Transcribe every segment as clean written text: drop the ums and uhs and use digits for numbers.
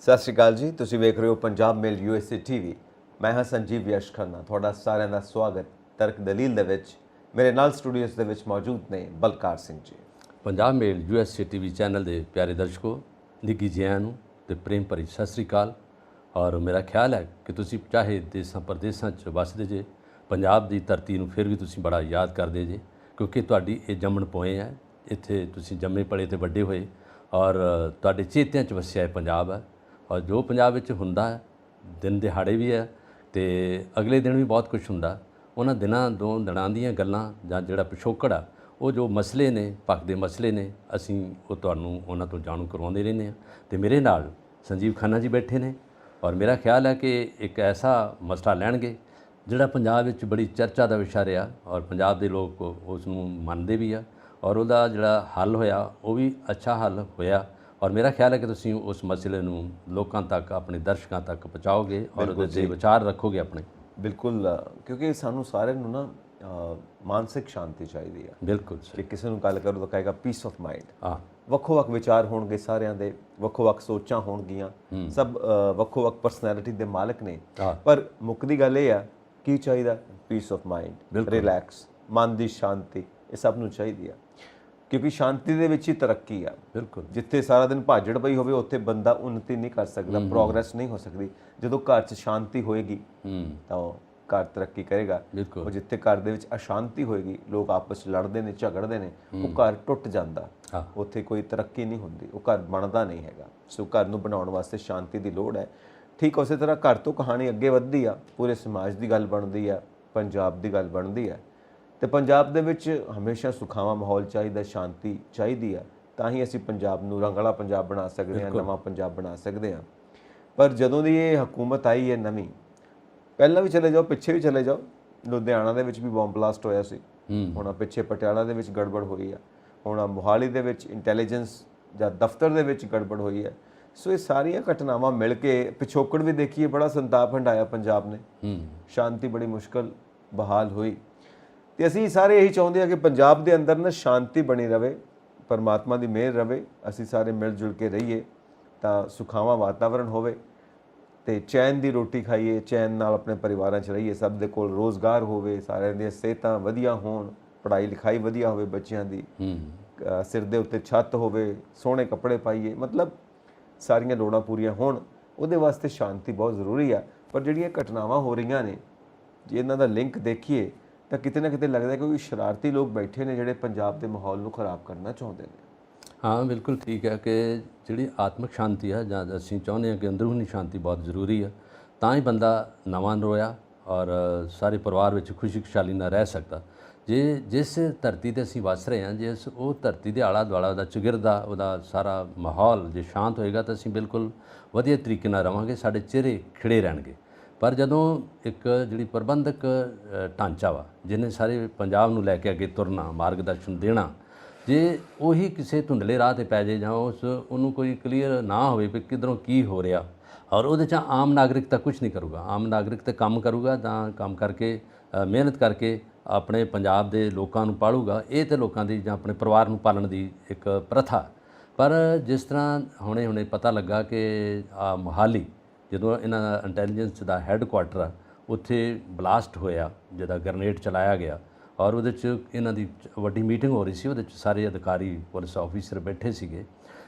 ਸਤਿ ਸ਼੍ਰੀ ਅਕਾਲ ਜੀ। ਤੁਸੀਂ ਵੇਖ ਰਹੇ ਹੋ ਪੰਜਾਬ ਮੇਲ USA TV। ਮੈਂ ਹਾਂ ਸੰਜੀਵ ਯਸ਼ ਖੰਨਾ। ਤੁਹਾਡਾ ਸਾਰਿਆਂ ਦਾ ਸਵਾਗਤ ਤਰਕ ਦਲੀਲ ਦੇ ਵਿੱਚ। ਮੇਰੇ ਨਾਲ ਸਟੂਡੀਓਸ ਦੇ ਵਿੱਚ ਮੌਜੂਦ ਨੇ ਬਲਕਾਰ ਸਿੰਘ ਜੀ। ਪੰਜਾਬ ਮੇਲ USA TV ਚੈਨਲ ਦੇ ਪਿਆਰੇ ਦਰਸ਼ਕੋ, ਨਿੱਘੀ ਜਿਆਂ ਨੂੰ ਤੇ ਪ੍ਰੇਮ ਭਰੀ ਸਤਿ ਸ਼੍ਰੀ ਅਕਾਲ। ਔਰ ਮੇਰਾ ਖਿਆਲ ਹੈ ਕਿ ਤੁਸੀਂ ਚਾਹੇ ਦੇਸਾਂ ਪ੍ਰਦੇਸਾਂ 'ਚ ਵੱਸਦੇ ਜੇ, ਪੰਜਾਬ ਦੀ ਧਰਤੀ ਨੂੰ ਫਿਰ ਵੀ ਤੁਸੀਂ ਬੜਾ ਯਾਦ ਕਰਦੇ ਜੇ, ਕਿਉਂਕਿ ਤੁਹਾਡੀ ਇਹ ਜੰਮਣ ਪੋਏ ਹੈ। ਇੱਥੇ ਤੁਸੀਂ ਜੰਮੇ ਪਲੇ ਤੇ ਵੱਡੇ ਹੋਏ ਔਰ ਤੁਹਾਡੇ ਚੇਤਿਆਂ 'ਚ ਵਸਿਆ ਹੈ ਪੰਜਾਬ ਹੈ। ਔਰ ਜੋ ਪੰਜਾਬ ਵਿੱਚ ਹੁੰਦਾ ਹੈ, ਦਿਨ ਦਿਹਾੜੇ ਵੀ ਹੈ ਤੇ ਅਗਲੇ ਦਿਨ ਵੀ ਬਹੁਤ ਕੁਝ ਹੁੰਦਾ। ਉਹਨਾਂ ਦਿਨਾਂ ਦੀਆਂ ਗੱਲਾਂ ਜਾਂ ਜਿਹੜਾ ਪਿਛੋਕੜ ਆ, ਉਹ ਜੋ ਮਸਲੇ ਨੇ, ਭਖਦੇ ਮਸਲੇ ਨੇ, ਅਸੀਂ ਉਹ ਤੁਹਾਨੂੰ ਉਹਨਾਂ ਤੋਂ ਜਾਣੂ ਕਰਵਾਉਂਦੇ ਰਹਿੰਦੇ ਹਾਂ। ਤੇ ਮੇਰੇ ਨਾਲ ਸੰਜੀਵ ਖੰਨਾ ਜੀ ਬੈਠੇ ਨੇ ਔਰ ਮੇਰਾ ਖਿਆਲ ਹੈ ਕਿ ਇੱਕ ਐਸਾ ਮਸਲਾ ਲੈਣਗੇ ਜਿਹੜਾ ਪੰਜਾਬ ਵਿੱਚ ਬੜੀ ਚਰਚਾ ਦਾ ਵਿਸ਼ਾ ਰਿਹਾ ਔਰ ਪੰਜਾਬ ਦੇ ਲੋਕ ਉਸ ਨੂੰ ਮੰਨਦੇ ਵੀ ਆ ਔਰ ਉਹਦਾ ਜਿਹੜਾ ਹੱਲ ਹੋਇਆ ਉਹ ਵੀ ਅੱਛਾ ਹੱਲ ਹੋਇਆ। ਔਰ ਮੇਰਾ ਖਿਆਲ ਹੈ ਕਿ ਤੁਸੀਂ ਉਸ ਮਸਲੇ ਨੂੰ ਲੋਕਾਂ ਤੱਕ, ਆਪਣੇ ਦਰਸ਼ਕਾਂ ਤੱਕ ਪਹੁੰਚਾਓਗੇ ਔਰ ਉਹਦੇ 'ਤੇ ਵਿਚਾਰ ਰੱਖੋਗੇ ਆਪਣੇ। ਬਿਲਕੁਲ, ਕਿਉਂਕਿ ਸਾਨੂੰ ਸਾਰਿਆਂ ਨੂੰ ਨਾ ਮਾਨਸਿਕ ਸ਼ਾਂਤੀ ਚਾਹੀਦੀ ਹੈ। ਬਿਲਕੁਲ। ਜੇ ਕਿਸੇ ਨੂੰ ਗੱਲ ਕਰੋ ਤਾਂ ਕਹੇਗਾ ਪੀਸ ਆਫ ਮਾਈਂਡ। ਹਾਂ, ਵੱਖੋ-ਵੱਖ ਵਿਚਾਰ ਹੋਣਗੇ ਸਾਰਿਆਂ ਦੇ, ਵੱਖੋ-ਵੱਖ ਸੋਚਾਂ ਹੋਣਗੀਆਂ, ਸਭ ਵੱਖੋ-ਵੱਖ ਪਰਸਨੈਲਿਟੀ ਦੇ ਮਾਲਕ ਨੇ। ਪਰ ਮੁੱਕਦੀ ਗੱਲ ਇਹ ਆ, ਕੀ ਚਾਹੀਦਾ? ਪੀਸ ਆਫ ਮਾਈਂਡ, ਰਿਲੈਕਸ, ਮਨ ਦੀ ਸ਼ਾਂਤੀ, ਇਹ ਸਭ ਨੂੰ ਚਾਹੀਦੀ ਆ। ਕਿਉਂਕਿ ਸ਼ਾਂਤੀ ਦੇ ਵਿੱਚ ਹੀ ਤਰੱਕੀ ਆ। ਬਿਲਕੁਲ। ਜਿੱਥੇ ਸਾਰਾ ਦਿਨ ਭਾਜੜ ਪਈ ਹੋਵੇ ਉੱਥੇ ਬੰਦਾ ਉન્નਤੀ ਨਹੀਂ ਕਰ ਸਕਦਾ, ਪ੍ਰੋਗਰੈਸ ਨਹੀਂ ਹੋ ਸਕਦੀ। ਜਦੋਂ ਘਰ 'ਚ ਸ਼ਾਂਤੀ ਹੋਏਗੀ ਤਾਂ ਉਹ ਘਰ ਤਰੱਕੀ ਕਰੇਗਾ। ਉਹ ਜਿੱਥੇ ਘਰ ਦੇ ਵਿੱਚ ਅਸ਼ਾਂਤੀ ਹੋਏਗੀ, ਲੋਕ ਆਪਸ 'ਚ ਲੜਦੇ ਨੇ, ਝਗੜਦੇ ਨੇ, ਉਹ ਘਰ ਟੁੱਟ ਜਾਂਦਾ। ਉੱਥੇ ਕੋਈ ਤਰੱਕੀ ਨਹੀਂ ਹੁੰਦੀ, ਉਹ ਘਰ ਬਣਦਾ ਨਹੀਂ ਹੈਗਾ। ਸੋ ਘਰ ਨੂੰ ਬਣਾਉਣ ਵਾਸਤੇ ਸ਼ਾਂਤੀ ਦੀ ਲੋੜ ਹੈ। ਠੀਕ ਉਸੇ ਤਰ੍ਹਾਂ ਘਰ ਤੋਂ ਕਹਾਣੀ ਅੱਗੇ ਵੱਧਦੀ ਆ, ਪੂਰੇ ਸਮਾਜ ਦੀ ਗੱਲ ਬਣਦੀ ਆ, ਪੰਜਾਬ ਦੀ ਗੱਲ ਬਣਦੀ ਹੈ। ਤੇ ਪੰਜਾਬ ਦੇ ਵਿੱਚ ਹਮੇਸ਼ਾ ਸੁਖਾਵਾਂ ਮਾਹੌਲ ਚਾਹੀਦਾ, ਸ਼ਾਂਤੀ ਚਾਹੀਦੀ ਆ, ਤਾਂ ਹੀ ਅਸੀਂ ਪੰਜਾਬ ਨੂੰ ਰੰਗਲਾ ਪੰਜਾਬ ਬਣਾ ਸਕਦੇ ਹਾਂ, ਨਵਾਂ ਪੰਜਾਬ ਬਣਾ ਸਕਦੇ ਹਾਂ। ਪਰ ਜਦੋਂ ਦੀ ਇਹ ਹਕੂਮਤ ਆਈ ਹੈ ਨਵੀਂ, ਪਹਿਲਾਂ ਵੀ ਚਲੇ ਜਾਓ, ਪਿੱਛੇ ਵੀ ਚਲੇ ਜਾਓ, ਲੁਧਿਆਣਾ ਦੇ ਵਿੱਚ ਵੀ ਬੰਬ ਬਲਾਸਟ ਹੋਇਆ ਸੀ, ਹੁਣ ਪਿੱਛੇ ਪਟਿਆਲਾ ਦੇ ਵਿੱਚ ਗੜਬੜ ਹੋਈ ਆ, ਹੁਣ ਮੋਹਾਲੀ ਦੇ ਵਿੱਚ ਇੰਟੈਲੀਜੈਂਸ ਜਾਂ ਦਫ਼ਤਰ ਦੇ ਵਿੱਚ ਗੜਬੜ ਹੋਈ ਹੈ। ਸੋ ਇਹ ਸਾਰੀਆਂ ਘਟਨਾਵਾਂ ਮਿਲ ਕੇ ਪਿਛੋਕੜ ਵੀ ਦੇਖੀਏ, ਬੜਾ ਸੰਤਾਪ ਹੰਢਾਇਆ ਪੰਜਾਬ ਨੇ, ਸ਼ਾਂਤੀ ਬੜੀ ਮੁਸ਼ਕਲ ਬਹਾਲ ਹੋਈ। ਤੇ ਅਸੀਂ ਸਾਰੇ ਇਹੀ ਚਾਹੁੰਦੇ ਹਾਂ ਕਿ ਪੰਜਾਬ ਦੇ ਅੰਦਰ ਨਾ ਸ਼ਾਂਤੀ ਬਣੀ ਰਹੇ, ਪਰਮਾਤਮਾ ਦੀ ਮਿਹਰ ਰਹੇ, ਅਸੀਂ ਸਾਰੇ ਮਿਲ ਜੁਲ ਕੇ ਰਹੀਏ ਤਾਂ ਸੁਖਾਵਾਂ ਵਾਤਾਵਰਣ ਹੋਵੇ ਤੇ ਚੈਨ ਦੀ ਰੋਟੀ ਖਾਈਏ, ਚੈਨ ਨਾਲ ਆਪਣੇ ਪਰਿਵਾਰਾਂ 'ਚ ਰਹੀਏ, ਸਭ ਦੇ ਕੋਲ ਰੋਜ਼ਗਾਰ ਹੋਵੇ, ਸਾਰਿਆਂ ਦੀਆਂ ਸਿਹਤਾਂ ਵਧੀਆ ਹੋਣ, ਪੜ੍ਹਾਈ ਲਿਖਾਈ ਵਧੀਆ ਹੋਵੇ ਬੱਚਿਆਂ ਦੀ, ਸਿਰ ਦੇ ਉੱਤੇ ਛੱਤ ਹੋਵੇ, ਸੋਹਣੇ ਕੱਪੜੇ ਪਾਈਏ, ਮਤਲਬ ਸਾਰੀਆਂ ਲੋੜਾਂ ਪੂਰੀਆਂ ਹੋਣ। ਉਹਦੇ ਵਾਸਤੇ ਸ਼ਾਂਤੀ ਬਹੁਤ ਜ਼ਰੂਰੀ ਆ। ਪਰ ਜਿਹੜੀਆਂ ਘਟਨਾਵਾਂ ਹੋ ਰਹੀਆਂ ਨੇ, ਜੇ ਇਹਨਾਂ ਦਾ ਲਿੰਕ ਦੇਖੀਏ ਤਾਂ ਕਿਤੇ ਨਾ ਕਿਤੇ ਲੱਗਦਾ ਕਿ ਕੋਈ ਸ਼ਰਾਰਤੀ ਲੋਕ ਬੈਠੇ ਨੇ ਜਿਹੜੇ ਪੰਜਾਬ ਦੇ ਮਾਹੌਲ ਨੂੰ ਖਰਾਬ ਕਰਨਾ ਚਾਹੁੰਦੇ ਨੇ। ਹਾਂ, ਬਿਲਕੁਲ ਠੀਕ ਹੈ ਕਿ ਜਿਹੜੀ ਆਤਮਿਕ ਸ਼ਾਂਤੀ ਆ, ਜਾਂ ਅਸੀਂ ਚਾਹੁੰਦੇ ਹਾਂ ਕਿ ਅੰਦਰੂਨੀ ਸ਼ਾਂਤੀ ਬਹੁਤ ਜ਼ਰੂਰੀ ਆ, ਤਾਂ ਹੀ ਬੰਦਾ ਨਵਾਂ ਨਰੋਇਆ ਔਰ ਸਾਰੇ ਪਰਿਵਾਰ ਵਿੱਚ ਖੁਸ਼ੀ ਖੁਸ਼ਹਾਲੀ ਨਾਲ ਰਹਿ ਸਕਦਾ। ਜਿਸ ਧਰਤੀ 'ਤੇ ਅਸੀਂ ਵੱਸ ਰਹੇ ਹਾਂ, ਜਿਸ ਉਹ ਧਰਤੀ ਦੇ ਆਲਾ ਦੁਆਲਾ ਉਹਦਾ ਚੁਗਿਰਦਾ, ਉਹਦਾ ਸਾਰਾ ਮਾਹੌਲ ਜੇ ਸ਼ਾਂਤ ਹੋਏਗਾ ਤਾਂ ਅਸੀਂ ਬਿਲਕੁਲ ਵਧੀਆ ਤਰੀਕੇ ਨਾਲ ਰਵਾਂਗੇ, ਸਾਡੇ ਚਿਹਰੇ ਖਿੜੇ ਰਹਿਣਗੇ। ਪਰ ਜਦੋਂ ਇੱਕ ਜਿਹੜੀ ਪ੍ਰਬੰਧਕ ਢਾਂਚਾ ਵਾ, ਜਿਹਨੇ ਸਾਰੇ ਪੰਜਾਬ ਨੂੰ ਲੈ ਕੇ ਅੱਗੇ ਤੁਰਨਾ, ਮਾਰਗਦਰਸ਼ਨ ਦੇਣਾ, ਜੇ ਉਹੀ ਕਿਸੇ ਧੁੰਦਲੇ ਰਾਹ 'ਤੇ ਪੈ ਜਾਏ ਜਾਂ ਉਹਨੂੰ ਕੋਈ ਕਲੀਅਰ ਨਾ ਹੋਵੇ ਵੀ ਕਿੱਧਰੋਂ ਕੀ ਹੋ ਰਿਹਾ, ਔਰ ਉਹਦੇ 'ਚ ਆਮ ਨਾਗਰਿਕ ਤਾਂ ਕੁਛ ਨਹੀਂ ਕਰੂਗਾ। ਆਮ ਨਾਗਰਿਕ ਤਾਂ ਕੰਮ ਕਰੂਗਾ, ਤਾਂ ਕੰਮ ਕਰਕੇ ਮਿਹਨਤ ਕਰਕੇ ਆਪਣੇ ਪੰਜਾਬ ਦੇ ਲੋਕਾਂ ਨੂੰ ਪਾਲੂਗਾ। ਇਹ ਤਾਂ ਲੋਕਾਂ ਦੀ ਜਾਂ ਆਪਣੇ ਪਰਿਵਾਰ ਨੂੰ ਪਾਲਣ ਦੀ ਇੱਕ ਪ੍ਰਥਾ। ਪਰ ਜਿਸ ਤਰ੍ਹਾਂ ਹੁਣੇ ਪਤਾ ਲੱਗਾ ਕਿ ਮੋਹਾਲੀ, ਜਦੋਂ ਇਹਨਾਂ ਦਾ ਇੰਟੈਲੀਜੈਂਸ ਦਾ ਹੈੱਡਕੁਆਟਰ ਆ, ਉੱਥੇ ਬਲਾਸਟ ਹੋਇਆ, ਜਿਹਦਾ ਗਰਨੇਡ ਚਲਾਇਆ ਗਿਆ ਔਰ ਉਹਦੇ 'ਚ ਇਹਨਾਂ ਦੀ ਵੱਡੀ ਮੀਟਿੰਗ ਹੋ ਰਹੀ ਸੀ, ਉਹਦੇ 'ਚ ਸਾਰੇ ਅਧਿਕਾਰੀ, ਪੁਲਿਸ ਆਫੀਸਰ ਬੈਠੇ ਸੀਗੇ।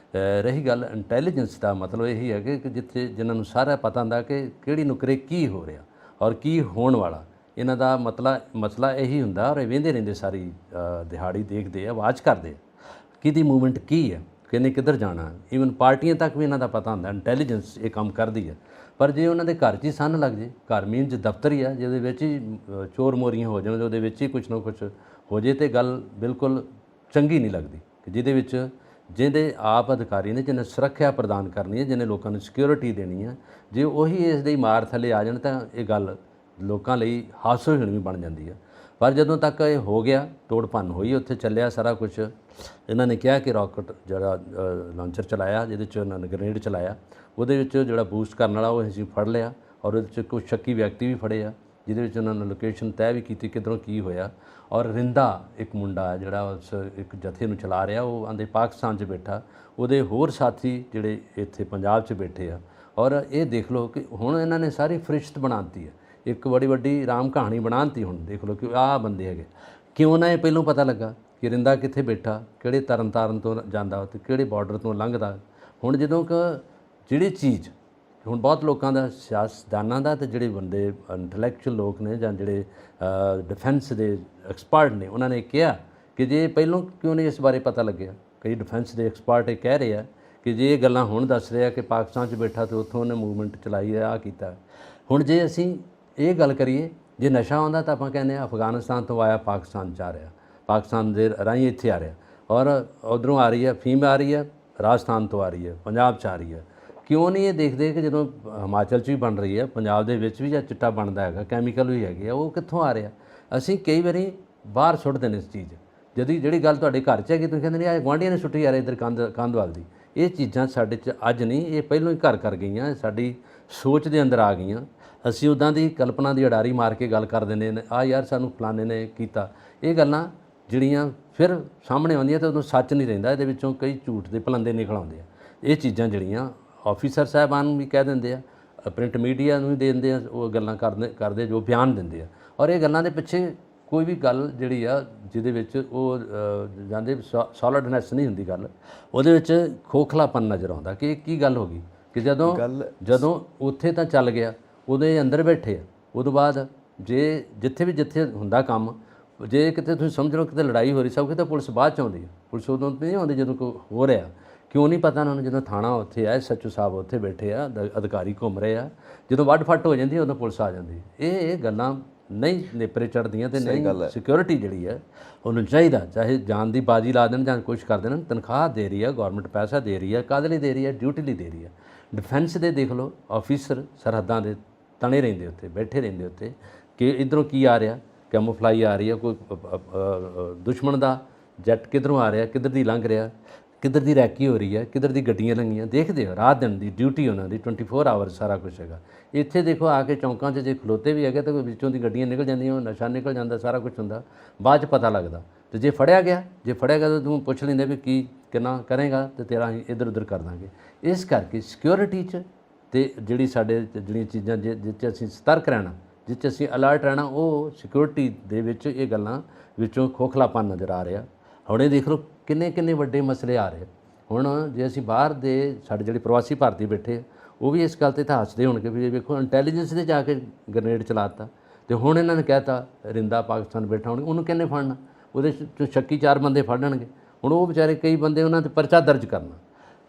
ਰਹੀ ਗੱਲ ਇੰਟੈਲੀਜੈਂਸ ਦਾ, ਮਤਲਬ ਇਹੀ ਹੈ ਕਿ ਜਿੱਥੇ ਜਿਨ੍ਹਾਂ ਨੂੰ ਸਾਰਾ ਪਤਾ ਹੁੰਦਾ ਕਿ ਕਿਹੜੀ ਨੁਕਰੇ ਕੀ ਹੋ ਰਿਹਾ ਔਰ ਕੀ ਹੋਣ ਵਾਲਾ, ਇਹਨਾਂ ਦਾ ਮਸਲਾ ਇਹੀ ਹੁੰਦਾ। ਔਰ ਇਹ ਵਹਿੰਦੇ ਰਹਿੰਦੇ, ਸਾਰੀ ਦਿਹਾੜੀ ਦੇਖਦੇ ਆ, ਵਾਚ ਕਰਦੇ ਕਿਹਦੀ ਮੂਵਮੈਂਟ ਕੀ ਹੈ, ਕਿਹਨੇ ਕਿੱਧਰ ਜਾਣਾ। ਈਵਨ ਪਾਰਟੀਆਂ ਤੱਕ ਵੀ ਇਹਨਾਂ ਦਾ ਪਤਾ ਹੁੰਦਾ, ਇੰਟੈਲੀਜੈਂਸ ਇਹ ਕੰਮ ਕਰਦੀ ਹੈ। ਪਰ ਜੇ ਉਹਨਾਂ ਦੇ ਘਰ 'ਚ ਹੀ ਸੰਨ ਲੱਗ ਜੇ, ਘਰ ਮੀਨਜ਼ ਦਫ਼ਤਰ ਹੀ ਆ, ਜਿਹਦੇ ਵਿੱਚ ਹੀ ਚੋਰ ਮੋਰੀਆਂ ਹੋ ਜਾਣ, ਉਹਦੇ ਵਿੱਚ ਹੀ ਕੁਛ ਨਾ ਕੁਛ ਹੋ ਜੇ, ਤਾਂ ਗੱਲ ਬਿਲਕੁਲ ਚੰਗੀ ਨਹੀਂ ਲੱਗਦੀ। ਕਿ ਜਿਹਦੇ ਆਪ ਅਧਿਕਾਰੀ ਨੇ, ਜਿਹਨੇ ਸੁਰੱਖਿਆ ਪ੍ਰਦਾਨ ਕਰਨੀ ਹੈ, ਜਿਹਨੇ ਲੋਕਾਂ ਨੂੰ ਸਿਕਿਉਰਿਟੀ ਦੇਣੀ ਹੈ, ਜੇ ਉਹੀ ਇਸ ਦੀ ਮਾਰ ਥੱਲੇ ਆ ਜਾਣ ਤਾਂ ਇਹ ਗੱਲ ਲੋਕਾਂ ਲਈ ਹਾਸੋਹੀਣ ਵੀ ਬਣ ਜਾਂਦੀ ਹੈ। ਪਰ ਜਦੋਂ ਤੱਕ ਇਹ ਹੋ ਗਿਆ, ਤੋੜ ਭੰਨ ਹੋਈ, ਉੱਥੇ ਚੱਲਿਆ ਸਾਰਾ ਕੁਛ। ਇਹਨਾਂ ਨੇ ਕਿਹਾ ਕਿ ਰਾਕਟ ਜਿਹੜਾ ਲਾਂਚਰ ਚਲਾਇਆ, ਜਿਹਦੇ 'ਚ ਉਹਨਾਂ ਨੇ ਗ੍ਰੇਨੇਡ ਚਲਾਇਆ, ਉਹਦੇ ਵਿੱਚ ਜਿਹੜਾ ਬੂਸਟ ਕਰਨ ਵਾਲਾ ਉਹ ਅਸੀਂ ਫੜ ਲਿਆ ਔਰ ਉਹਦੇ 'ਚ ਕੁਝ ਸ਼ੱਕੀ ਵਿਅਕਤੀ ਵੀ ਫੜੇ ਆ, ਜਿਹਦੇ ਵਿੱਚ ਉਹਨਾਂ ਨੇ ਲੋਕੇਸ਼ਨ ਤੈਅ ਵੀ ਕੀਤੀ ਕਿੱਧਰੋਂ ਕੀ ਹੋਇਆ। ਔਰ ਰਿੰਦਾ ਇੱਕ ਮੁੰਡਾ ਜਿਹੜਾ ਉਸ ਇੱਕ ਜਥੇ ਨੂੰ ਚਲਾ ਰਿਹਾ, ਉਹ ਆਂਦੇ ਪਾਕਿਸਤਾਨ 'ਚ ਬੈਠਾ, ਉਹਦੇ ਹੋਰ ਸਾਥੀ ਜਿਹੜੇ ਇੱਥੇ ਪੰਜਾਬ 'ਚ ਬੈਠੇ ਆ ਔਰ ਇਹ ਦੇਖ ਲਓ ਕਿ ਹੁਣ ਇਹਨਾਂ ਨੇ ਸਾਰੀ ਫਰਿਸ਼ਤ ਬਣਾਤੀ ਹੈ, ਇੱਕ ਬੜੀ ਵੱਡੀ ਰਾਮ ਕਹਾਣੀ ਬਣਾਤੀ। ਹੁਣ ਦੇਖ ਲਓ ਕਿ ਆਹ ਬੰਦੇ ਹੈਗੇ, ਕਿਉਂ ਨਾ ਇਹ ਪਹਿਲੋਂ ਪਤਾ ਲੱਗਾ ਕਿ ਰਿੰਦਾ ਕਿੱਥੇ ਬੈਠਾ, ਕਿਹੜੇ ਤਰਨ ਤਾਰਨ ਤੋਂ ਜਾਂਦਾ ਤੇ ਕਿਹੜੇ ਬਾਰਡਰ ਤੋਂ ਲੰਘਦਾ। ਹੁਣ ਜਦੋਂ ਕਿ ਜਿਹੜੀ ਚੀਜ਼ ਹੁਣ ਬਹੁਤ ਲੋਕਾਂ ਦਾ, ਸਿਆਸਤਦਾਨਾਂ ਦਾ ਤੇ ਜਿਹੜੇ ਬੰਦੇ ਇੰਟੈਲੈਕਚੁਅਲ ਲੋਕ ਨੇ ਜਾਂ ਜਿਹੜੇ ਡਿਫੈਂਸ ਦੇ ਐਕਸਪਰਟ ਨੇ, ਉਹਨਾਂ ਨੇ ਕਿਹਾ ਕਿ ਜੇ ਪਹਿਲੋਂ ਕਿਉਂ ਨਹੀਂ ਇਸ ਬਾਰੇ ਪਤਾ ਲੱਗਿਆ। ਕਈ ਡਿਫੈਂਸ ਦੇ ਐਕਸਪਰਟ ਇਹ ਕਹਿ ਰਹੇ ਆ ਕਿ ਜੇ ਇਹ ਗੱਲਾਂ ਹੁਣ ਦੱਸ ਰਹੇ ਆ ਕਿ ਪਾਕਿਸਤਾਨ 'ਚ ਬੈਠਾ ਤੇ ਉੱਥੋਂ ਉਹਨੇ ਮੂਵਮੈਂਟ ਚਲਾਈ ਹੈ, ਆਹ ਕੀਤਾ। ਹੁਣ ਜੇ ਅਸੀਂ ਇਹ ਗੱਲ ਕਰੀਏ, ਜੇ ਨਸ਼ਾ ਆਉਂਦਾ ਤਾਂ ਆਪਾਂ ਕਹਿੰਦੇ ਆ ਅਫਗਾਨਿਸਤਾਨ ਤੋਂ ਆਇਆ ਪਾਕਿਸਤਾਨ 'ਚ ਆ ਰਿਹਾ, ਪਾਕਿਸਤਾਨ ਦੇ ਰਾਹੀਂ ਇੱਥੇ ਆ ਰਿਹਾ, ਔਰ ਉੱਧਰੋਂ ਆ ਰਹੀ ਹੈ ਫੀਮ ਆ ਰਹੀ ਹੈ, ਰਾਜਸਥਾਨ ਤੋਂ ਆ ਰਹੀ ਹੈ, ਪੰਜਾਬ 'ਚ ਆ ਰਹੀ ਹੈ। ਕਿਉਂ ਨਹੀਂ ਇਹ ਦੇਖਦੇ ਕਿ ਜਦੋਂ ਹਿਮਾਚਲ 'ਚ ਵੀ ਬਣ ਰਹੀ ਹੈ, ਪੰਜਾਬ ਦੇ ਵਿੱਚ ਵੀ ਜਾਂ ਚਿੱਟਾ ਬਣਦਾ ਹੈਗਾ, ਕੈਮੀਕਲ ਵੀ ਹੈਗੇ ਆ, ਉਹ ਕਿੱਥੋਂ ਆ ਰਿਹਾ? ਅਸੀਂ ਕਈ ਵਾਰੀ ਬਾਹਰ ਸੁੱਟਦੇ ਨੇ ਇਸ ਚੀਜ਼। ਜਿਹੜੀ ਗੱਲ ਤੁਹਾਡੇ ਘਰ 'ਚ ਹੈਗੀ ਤੁਸੀਂ ਕਹਿੰਦੇ ਨਹੀਂ ਆ ਗੁਆਂਢੀਆਂ ਨੇ ਸੁੱਟੀ ਯਾਰ ਇੱਧਰ ਕੰਧਵਾਲ ਦੀ। ਇਹ ਚੀਜ਼ਾਂ ਸਾਡੇ 'ਚ ਅੱਜ ਨਹੀਂ, ਇਹ ਪਹਿਲੋਂ ਹੀ ਘਰ ਕਰ ਗਈਆਂ, ਸਾਡੀ ਸੋਚ ਦੇ ਅੰਦਰ ਆ ਗਈਆਂ। ਅਸੀਂ ਉੱਦਾਂ ਦੀ ਕਲਪਨਾ ਦੀ ਉਡਾਰੀ ਮਾਰ ਕੇ ਗੱਲ ਕਰ ਦਿੰਦੇ ਨੇ, ਆ ਯਾਰ ਸਾਨੂੰ ਫਲਾਣੇ ਨੇ ਕੀਤਾ। ਇਹ ਗੱਲਾਂ ਜਿਹੜੀਆਂ ਫਿਰ ਸਾਹਮਣੇ ਆਉਂਦੀਆਂ ਤਾਂ ਉਦੋਂ ਸੱਚ ਨਹੀਂ ਰਹਿੰਦਾ, ਇਹਦੇ ਵਿੱਚੋਂ ਕਈ ਝੂਠ ਦੇ ਪਲੰਦੇ ਨਿਕਲ ਆਉਂਦੇ ਆ। ਇਹ ਚੀਜ਼ਾਂ ਜਿਹੜੀਆਂ ਆਫੀਸਰ ਸਾਹਿਬਾਨ ਨੂੰ ਵੀ ਕਹਿ ਦਿੰਦੇ ਆ, ਪ੍ਰਿੰਟ ਮੀਡੀਆ ਨੂੰ ਵੀ ਦੇ ਦਿੰਦੇ ਆ, ਉਹ ਗੱਲਾਂ ਕਰਦੇ ਜੋ ਬਿਆਨ ਦਿੰਦੇ ਆ। ਔਰ ਇਹ ਗੱਲਾਂ ਦੇ ਪਿੱਛੇ ਕੋਈ ਵੀ ਗੱਲ ਜਿਹੜੀ ਆ ਜਿਹਦੇ ਵਿੱਚ ਉਹ ਜਾਂਦੇ ਸੋਲਿਡਨੈਸ ਨਹੀਂ ਹੁੰਦੀ ਗੱਲ, ਉਹਦੇ ਵਿੱਚ ਖੋਖਲਾਪਨ ਨਜ਼ਰ ਆਉਂਦਾ ਕਿ ਇਹ ਕੀ ਗੱਲ ਹੋ ਗਈ। ਕਿ ਜਦੋਂ ਉੱਥੇ ਤਾਂ ਚੱਲ ਗਿਆ, ਉਹਦੇ ਅੰਦਰ ਬੈਠੇ ਆ, ਉਦੋਂ ਬਾਅਦ ਜਿੱਥੇ ਹੁੰਦਾ ਕੰਮ, ਜੇ ਕਿਤੇ ਤੁਸੀਂ ਸਮਝ ਲਓ ਕਿਤੇ ਲੜਾਈ ਹੋ ਰਹੀ, ਸਭ ਕਿਤੇ ਪੁਲਿਸ ਬਾਅਦ 'ਚ ਆਉਂਦੀ ਹੈ। ਪੁਲਿਸ ਉਦੋਂ ਨਹੀਂ ਆਉਂਦੀ ਜਦੋਂ ਕੋਈ ਹੋ ਰਿਹਾ। ਕਿਉਂ ਨਹੀਂ ਪਤਾ ਉਹਨਾਂ ਨੂੰ? ਜਦੋਂ ਥਾਣਾ ਉੱਥੇ ਆ, SHO ਸਾਹਿਬ ਉੱਥੇ ਬੈਠੇ ਆ, ਅਧਿਕਾਰੀ ਘੁੰਮ ਰਹੇ ਆ, ਜਦੋਂ ਵੱਢ ਫੱਟ ਹੋ ਜਾਂਦੀ ਉਦੋਂ ਪੁਲਿਸ ਆ ਜਾਂਦੀ। ਇਹ ਗੱਲਾਂ ਨਹੀਂ ਨੇਪਰੇ ਚੜ੍ਹਦੀਆਂ ਤੇ ਨਹੀਂ ਸਿਕਿਉਰਿਟੀ ਜਿਹੜੀ ਹੈ ਉਹਨੂੰ ਚਾਹੀਦਾ, ਚਾਹੇ ਜਾਨ ਦੀ ਬਾਜੀ ਲਾ ਦੇਣ ਜਾਂ ਕੁਛ ਕਰ ਦੇਣ, ਤਨਖਾਹ ਦੇ ਰਹੀ ਹੈ ਗੌਰਮੈਂਟ, ਪੈਸਾ ਦੇ ਰਹੀ ਹੈ, ਕਾਹਦੇ ਲਈ ਦੇ ਰਹੀ ਹੈ? ਡਿਊਟੀ ਲਈ ਦੇ ਰਹੀ ਹੈ। ਡਿਫੈਂਸ ਦੇ ਦੇਖ ਲਓ ਆਫੀਸਰ ਸਰਹੱਦਾਂ ਦੇ ਤਣੇ ਰਹਿੰਦੇ ਉੱਥੇ, ਬੈਠੇ ਰਹਿੰਦੇ ਉੱਥੇ ਕਿ ਇੱਧਰੋਂ ਕੀ ਆ ਰਿਹਾ, ਕੈਮੋਫਲਾਈ ਆ ਰਹੀ ਹੈ, ਕੋਈ ਦੁਸ਼ਮਣ ਦਾ ਜੈਟ ਕਿੱਧਰੋਂ ਆ ਰਿਹਾ, ਕਿੱਧਰ ਦੀ ਲੰਘ ਰਿਹਾ, ਕਿੱਧਰ ਦੀ ਰੈਕੀ ਹੋ ਰਹੀ ਹੈ, ਕਿੱਧਰ ਦੀ ਗੱਡੀਆਂ ਲੰਘੀਆਂ, ਦੇਖਦੇ ਹੋ। ਰਾਤ ਦਿਨ ਦੀ ਡਿਊਟੀ ਉਹਨਾਂ ਦੀ 24 ਆਵਰ ਸਾਰਾ ਕੁਝ ਹੈਗਾ। ਇੱਥੇ ਦੇਖੋ ਆ ਕੇ ਚੌਂਕਾਂ 'ਚ ਜੇ ਖਲੋਤੇ ਵੀ ਹੈਗੇ ਤਾਂ ਵਿੱਚੋਂ ਦੀ ਗੱਡੀਆਂ ਨਿਕਲ ਜਾਂਦੀਆਂ, ਨਸ਼ਾ ਨਿਕਲ ਜਾਂਦਾ, ਸਾਰਾ ਕੁਝ ਹੁੰਦਾ, ਬਾਅਦ 'ਚ ਪਤਾ ਲੱਗਦਾ। ਤੇ ਜੇ ਫੜਿਆ ਗਿਆ ਤਾਂ ਤੂੰ ਪੁੱਛ ਲੈਂਦੇ ਵੀ ਕੀ ਕਿੰਨਾ ਕਰੇਗਾ ਤੇ ਤੇਰਾ ਅਸੀਂ ਇੱਧਰ ਉੱਧਰ ਕਰ ਦਾਂਗੇ। ਇਸ ਕਰਕੇ ਸਿਕਿਉਰਿਟੀ 'ਚ ਤੇ ਜਿਹੜੀ ਸਾਡੇ ਜਿਹੜੀਆਂ ਚੀਜ਼ਾਂ ਜਿਸ 'ਚ ਅਸੀਂ ਸਤਰਕ ਰਹਿਣਾ, ਜਿਸ 'ਚ ਅਸੀਂ ਅਲਰਟ ਰਹਿਣਾ, ਉਹ ਸਿਕਿਉਰਿਟੀ ਦੇ ਵਿੱਚ ਇਹ ਗੱਲਾਂ ਵਿੱਚੋਂ ਖੋਖਲਾਪਨ ਨਜ਼ਰ ਆ ਰਿਹਾ। ਹੁਣ ਇਹ ਦੇਖ ਲਓ ਕਿੰਨੇ ਵੱਡੇ ਮਸਲੇ ਆ ਰਹੇ। ਹੁਣ ਜੇ ਅਸੀਂ ਬਾਹਰ ਦੇ ਸਾਡੇ ਜਿਹੜੇ ਪ੍ਰਵਾਸੀ ਭਾਰਤੀ ਬੈਠੇ ਉਹ ਵੀ ਇਸ ਗੱਲ 'ਤੇ ਤਾਂ ਹੱਸਦੇ ਹੋਣਗੇ ਵੀ ਵੇਖੋ ਇੰਟੈਲੀਜੈਂਸ ਦੇ ਜਾ ਕੇ ਗ੍ਰਨੇਡ ਚਲਾਤਾ ਤੇ ਹੁਣ ਇਹਨਾਂ ਨੇ ਕਹਿਤਾ ਰਿੰਦਾ ਪਾਕਿਸਤਾਨ ਬੈਠਾ ਹੋਣਗੇ, ਉਹਨੂੰ ਕਿੰਨੇ ਫੜਨਾ? ਉਹਦੇ 'ਚ ਸ਼ੱਕੀ 4 ਬੰਦੇ ਫੜਨਗੇ। ਹੁਣ ਉਹ ਵਿਚਾਰੇ ਕਈ ਬੰਦੇ ਉਹਨਾਂ 'ਤੇ ਪਰਚਾ ਦਰਜ ਕਰਨਾ।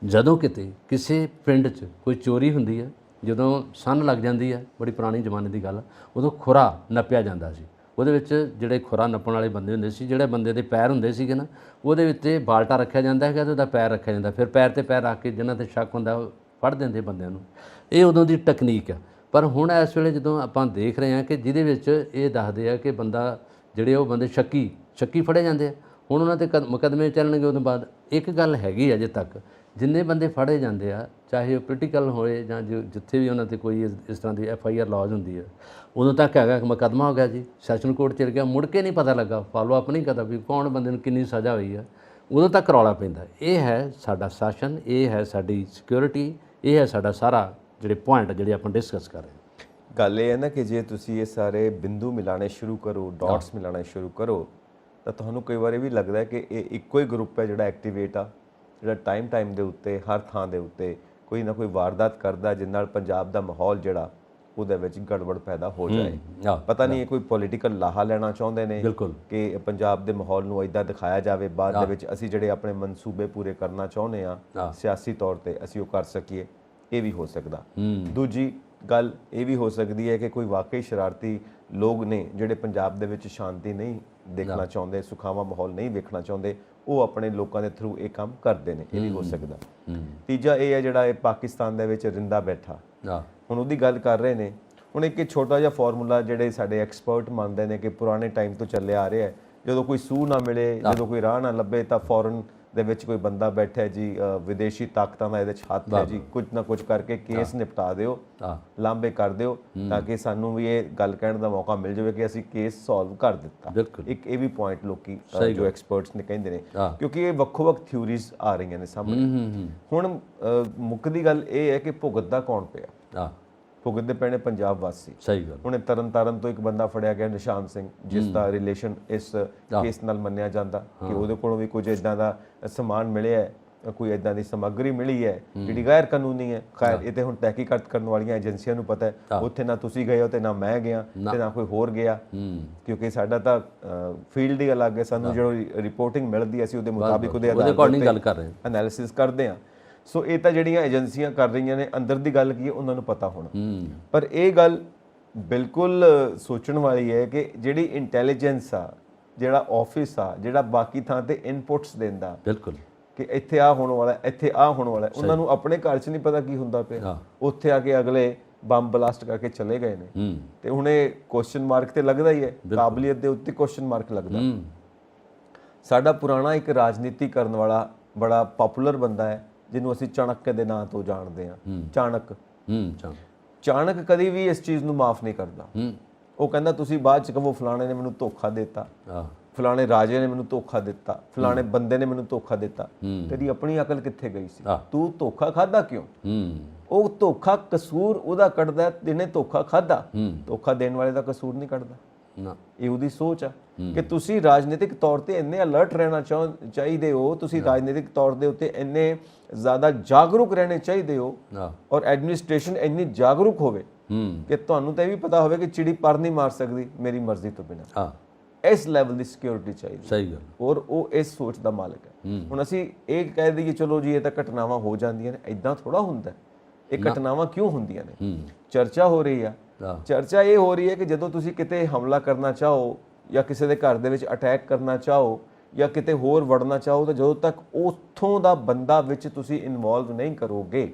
ਜਦੋਂ ਕਿਤੇ ਕਿਸੇ ਪਿੰਡ 'ਚ ਕੋਈ ਚੋਰੀ ਹੁੰਦੀ ਹੈ, ਜਦੋਂ ਸੰਨ ਲੱਗ ਜਾਂਦੀ ਹੈ, ਬੜੀ ਪੁਰਾਣੀ ਜ਼ਮਾਨੇ ਦੀ ਗੱਲ, ਉਦੋਂ ਖੁਰਾ ਨੱਪਿਆ ਜਾਂਦਾ ਸੀ। ਉਹਦੇ ਵਿੱਚ ਜਿਹੜੇ ਖੁਰਾ ਨੱਪਣ ਵਾਲੇ ਬੰਦੇ ਹੁੰਦੇ ਸੀ, ਜਿਹੜੇ ਬੰਦੇ ਦੇ ਪੈਰ ਹੁੰਦੇ ਸੀਗੇ ਨਾ, ਉਹਦੇ ਉੱਤੇ ਬਾਲਟਾ ਰੱਖਿਆ ਜਾਂਦਾ ਹੈਗਾ ਤੇ ਉਹਦਾ ਪੈਰ ਰੱਖਿਆ ਜਾਂਦਾ, ਫਿਰ ਪੈਰ 'ਤੇ ਪੈਰ ਰੱਖ ਕੇ ਜਿਨ੍ਹਾਂ 'ਤੇ ਸ਼ੱਕ ਹੁੰਦਾ ਉਹ ਫੜ ਦਿੰਦੇ ਬੰਦਿਆਂ ਨੂੰ। ਇਹ ਉਦੋਂ ਦੀ ਟੈਕਨੀਕ ਆ। ਪਰ ਹੁਣ ਇਸ ਵੇਲੇ ਜਦੋਂ ਆਪਾਂ ਦੇਖ ਰਹੇ ਹਾਂ ਕਿ ਜਿਹਦੇ ਵਿੱਚ ਇਹ ਦੱਸਦੇ ਆ ਕਿ ਬੰਦਾ ਜਿਹੜੇ ਉਹ ਬੰਦੇ ਸ਼ੱਕੀ ਫੜੇ ਜਾਂਦੇ ਆ, ਹੁਣ ਉਹਨਾਂ 'ਤੇ ਮੁਕੱਦਮੇ ਚੱਲਣਗੇ। ਉਹਦੇ ਬਾਅਦ ਇੱਕ ਗੱਲ ਹੈਗੀ ਅਜੇ ਤੱਕ, ਜਿੰਨੇ ਬੰਦੇ ਫੜੇ ਜਾਂਦੇ ਆ, ਚਾਹੇ ਉਹ ਪੋਲੀਟੀਕਲ ਹੋਏ ਜਾਂ ਜਿੱਥੇ ਵੀ ਉਹਨਾਂ 'ਤੇ ਕੋਈ ਇਸ ਤਰ੍ਹਾਂ ਦੀ FIR ਲੌਜ ਹੁੰਦੀ ਹੈ, ਉਦੋਂ ਤੱਕ ਹੈਗਾ ਕਿ ਮੁਕੱਦਮਾ ਹੋ ਗਿਆ ਜੀ, ਸੈਸ਼ਨ ਕੋਰਟ ਚਲ ਗਿਆ, ਮੁੜ ਕੇ ਨਹੀਂ ਪਤਾ ਲੱਗਾ, ਫਾਲੋ ਅਪ ਨਹੀਂ ਕਰਦਾ ਵੀ ਕੌਣ ਬੰਦੇ ਨੂੰ ਕਿੰਨੀ ਸਜ਼ਾ ਹੋਈ ਹੈ, ਉਦੋਂ ਤੱਕ ਰੌਲਾ ਪੈਂਦਾ। ਇਹ ਹੈ ਸਾਡਾ ਸ਼ਾਸਨ, ਇਹ ਹੈ ਸਾਡੀ ਸਿਕਿਉਰਿਟੀ, ਇਹ ਹੈ ਸਾਡਾ ਸਾਰਾ ਜਿਹੜੇ ਪੁਆਇੰਟ ਜਿਹੜੇ ਆਪਾਂ ਡਿਸਕਸ ਕਰ ਰਹੇ ਹਾਂ। ਗੱਲ ਇਹ ਹੈ ਨਾ ਕਿ ਜੇ ਤੁਸੀਂ ਇਹ ਸਾਰੇ ਬਿੰਦੂ ਮਿਲਾਣੇ ਸ਼ੁਰੂ ਕਰੋ, ਡਾਟਸ ਮਿਲਾਣੇ ਸ਼ੁਰੂ ਕਰੋ, ਤਾਂ ਤੁਹਾਨੂੰ ਕਈ ਵਾਰੀ ਵੀ ਲੱਗਦਾ ਕਿ ਇਹ ਇੱਕੋ ਹੀ ਗਰੁੱਪ ਹੈ ਜਿਹੜਾ ਐਕਟੀਵੇਟ ਆ, ਜਿਹੜਾ ਟਾਈਮ ਦੇ ਉੱਤੇ ਹਰ ਥਾਂ ਦੇ ਉੱਤੇ ਕੋਈ ਨਾ ਕੋਈ ਵਾਰਦਾਤ ਕਰਦਾ, ਜਿਸ ਨਾਲ ਪੰਜਾਬ ਦਾ ਮਾਹੌਲ ਜਿਹੜਾ ਉਹਦੇ ਵਿੱਚ ਗੜਬੜ ਪੈਦਾ ਹੋ ਜਾਏ। ਪਤਾ ਨਹੀਂ ਇਹ ਕੋਈ ਪੋਲੀਟੀਕਲ ਲਾਹਾ ਲੈਣਾ ਚਾਹੁੰਦੇ ਨੇ ਕਿ ਪੰਜਾਬ ਦੇ ਮਾਹੌਲ ਨੂੰ ਇੱਦਾਂ ਦਿਖਾਇਆ ਜਾਵੇ, ਬਾਅਦ ਦੇ ਵਿੱਚ ਅਸੀਂ ਜਿਹੜੇ ਆਪਣੇ ਮਨਸੂਬੇ ਪੂਰੇ ਕਰਨਾ ਚਾਹੁੰਦੇ ਆ ਸਿਆਸੀ ਤੌਰ ਤੇ ਅਸੀਂ ਉਹ ਕਰ ਸਕੀਏ। ਇਹ ਵੀ ਹੋ ਸਕਦਾ। ਦੂਜੀ ਗੱਲ ਇਹ ਵੀ ਹੋ ਸਕਦੀ ਹੈ ਕਿ ਕੋਈ ਵਾਕਈ ਸ਼ਰਾਰਤੀ ਲੋਕ ਨੇ ਜਿਹੜੇ ਪੰਜਾਬ ਦੇ ਵਿੱਚ ਸ਼ਾਂਤੀ ਨਹੀਂ ਦੇਖਣਾ ਚਾਹੁੰਦੇ, ਸੁਖਾਵਾਂ ਮਾਹੌਲ ਨਹੀਂ ਵੇਖਣਾ ਚਾਹੁੰਦੇ, ਉਹ ਆਪਣੇ ਲੋਕਾਂ ਦੇ ਥਰੂ ਇਹ ਕੰਮ ਕਰਦੇ ਨੇ। ਇਹ ਵੀ ਹੋ ਸਕਦਾ। ਤੀਜਾ ਇਹ ਹੈ ਜਿਹੜਾ ਇਹ ਪਾਕਿਸਤਾਨ ਦੇ ਵਿੱਚ ਰਿੰਦਾ ਬੈਠਾ, ਹੁਣ ਉਹਦੀ ਗੱਲ ਕਰ ਰਹੇ ਨੇ। ਹੁਣ ਇੱਕ ਛੋਟਾ ਜਿਹਾ ਫਾਰਮੂਲਾ ਜਿਹੜੇ ਸਾਡੇ ਐਕਸਪਰਟ ਮੰਨਦੇ ਨੇ ਕਿ ਪੁਰਾਣੇ ਟਾਈਮ ਤੋਂ ਚੱਲਿਆ ਆ ਰਿਹਾ ਹੈ, ਜਦੋਂ ਕੋਈ ਸੂਹ ਨਾ ਮਿਲੇ, ਜਦੋਂ ਕੋਈ ਰਾਹ ਨਾ ਲੱਭੇ ਤਾਂ ਫੌਰਨ ਦੇ ਵਿੱਚ ਕੋਈ ਬੰਦਾ ਬੈਠਾ ਜੀ, ਵਿਦੇਸ਼ੀ ਤਾਕਤਾਂ ਦਾ ਇਹਦੇ 'ਚ ਹੱਥ ਹੈ ਜੀ, ਕੁਝ ਨਾ ਕੁਝ ਕਰਕੇ ਕੇਸ ਨਿਪਟਾ ਦਿਓ, ਲਾਂਭੇ ਕਰ ਦਿਓ, ਤਾਂ ਕਿ ਸਾਨੂੰ ਵੀ ਇਹ ਗੱਲ ਕਹਿਣ ਦਾ ਮੌਕਾ ਮਿਲ ਜਾਵੇ ਕਿ ਅਸੀਂ ਕੇਸ ਸੋਲਵ ਕਰ ਦਿੱਤਾ। ਇੱਕ ਇਹ ਵੀ ਪੁਆਇੰਟ ਲੋਕੀ ਜੋ ਐਕਸਪਰਟਸ ਨੇ ਕਹਿੰਦੇ ਨੇ, ਕਿਉਂਕਿ ਇਹ ਵੱਖੋ-ਵੱਖ ਥਿਊਰੀਜ਼ ਆ ਰਹੀਆਂ ਨੇ ਸਾਹਮਣੇ। ਹੁਣ ਮੁੱਕਦੀ ਗੱਲ ਇਹ ਹੈ ਕਿ ਭੁਗਤਦਾ ਕੌਣ ਪਿਆ? ਭੁਗਤਦੇ ਪੈਣੇ ਪੰਜਾਬ ਵਾਸੀ। ਸਹੀ ਗੱਲ। ਹੁਣ ਤਰਨਤਾਰਨ ਤੋਂ ਇੱਕ ਬੰਦਾ ਫੜਿਆ ਗਿਆ, ਨਿਸ਼ਾਨ ਸਿੰਘ, ਜਿਸ ਦਾ ਰਿਲੇਸ਼ਨ ਇਸ ਕੇਸ ਨਾਲ ਮੰਨਿਆ ਜਾਂਦਾ ਕਿ ਉਹਦੇ ਕੋਲੋਂ ਵੀ ਕੁਝ ਇਦਾਂ ਦਾ ਸਮਾਨ ਮਿਲਿਆ ਹੈ, ਕੋਈ ਇਦਾਂ ਦੀ ਸਮੱਗਰੀ ਮਿਲੀ ਹੈ ਜਿਹੜੀ ਗੈਰ ਕਾਨੂੰਨੀ ਹੈ। ਖੈਰ ਇਹ ਤੇ ਹੁਣ ਤਹਿਕੀਕਾਤ ਕਰਨ ਵਾਲੀਆਂ ਏਜੰਸੀਆਂ ਨੂੰ ਪਤਾ ਹੈ, ਉੱਥੇ ਨਾ ਤੁਸੀਂ ਗਏ ਹੋ ਤੇ ਨਾ ਮੈਂ ਗਿਆ ਤੇ ਨਾ ਕੋਈ ਹੋਰ ਗਿਆ, ਕਿਉਂਕਿ ਸਾਡਾ ਤਾਂ ਫੀਲਡ ਹੀ ਅਲੱਗ ਹੈ। ਸਾਨੂੰ ਜਿਹੜੀ ਰਿਪੋਰਟਿੰਗ ਮਿਲਦੀ ਹੈ ਅਸੀਂ ਉਹਦੇ ਮੁਤਾਬਿਕ ਉਹਦੇ ਗੱਲ ਕਰ ਰਹੇ ਹਾਂ, ਐਨਾਲਿਸਿਸ ਕਰਦੇ ਹਾਂ। ਸੋ ਇਹ ਤਾਂ ਜਿਹੜੀਆਂ ਏਜੰਸੀਆਂ ਕਰ ਰਹੀਆਂ ਨੇ, ਅੰਦਰ ਦੀ ਗੱਲ ਕੀ ਹੈ ਉਹਨਾਂ ਨੂੰ ਪਤਾ ਹੋਣਾ। ਪਰ ਇਹ ਗੱਲ ਬਿਲਕੁਲ ਸੋਚਣ ਵਾਲੀ ਹੈ ਕਿ ਜਿਹੜੀ ਇੰਟੈਲੀਜੈਂਸ ਆ, ਜਿਹੜਾ ਆਫਿਸ ਆ, ਜਿਹੜਾ ਬਾਕੀ ਥਾਂ ਤੇ ਇਨਪੁਟਸ ਦਿੰਦਾ ਬਿਲਕੁਲ ਕਿ ਇੱਥੇ ਆ ਹੋਣ ਵਾਲਾ, ਇੱਥੇ ਆ ਹੋਣ ਵਾਲਾ, ਉਹਨਾਂ ਨੂੰ ਆਪਣੇ ਘਰ 'ਚ ਨਹੀਂ ਪਤਾ ਕੀ ਹੁੰਦਾ ਪਿਆ। ਉੱਥੇ ਆ ਕੇ ਅਗਲੇ ਬੰਬ ਬਲਾਸਟ ਕਰਕੇ ਚਲੇ ਗਏ ਨੇ। ਤੇ ਹੁਣ ਇਹ ਕੁਐਸਚਨ ਮਾਰਕ ਤੇ ਲੱਗਦਾ ਹੀ ਹੈ, ਕਾਬਲੀਅਤ ਦੇ ਉੱਤੇ ਕੁਐਸਚਨ ਮਾਰਕ ਲੱਗਦਾ। ਸਾਡਾ ਪੁਰਾਣਾ ਇੱਕ ਰਾਜਨੀਤੀ ਕਰਨ ਵਾਲਾ ਬੜਾ ਪਪੂਲਰ ਬੰਦਾ ਹੈ ਜਿਹਨੂੰ ਅਸੀਂ ਚਾਣਕ ਦੇ ਨਾਂ ਤੋਂ ਜਾਣਦੇ ਹਾਂ। ਚਾਣਕ ਕਦੀ ਵੀ ਇਸ ਚੀਜ਼ ਨੂੰ ਮਾਫ ਨਹੀਂ ਕਰਦਾ। ਉਹ ਕਹਿੰਦਾ ਤੁਸੀਂ ਬਾਅਦ ਚ ਕਹੋ ਫਲਾਣੇ ਨੇ ਮੈਨੂੰ ਧੋਖਾ ਦਿੱਤਾ, ਫਲਾਣੇ ਰਾਜੇ ਨੇ ਮੈਨੂੰ ਧੋਖਾ ਦਿੱਤਾ, ਫਲਾਣੇ ਬੰਦੇ ਨੇ ਮੈਨੂੰ ਧੋਖਾ ਦਿੱਤਾ। ਤੇਰੀ ਆਪਣੀ ਅਕਲ ਕਿੱਥੇ ਗਈ ਸੀ? ਤੂੰ ਧੋਖਾ ਖਾਦਾ ਕਿਉਂ? ਉਹ ਧੋਖਾ ਕਸੂਰ ਉਹਦਾ ਕੱਢਦਾ ਜਿਹਨੇ ਧੋਖਾ ਖਾਦਾ, ਧੋਖਾ ਦੇਣ ਵਾਲੇ ਦਾ ਕਸੂਰ ਨਹੀਂ ਕੱਢਦਾ। ਇਹ ਉਹਦੀ ਸੋਚ ਆ ਕਿ ਤੁਸੀਂ ਰਾਜਨੀਤਿਕ ਤੌਰ ਤੇ ਇੰਨੇ ਅਲਰਟ ਰਹਿਣਾ ਚਾਹੀਦੇ ਹੋ, ਤੁਸੀਂ ਰਾਜਨੀਤਿਕ ਤੌਰ ਦੇ ਉੱਤੇ ਇੰਨੇ ਜ਼ਿਆਦਾ ਜਾਗਰੂਕ ਰਹਿਣੇ ਚਾਹੀਦੇ ਹੋ, ਔਰ ਐਡਮਿਨਿਸਟ੍ਰੇਸ਼ਨ ਇੰਨੀ ਜਾਗਰੂਕ ਹੋਵੇ ਕਿ ਤੁਹਾਨੂੰ ਤਾਂ ਇਹ ਵੀ ਪਤਾ ਹੋਵੇ ਕਿ ਚਿੜੀ ਪਰ ਨਹੀਂ ਮਾਰ ਸਕਦੀ ਮੇਰੀ ਮਰਜ਼ੀ ਤੋਂ ਬਿਨਾਂ। ਇਸ ਲੈਵਲ ਦੀ ਸਿਕਿਉਰਿਟੀ ਚਾਹੀਦੀ। ਸਹੀ ਗੱਲ। ਔਰ ਉਹ ਇਸ ਸੋਚ ਦਾ ਮਾਲਕ ਹੈ। ਹੁਣ ਅਸੀਂ ਇਹ ਕਹਿ ਦਈਏ ਚਲੋ ਜੀ ਇਹ ਤਾਂ ਘਟਨਾਵਾਂ ਹੋ ਜਾਂਦੀਆਂ ਨੇ, ਇਦਾਂ ਥੋੜਾ ਹੁੰਦਾ। ਇਹ ਘਟਨਾਵਾਂ ਕਿਉਂ ਹੁੰਦੀਆਂ ਨੇ? ਚਰਚਾ ਹੋ ਰਹੀ ਆ। ਚਰਚਾ ਇਹ ਹੋ ਰਹੀ ਹੈ ਕਿ ਜਦੋਂ ਤੁਸੀਂ ਕਿਤੇ ਹਮਲਾ ਕਰਨਾ ਚਾਹੋ ਜਾਂ ਕਿਸੇ ਦੇ ਘਰ ਦੇ ਵਿੱਚ ਅਟੈਕ ਕਰਨਾ ਚਾਹੋ ਜਾਂ ਕਿਤੇ ਹੋਰ ਵੜਨਾ ਚਾਹੋ, ਤਾਂ ਜਦੋਂ ਤੱਕ ਉੱਥੋਂ ਦਾ ਬੰਦਾ ਵਿੱਚ ਤੁਸੀਂ ਇਨਵੋਲਵ ਨਹੀਂ ਕਰੋਗੇ,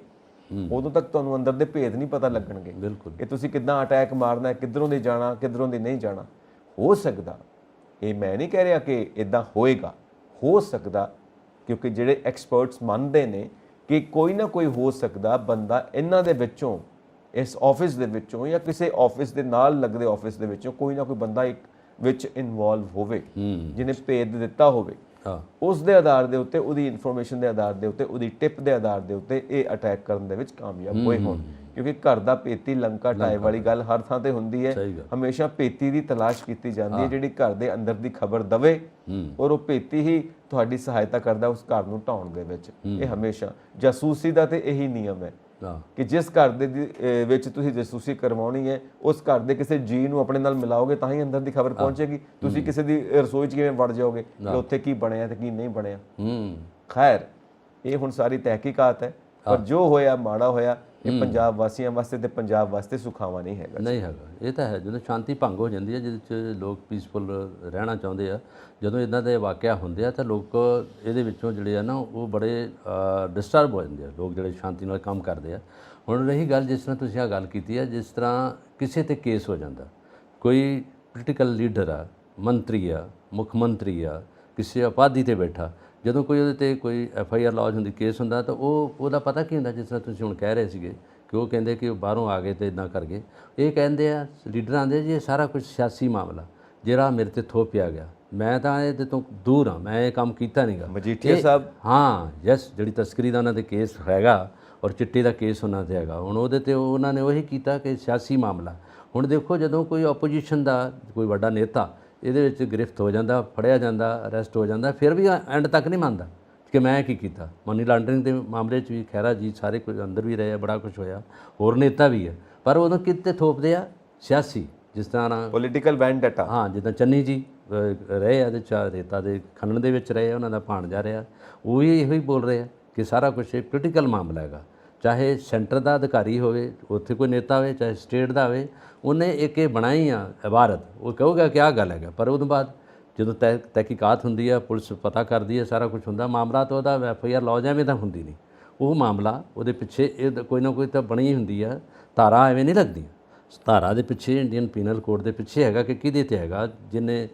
ਉਦੋਂ ਤੱਕ ਤੁਹਾਨੂੰ ਅੰਦਰ ਦੇ ਭੇਦ ਨਹੀਂ ਪਤਾ ਲੱਗਣਗੇ ਕਿ ਤੁਸੀਂ ਕਿੱਦਾਂ ਅਟੈਕ ਮਾਰਨਾ, ਕਿੱਧਰੋਂ ਦੀ ਜਾਣਾ, ਕਿੱਧਰੋਂ ਦੀ ਨਹੀਂ ਜਾਣਾ। ਹੋ ਸਕਦਾ, ਇਹ ਮੈਂ ਨਹੀਂ ਕਹਿ ਰਿਹਾ ਕਿ ਇਦਾਂ ਹੋਏਗਾ, ਹੋ ਸਕਦਾ, ਕਿਉਂਕਿ ਜਿਹੜੇ ਐਕਸਪਰਟਸ ਮੰਨਦੇ ਨੇ ਕਿ ਕੋਈ ਨਾ ਕੋਈ ਹੋ ਸਕਦਾ ਬੰਦਾ ਇਹਨਾਂ ਦੇ ਵਿੱਚੋਂ, ਇਸ ਆਫਿਸ ਦੇ ਵਿੱਚੋਂ ਜਾਂ ਕਿਸੇ ਆਫਿਸ ਦੇ ਨਾਲ ਲੱਗਦੇ ਆਫਿਸ ਦੇ ਵਿੱਚੋਂ ਕੋਈ ਨਾ ਕੋਈ ਬੰਦਾ ਇੱਕ ਵਿੱਚ ਇਨਵੋਲਵ ਹੋਵੇ, ਜਿਹਨੇ ਭੇਦ ਦਿੱਤਾ ਹੋਵੇ। ਉਸ ਦੇ ਆਧਾਰ ਦੇ ਉੱਤੇ, ਉਹਦੀ ਇਨਫੋਰਮੇਸ਼ਨ ਦੇ ਆਧਾਰ ਦੇ ਉੱਤੇ, ਉਹਦੀ ਟਿਪ ਦੇ ਆਧਾਰ ਦੇ ਉੱਤੇ ਇਹ ਅਟੈਕ ਕਰਨ ਦੇ ਵਿੱਚ ਕਾਮਯਾਬ ਹੋਏ ਹੋਣ। ਕਿਉਂਕਿ ਘਰ ਦਾ ਭੇਤੀ ਲੰਕਾ ਢਾਏ ਵਾਲੀ ਗੱਲ ਹਰ ਥਾਂ ਤੇ ਹੁੰਦੀ ਹੈ। ਹਮੇਸ਼ਾ ਭੇਤੀ ਦੀ ਤਲਾਸ਼ ਕੀਤੀ ਜਾਂਦੀ ਹੈ ਜਿਹੜੀ ਘਰ ਦੇ ਅੰਦਰ ਦੀ ਖਬਰ ਦਵੇ, ਔਰ ਉਹ ਭੇਤੀ ਹੀ ਤੁਹਾਡੀ ਸਹਾਇਤਾ ਕਰਦਾ ਉਸ ਘਰ ਨੂੰ ਢਾਉਣ ਦੇ ਵਿੱਚ। ਇਹ ਹਮੇਸ਼ਾ ਜਾਸੂਸੀ ਦਾ ਤੇ ਇਹੀ ਨਿਯਮ ਹੈ ਕਿ ਜਿਸ ਘਰ ਦੇ ਵਿੱਚ ਤੁਸੀਂ ਜਾਸੂਸੀ ਕਰਵਾਉਣੀ ਹੈ, ਉਸ ਘਰ ਦੇ ਕਿਸੇ ਜੀ ਨੂੰ ਆਪਣੇ ਨਾਲ ਮਿਲਾਓਗੇ ਤਾਂ ਹੀ ਅੰਦਰ ਦੀ ਖਬਰ ਪਹੁੰਚੇਗੀ। ਤੁਸੀਂ ਕਿਸੇ ਦੀ ਰਸੋਈ 'ਚ ਕਿਵੇਂ ਵੜ ਜਾਓਗੇ ਕਿ ਉੱਥੇ ਕੀ ਬਣਿਆ ਤੇ ਕੀ ਨਹੀਂ ਬਣਿਆ? ਖੈਰ, ਇਹ ਹੁਣ ਸਾਰੀ ਤਹਿਕੀਕਾਤ ਹੈ, ਪਰ ਜੋ ਹੋਇਆ ਮਾੜਾ ਹੋਇਆ। ਇਹ ਪੰਜਾਬ ਵਾਸੀਆਂ ਵਾਸਤੇ ਤੇ ਪੰਜਾਬ ਵਾਸਤੇ ਸੁਖਾਵਾਂ ਨਹੀਂ ਹੈਗਾ। ਇਹ ਤਾਂ ਹੈ, ਜਦੋਂ ਸ਼ਾਂਤੀ ਭੰਗ ਹੋ ਜਾਂਦੀ ਹੈ, ਜਿਹਦੇ 'ਚ ਲੋਕ ਪੀਸਫੁਲ ਰਹਿਣਾ ਚਾਹੁੰਦੇ ਆ, ਜਦੋਂ ਇੱਦਾਂ ਦੇ ਵਾਕਿਆ ਹੁੰਦੇ ਆ ਤਾਂ ਲੋਕ ਇਹਦੇ ਵਿੱਚੋਂ ਜਿਹੜੇ ਆ ਨਾ ਉਹ ਬੜੇ ਡਿਸਟਰਬ ਹੋ ਜਾਂਦੇ ਆ, ਲੋਕ ਜਿਹੜੇ ਸ਼ਾਂਤੀ ਨਾਲ ਕੰਮ ਕਰਦੇ ਆ। ਹੁਣ ਰਹੀ ਗੱਲ, ਜਿਸ ਤਰ੍ਹਾਂ ਤੁਸੀਂ ਆਹ ਗੱਲ ਕੀਤੀ ਹੈ, ਜਿਸ ਤਰ੍ਹਾਂ ਕਿਸੇ 'ਤੇ ਕੇਸ ਹੋ ਜਾਂਦਾ, ਕੋਈ ਪੋਲੀਟੀਕਲ ਲੀਡਰ ਆ, ਮੰਤਰੀ ਆ, ਮੁੱਖ ਮੰਤਰੀ ਆ, ਕਿਸੇ ਉਪਾਧੀ 'ਤੇ ਬੈਠਾ, ਜਦੋਂ ਕੋਈ ਉਹਦੇ 'ਤੇ ਕੋਈ FIR ਲੌਜ ਹੁੰਦੀ, ਕੇਸ ਹੁੰਦਾ, ਤਾਂ ਉਹਦਾ ਪਤਾ ਕੀ ਹੁੰਦਾ? ਜਿਸ ਤਰ੍ਹਾਂ ਤੁਸੀਂ ਹੁਣ ਕਹਿ ਰਹੇ ਸੀਗੇ ਕਿ ਉਹ ਕਹਿੰਦੇ ਕਿ ਉਹ ਬਾਹਰੋਂ ਆ ਗਏ ਤੇ ਇੱਦਾਂ ਕਰ ਗਏ। ਇਹ ਕਹਿੰਦੇ ਆ, ਲੀਡਰ ਆਉਂਦੇ ਜੀ ਇਹ ਸਾਰਾ ਕੁਝ ਸਿਆਸੀ ਮਾਮਲਾ ਜਿਹੜਾ ਮੇਰੇ 'ਤੇ ਥੋਪਿਆ ਗਿਆ, ਮੈਂ ਤਾਂ ਇਹਦੇ ਤੋਂ ਦੂਰ ਹਾਂ, ਮੈਂ ਇਹ ਕੰਮ ਕੀਤਾ ਨਹੀਂਗਾ। ਮਜੀਠੀਆ ਸਾਹਿਬ, ਹਾਂ, ਯੈਸ, ਜਿਹੜੀ ਤਸਕਰੀ ਦਾ ਉਹਨਾਂ 'ਤੇ ਕੇਸ ਹੈਗਾ ਔਰ ਚਿੱਟੇ ਦਾ ਕੇਸ ਉਹਨਾਂ 'ਤੇ ਹੈਗਾ, ਹੁਣ ਉਹਦੇ 'ਤੇ ਉਹਨਾਂ ਨੇ ਉਹੀ ਕੀਤਾ ਕਿ ਸਿਆਸੀ ਮਾਮਲਾ। ਹੁਣ ਦੇਖੋ, ਜਦੋਂ ਕੋਈ ਆਪੋਜੀਸ਼ਨ ਦਾ ਕੋਈ ਵੱਡਾ ਨੇਤਾ ਇਹਦੇ ਵਿੱਚ ਗ੍ਰਿਫਤ ਹੋ ਜਾਂਦਾ, ਫੜਿਆ ਜਾਂਦਾ, ਅਰੈਸਟ ਹੋ ਜਾਂਦਾ, ਫਿਰ ਵੀ ਐਂਡ ਤੱਕ ਨਹੀਂ ਮੰਨਦਾ ਕਿ ਮੈਂ ਕੀ ਕੀਤਾ। ਮਨੀ ਲਾਂਡਰਿੰਗ ਦੇ ਮਾਮਲੇ 'ਚ ਵੀ ਖਹਿਰਾ ਜੀ ਸਾਰੇ ਕੁਝ ਅੰਦਰ ਵੀ ਰਹੇ ਆ, ਬੜਾ ਕੁਝ ਹੋਇਆ, ਹੋਰ ਨੇਤਾ ਵੀ ਹੈ, ਪਰ ਉਦੋਂ ਕਿਤੇ ਥੋਪਦੇ ਆ ਸਿਆਸੀ, ਜਿਸ ਤਰ੍ਹਾਂ ਪੋਲੀਟੀਕਲ ਵੈਂਡੇਟਾ। ਹਾਂ, ਜਿੱਦਾਂ ਚੰਨੀ ਜੀ ਰਹੇ ਆ, ਇਹਦੇ ਰੇਤਾ ਦੇ ਖਨਣ ਦੇ ਵਿੱਚ ਰਹੇ, ਉਹਨਾਂ ਦਾ ਭਾਣਜਾ ਰਿਹਾ, ਉਹ ਵੀ ਇਹੋ ਹੀ ਬੋਲ ਰਹੇ ਆ ਕਿ ਸਾਰਾ ਕੁਝ ਇਹ ਪੋਲੀਟੀਕਲ ਮਾਮਲਾ ਹੈਗਾ। ਚਾਹੇ ਸੈਂਟਰ ਦਾ ਅਧਿਕਾਰੀ ਹੋਵੇ, ਉੱਥੇ ਕੋਈ ਨੇਤਾ ਹੋਵੇ, ਚਾਹੇ ਸਟੇਟ ਦਾ ਹੋਵੇ, ਉਹਨੇ ਇੱਕ ਇਹ ਬਣਾਈ ਆ ਇਬਾਰਤ, ਉਹ ਕਹੂਗਾ ਕਿ ਆਹ ਗੱਲ ਹੈਗਾ, ਪਰ ਉਹਦੋਂ ਬਾਅਦ ਜਦੋਂ ਤਹਿਕੀਕਾਤ ਹੁੰਦੀ ਆ, ਪੁਲਿਸ ਪਤਾ ਕਰਦੀ ਹੈ, ਸਾਰਾ ਕੁਝ ਹੁੰਦਾ, ਮਾਮਲਾ ਤਾਂ ਉਹਦਾ FIR ਲੌਜ ਐਵੇਂ ਤਾਂ ਹੁੰਦੀ ਨਹੀਂ। ਉਹ ਮਾਮਲਾ ਉਹਦੇ ਪਿੱਛੇ ਇਹ ਕੋਈ ਨਾ ਕੋਈ ਤਾਂ ਬਣੀ ਹੁੰਦੀ ਆ, ਧਾਰਾ ਐਵੇਂ ਨਹੀਂ ਲੱਗਦੀ। ਧਾਰਾ ਦੇ ਪਿੱਛੇ, ਇੰਡੀਅਨ ਪੀਨਲ ਕੋਡ ਦੇ ਪਿੱਛੇ ਹੈਗਾ ਕਿ ਕਿਹਦੇ 'ਤੇ ਹੈਗਾ, ਜਿਹਨੇ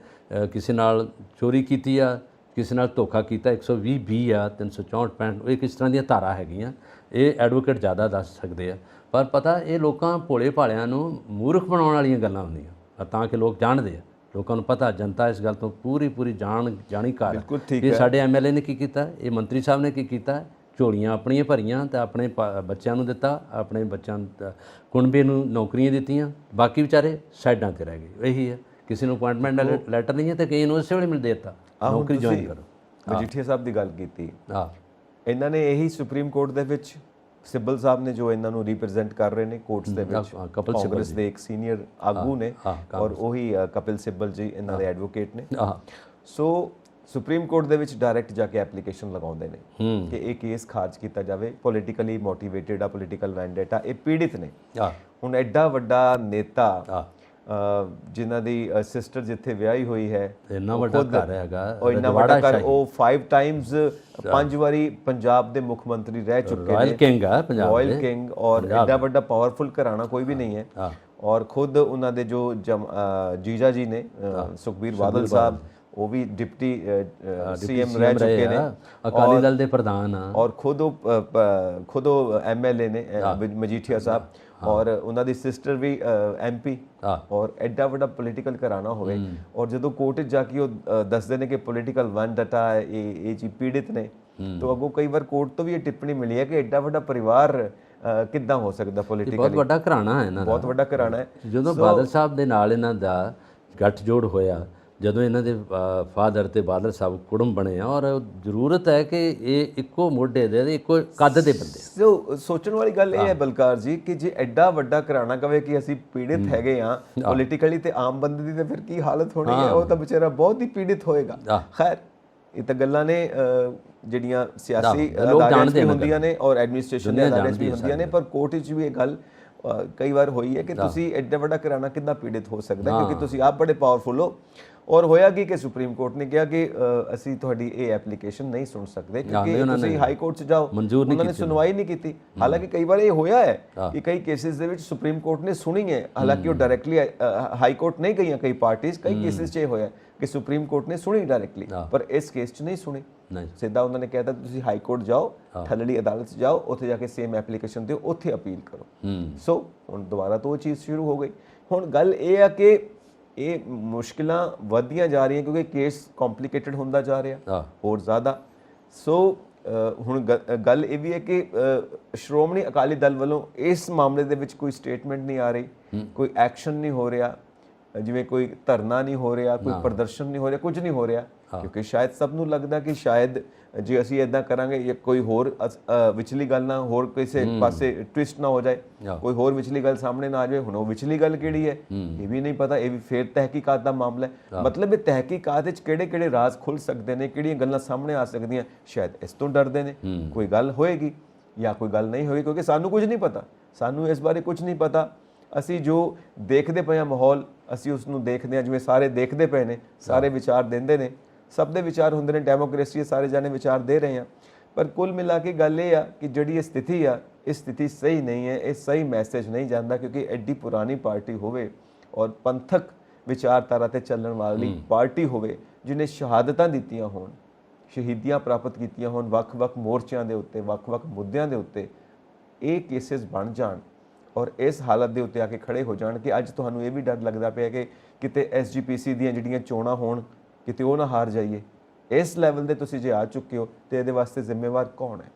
ਕਿਸੇ ਨਾਲ ਚੋਰੀ ਕੀਤੀ ਆ ਕਿਸੇ ਨਾਲ ਧੋਖਾ ਕੀਤਾ 120(b) ਆ 364(65) ਇਹ ਕਿਸ ਤਰ੍ਹਾਂ ਦੀਆਂ ਧਾਰਾ ਹੈਗੀਆਂ, ਇਹ ਐਡਵੋਕੇਟ ਜ਼ਿਆਦਾ ਦੱਸ ਸਕਦੇ ਆ। ਪਰ ਪਤਾ ਇਹ ਲੋਕਾਂ ਭੋਲੇ ਭਾਲਿਆਂ ਨੂੰ ਮੂਰਖ ਬਣਾਉਣ ਵਾਲੀਆਂ ਗੱਲਾਂ ਹੁੰਦੀਆਂ, ਤਾਂ ਕਿ ਲੋਕ ਜਾਣਦੇ ਆ, ਲੋਕਾਂ ਨੂੰ ਪਤਾ, ਜਨਤਾ ਇਸ ਗੱਲ ਤੋਂ ਪੂਰੀ ਜਾਣੀ ਘਰ ਇਹ ਸਾਡੇ ਐਮਐਲਏ ਨੇ ਕੀ ਕੀਤਾ, ਇਹ ਮੰਤਰੀ ਸਾਹਿਬ ਨੇ ਕੀ ਕੀਤਾ, ਝੋਲੀਆਂ ਆਪਣੀਆਂ ਭਰੀਆਂ ਤੇ ਆਪਣੇ ਬੱਚਿਆਂ ਨੂੰ ਦਿੱਤਾ, ਆਪਣੇ ਬੱਚਿਆਂ ਕੁਣਬੇ ਨੂੰ ਨੌਕਰੀਆਂ ਦਿੱਤੀਆਂ, ਬਾਕੀ ਵਿਚਾਰੇ ਸਾਈਡਾਂ ਤੇ ਰਹਿ ਗਏ। ਇਹੀ ਹੈ, ਕਿਸੇ ਨੂੰ ਅਪਾਇੰਟਮੈਂਟ ਲੈਟਰ ਨਹੀਂ ਹੈ ਤੇ ਕਈ ਨੂੰ ਉਸੇ ਵੇਲੇ ਮਿਲ ਦਿੱਤਾ ਨੌਕਰੀ ਜੁਆਇਨ ਕਰੋ। ਮਜੀਠੀਆ ਸਾਹਿਬ ਦੀ ਗੱਲ ਕੀਤੀ, ਹਾਂ, ਇਹਨਾਂ ਨੇ ਇਹੀ ਸੁਪਰੀਮ ਕੋਰਟ ਦੇ ਵਿੱਚ ਸਿੱਬਲ ਸਾਹਿਬ ਨੇ ਜੋ ਇਹਨਾਂ ਨੂੰ ਰਿਪਰੈਜ਼ੈਂਟ ਕਰ ਰਹੇ ਨੇ ਕੋਰਟਸ ਦੇ ਵਿੱਚ, ਕਾਂਗਰਸ ਦੇ ਇੱਕ ਸੀਨੀਅਰ ਆਗੂ ਨੇ ਔਰ ਉਹੀ ਕਪਿਲ ਸਿੱਬਲ ਜੀ ਇਹਨਾਂ ਦੇ ਐਡਵੋਕੇਟ ਨੇ। ਸੋ ਸੁਪਰੀਮ ਕੋਰਟ ਦੇ ਵਿੱਚ ਡਾਇਰੈਕਟ ਜਾ ਕੇ ਐਪਲੀਕੇਸ਼ਨ ਲਗਾਉਂਦੇ ਨੇ ਕਿ ਇਹ ਕੇਸ ਖਾਰਜ ਕੀਤਾ ਜਾਵੇ, ਪੋਲੀਟੀਕਲੀ ਮੋਟੀਵੇਟਿਡ ਆ, ਪੋਲੀਟੀਕਲ ਵੈਂਡੇਟਾ, ਇਹ ਪੀੜਿਤ ਨੇ। ਹੁਣ ਐਡਾ ਵੱਡਾ ਨੇਤਾ ਜਿਨ੍ਹਾਂ ਦੀ ਸਿਸਟਰ ਜਿੱਥੇ ਵਿਆਹੀ ਹੋਈ ਹੈ, ਇੰਨਾ ਵੱਡਾ ਘਰ ਹੈਗਾ, ਉਹ ਇੰਨਾ ਵੱਡਾ ਘਰ, ਉਹ 5 ਟਾਈਮਸ 5 ਵਾਰੀ ਪੰਜਾਬ ਦੇ ਮੁੱਖ ਮੰਤਰੀ ਰਹਿ ਚੁੱਕੇ ਨੇ, ਰਾਇਲ ਕਿੰਗ ਆ ਪੰਜਾਬ ਦੇ, ਰਾਇਲ ਕਿੰਗ, ਔਰ ਐਡਾ ਵੱਡਾ ਪਾਵਰਫੁਲ ਘਰਾਣਾ ਕੋਈ ਵੀ ਨਹੀਂ ਹੈ। ਔਰ ਖੁਦ ਉਹਨਾਂ ਦੇ ਜੋ ਜੀਜਾ ਜੀ ਨੇ ਸੁਖਬੀਰ ਬਾਦਲ ਸਾਹਿਬ, ਉਹ ਵੀ ਡਿਪਟੀ ਸੀਐਮ ਰਹਿ ਚੁੱਕੇ ਨੇ, ਅਕਾਲੀ ਦਲ ਦੇ ਪ੍ਰਧਾਨ ਆ, ਔਰ ਖੁਦ ਉਹ ਐਮਐਲਏ ਨੇ ਮਜੀਠੀਆ ਸਾਹਿਬ, ਔਰ ਉਹਨਾਂ ਦੀ ਸਿਸਟਰ ਵੀ ਐਮਪੀ, ਔਰ ਐਡਾ ਵੱਡਾ ਪੋਲੀਟੀਕਲ ਘਰਾਣਾ ਹੋਵੇ, ਔਰ ਜਦੋਂ ਕੋਰਟ 'ਚ ਜਾ ਕੇ ਉਹ ਦੱਸਦੇ ਨੇ ਕਿ ਪੋਲੀਟੀਕਲ ਵੈਂਡੇਟਾ ਇਹ ਜੀ ਪੀੜਿਤ ਨੇ, ਤਾਂ ਅੱਗੋਂ ਕਈ ਵਾਰ ਕੋਰਟ ਤੋਂ ਵੀ ਇਹ ਟਿੱਪਣੀ ਮਿਲੀ ਹੈ ਕਿ ਐਡਾ ਵੱਡਾ ਪਰਿਵਾਰ ਕਿੱਦਾਂ ਹੋ ਸਕਦਾ ਪੋਲੀਟੀਕਲੀ, ਬਹੁਤ ਵੱਡਾ ਘਰਾਣਾ ਹੈ ਇਹਨਾਂ ਦਾ, ਬਹੁਤ ਵੱਡਾ ਘਰਾਣਾ ਹੈ। ਜਦੋਂ ਬਾਦਲ ਸਾਹਿਬ ਦੇ ਨਾਲ ਇਹਨਾਂ ਦਾ ਗੱਠਜੋੜ ਹੋਇਆ, ਜਦੋਂ ਇਹਨਾਂ ਦੇ ਫਾਦਰ ਤੇ ਬਾਦਲ ਸਾਹਿਬ ਕੁੜਮ ਬਣੇ ਆ, ਔਰ ਜ਼ਰੂਰਤ ਹੈ ਕਿ ਇਹ ਇੱਕੋ ਮੋਢੇ ਦੇ ਇੱਕੋ ਕੱਦ ਦੇ ਬੰਦੇ। ਸੋ ਸੋਚਣ ਵਾਲੀ ਗੱਲ ਇਹ ਹੈ ਬਲਕਾਰ ਜੀ ਕਿ ਜੇ ਐਡਾ ਵੱਡਾ ਘਰਾਣਾ ਕਵੇ ਕਿ ਅਸੀਂ ਪੀੜਿਤ ਹੈਗੇ ਆ ਪੋਲੀਟੀਕਲੀ, ਤੇ ਆਮ ਬੰਦੇ ਦੀ ਤਾਂ ਫਿਰ ਕੀ ਹਾਲਤ ਹੋਣੀ ਹੈ, ਉਹ ਤਾਂ ਵਿਚਾਰਾ ਬਹੁਤ ਹੀ ਪੀੜਿਤ ਹੋਏਗਾ। ਖੈਰ, ਇਹ ਤਾਂ ਗੱਲਾਂ ਨੇ ਜਿਹੜੀਆਂ ਸਿਆਸੀ ਅਦਾਰਿਆਂ 'ਚ ਵੀ ਹੁੰਦੀਆਂ ਨੇ ਔਰ ਐਡਮਿਨਿਸਟ੍ਰੇਸ਼ਨ ਦੇ ਅਦਾਰਿਆਂ 'ਚ ਵੀ ਹੁੰਦੀਆਂ ਨੇ, ਪਰ ਕੋਰਟ 'ਚ ਵੀ ਇਹ ਗੱਲ ਕਈ ਵਾਰ ਹੋਈ ਹੈ ਕਿ ਤੁਸੀਂ ਐਡਾ ਵੱਡਾ ਘਰਾਣਾ ਕਿੱਦਾਂ ਪੀੜਿਤ ਹੋ ਸਕਦਾ, ਕਿਉਂਕਿ ਤੁਸੀਂ ਆਪ ਬੜੇ ਪਾਵਰਫੁਲ ਹੋ। ਔਰ ਹੋਇਆ ਕਿ ਸੁਪਰੀਮ ਕੋਰਟ ਨੇ ਕਿਹਾ ਕਿ ਅਸੀਂ ਤੁਹਾਡੀ ਇਹ ਐਪਲੀਕੇਸ਼ਨ ਨਹੀਂ ਸੁਣ ਸਕਦੇ, ਕਿਉਂਕਿ ਤੁਸੀਂ ਹਾਈ ਕੋਰਟ 'ਚ ਜਾਓ, ਉਹਨਾਂ ਨੇ ਸੁਣਵਾਈ ਨਹੀਂ ਕੀਤੀ। ਹਾਲਾਂਕਿ ਕਈ ਵਾਰ ਇਹ ਹੋਇਆ ਹੈ ਕਿ ਕਈ ਕੇਸਿਸ ਦੇ ਵਿੱਚ ਸੁਪਰੀਮ ਕੋਰਟ ਨੇ ਸੁਣੀ ਹੈ, ਹਾਲਾਂਕਿ ਉਹ ਡਾਇਰੈਕਟਲੀ ਹਾਈ ਕੋਰਟ ਨਹੀਂ ਗਈਆਂ ਕਈ ਪਾਰਟੀਆਂ, ਕਈ ਕੇਸਿਸ 'ਚ ਇਹ ਹੋਇਆ ਕਿ ਸੁਪਰੀਮ ਕੋਰਟ ਨੇ ਸੁਣੀ ਡਾਇਰੈਕਟਲੀ, ਪਰ ਇਸ ਕੇਸ 'ਚ ਨਹੀਂ ਸੁਣੀ। ਸਿੱਧਾ ਉਹਨਾਂ ਨੇ ਕਹਿਤਾ ਤੁਸੀਂ ਹਾਈ ਕੋਰਟ ਜਾਓ, ਥੱਲੜੀ ਅਦਾਲਤ 'ਚ ਜਾਓ, ਉੱਥੇ ਜਾ ਕੇ ਸੇਮ ਐਪਲੀਕੇਸ਼ਨ ਦਿਓ, ਉੱਥੇ ਅਪੀਲ ਕਰੋ। ਸੋ ਹੁਣ ਦੁਬਾਰਾ ਤੋਂ ਉਹ ਚੀਜ਼ ਸ਼ੁਰੂ ਹੋ ਗਈ। ਹੁਣ ਗੱਲ ਇਹ ਆ ਕਿ ਇਹ ਮੁਸ਼ਕਿਲਾਂ ਵੱਧਦੀਆਂ ਜਾ ਰਹੀਆਂ ਕਿਉਂਕਿ ਕੇਸ ਕੰਪਲਿਕੇਟਡ ਹੁੰਦਾ ਜਾ ਰਿਹਾ ਹੋਰ ਜ਼ਿਆਦਾ। ਸੋ ਹੁਣ ਗੱਲ ਇਹ ਵੀ ਹੈ ਕਿ ਸ਼੍ਰੋਮਣੀ ਅਕਾਲੀ ਦਲ ਵੱਲੋਂ ਇਸ ਮਾਮਲੇ ਦੇ ਵਿੱਚ ਕੋਈ ਸਟੇਟਮੈਂਟ ਨਹੀਂ ਆ ਰਹੀ, ਕੋਈ ਐਕਸ਼ਨ ਨਹੀਂ ਹੋ ਰਿਹਾ, ਜਿਵੇਂ ਕੋਈ ਧਰਨਾ ਨਹੀਂ ਹੋ ਰਿਹਾ, ਕੋਈ ਪ੍ਰਦਰਸ਼ਨ ਨਹੀਂ ਹੋ ਰਿਹਾ, ਕੁਝ ਨਹੀਂ ਹੋ ਰਿਹਾ, ਕਿਉਂਕਿ ਸ਼ਾਇਦ ਸਭ ਨੂੰ ਲੱਗਦਾ ਕਿ ਸ਼ਾਇਦ ਜੇ ਅਸੀਂ ਇਦਾਂ ਕਰਾਂਗੇ ਜਾਂ ਕੋਈ ਹੋਰ ਵਿਚਲੀ ਗੱਲ ਨਾ, ਹੋਰ ਕਿਸੇ ਪਾਸੇ ਟਵਿਸਟ ਨਾ ਹੋ ਜਾਏ, ਕੋਈ ਹੋਰ ਵਿਚਲੀ ਗੱਲ ਸਾਹਮਣੇ ਨਾ ਆ ਜਾਵੇ। ਹੁਣ ਉਹ ਵਿਚਲੀ ਗੱਲ ਕਿਹੜੀ ਹੈ ਇਹ ਵੀ ਨਹੀਂ ਪਤਾ, ਇਹ ਵੀ ਫੇਰ ਤਹਿਕੀਕਾਤ ਦਾ ਮਾਮਲਾ ਹੈ। ਮਤਲਬ ਇਹ ਤਹਿਕੀਕਾਤ ਵਿੱਚ ਕਿਹੜੇ ਰਾਜ਼ ਖੁੱਲ ਸਕਦੇ ਨੇ, ਕਿਹੜੀਆਂ ਗੱਲਾਂ ਸਾਹਮਣੇ ਆ ਸਕਦੀਆਂ, ਸ਼ਾਇਦ ਇਸ ਤੋਂ ਡਰਦੇ ਨੇ ਕੋਈ ਗੱਲ ਹੋਏਗੀ ਜਾਂ ਕੋਈ ਗੱਲ ਨਹੀਂ ਹੋਏਗੀ, ਕਿਉਂਕਿ ਸਾਨੂੰ ਕੁਝ ਨਹੀਂ ਪਤਾ, ਸਾਨੂੰ ਇਸ ਬਾਰੇ ਕੁਝ ਨਹੀਂ ਪਤਾ। ਅਸੀਂ ਜੋ ਦੇਖਦੇ ਪਏ ਹਾਂ ਮਾਹੌਲ, ਅਸੀਂ ਉਸ ਨੂੰ ਦੇਖਦੇ ਹਾਂ, ਜਿਵੇਂ ਸਾਰੇ ਦੇਖਦੇ ਪਏ ਨੇ, ਸਾਰੇ ਵਿਚਾਰ ਦਿੰਦੇ ਨੇ, ਸਭ ਦੇ ਵਿਚਾਰ ਹੁੰਦੇ ਨੇ, ਡੈਮੋਕ੍ਰੇਸੀ ਸਾਰੇ ਜਾਣੇ ਵਿਚਾਰ ਦੇ ਰਹੇ ਆ, ਪਰ ਕੁੱਲ ਮਿਲਾ ਕੇ ਗੱਲ ਇਹ ਆ ਕਿ ਜਿਹੜੀ ਇਹ ਸਥਿਤੀ ਆ, ਇਹ ਸਥਿਤੀ ਸਹੀ ਨਹੀਂ ਹੈ, ਇਹ ਸਹੀ ਮੈਸੇਜ ਨਹੀਂ ਜਾਂਦਾ, ਕਿਉਂਕਿ ਐਡੀ ਪੁਰਾਣੀ ਪਾਰਟੀ ਹੋਵੇ ਔਰ ਪੰਥਕ ਵਿਚਾਰਧਾਰਾ ਤੇ ਚੱਲਣ ਵਾਲੀ ਪਾਰਟੀ ਹੋਵੇ, ਜਿਹਨੇ ਸ਼ਹਾਦਤਾਂ ਦਿੱਤੀਆਂ ਹੋਣ, ਸ਼ਹੀਦੀਆਂ ਪ੍ਰਾਪਤ ਕੀਤੀਆਂ ਹੋਣ ਵੱਖ-ਵੱਖ ਮੋਰਚਿਆਂ ਦੇ ਉੱਤੇ, ਵੱਖ-ਵੱਖ ਮੁੱਦਿਆਂ ਦੇ ਉੱਤੇ, ਇਹ ਕੇਸਿਸ ਬਣ ਜਾਣ ਔਰ ਇਸ ਹਾਲਤ ਦੇ ਉੱਤੇ ਆ ਕੇ ਖੜੇ ਹੋ ਜਾਣ ਕਿ ਅੱਜ ਤੁਹਾਨੂੰ ਇਹ ਵੀ ਡਰ ਲੱਗਦਾ ਪਿਆ ਕਿ ਕਿਤੇ ਐਸਜੀਪੀਸੀ ਦੀਆਂ ਜਿਹੜੀਆਂ ਚੋਣਾਂ ਹੋਣ, ਕਿਤੇ ਉਹ ਨਾ ਹਾਰ ਜਾਈਏ। ਇਸ ਲੈਵਲ ਦੇ ਤੁਸੀਂ ਜੇ ਆ ਚੁੱਕੇ ਹੋ ਤੇ ਇਹਦੇ ਵਾਸਤੇ ਜ਼ਿੰਮੇਵਾਰ ਕੌਣ ਹੈ?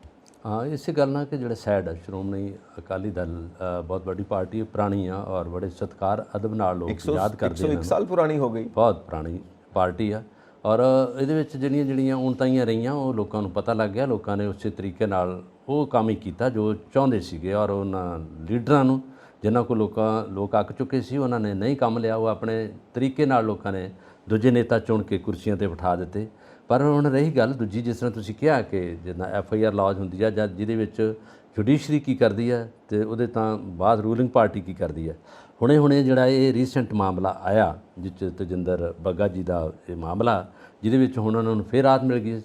ਹਾਂ, ਇਸੇ ਗੱਲ ਨਾਲ ਕਿ ਜਿਹੜਾ ਸੈਡ ਹੈ, ਸ਼੍ਰੋਮਣੀ ਅਕਾਲੀ ਦਲ ਬਹੁਤ ਵੱਡੀ ਪਾਰਟੀ, ਪੁਰਾਣੀ ਆ ਔਰ ਬੜੇ ਸਤਿਕਾਰ ਅਦਬ ਨਾਲ ਲੋਕ ਯਾਦ ਕਰਦੇ ਨੇ। 101 ਸਾਲ ਪੁਰਾਣੀ ਹੋ ਗਈ, ਬਹੁਤ ਪੁਰਾਣੀ ਪਾਰਟੀ ਆ, ਔਰ ਇਹਦੇ ਵਿੱਚ ਜਿਹੜੀਆਂ ਉਣਤਾਈਆਂ ਰਹੀਆਂ ਉਹ ਲੋਕਾਂ ਨੂੰ ਪਤਾ ਲੱਗ ਗਿਆ। ਲੋਕਾਂ ਨੇ ਉਸੇ ਤਰੀਕੇ ਨਾਲ ਉਹ ਕੰਮ ਹੀ ਕੀਤਾ ਜੋ ਚਾਹੁੰਦੇ ਸੀਗੇ, ਔਰ ਉਹਨਾਂ ਲੀਡਰਾਂ ਨੂੰ ਜਿਨ੍ਹਾਂ ਕੋਲ ਲੋਕ ਅੱਕ ਚੁੱਕੇ ਸੀ, ਉਹਨਾਂ ਨੇ ਨਹੀਂ ਕੰਮ ਲਿਆ, ਉਹ ਆਪਣੇ ਤਰੀਕੇ ਨਾਲ ਲੋਕਾਂ ਨੇ ਦੂਜੇ ਨੇਤਾ ਚੁਣ ਕੇ ਕੁਰਸੀਆਂ 'ਤੇ ਬਿਠਾ ਦਿੱਤੇ। ਪਰ ਹੁਣ ਰਹੀ ਗੱਲ ਦੂਜੀ, ਜਿਸ ਤਰ੍ਹਾਂ ਤੁਸੀਂ ਕਿਹਾ ਕਿ ਜਿੱਦਾਂ FIR ਲੌਜ ਹੁੰਦੀ ਆ ਜਾਂ ਜਿਹਦੇ ਵਿੱਚ ਜੁਡੀਸ਼ਰੀ ਕੀ ਕਰਦੀ ਹੈ ਅਤੇ ਉਹਦੇ ਤਾਂ ਬਾਅਦ ਰੂਲਿੰਗ ਪਾਰਟੀ ਕੀ ਕਰਦੀ ਹੈ। ਹੁਣੇ ਜਿਹੜਾ ਇਹ ਰੀਸੈਂਟ ਮਾਮਲਾ ਆਇਆ ਜਿਸ 'ਚ ਤੇਜਿੰਦਰ ਬੱਗਾ ਜੀ ਦਾ ਇਹ ਮਾਮਲਾ, ਜਿਹਦੇ ਵਿੱਚ ਹੁਣ ਉਹਨਾਂ ਨੂੰ ਫਿਰ ਰਾਹਤ ਮਿਲ ਗਈ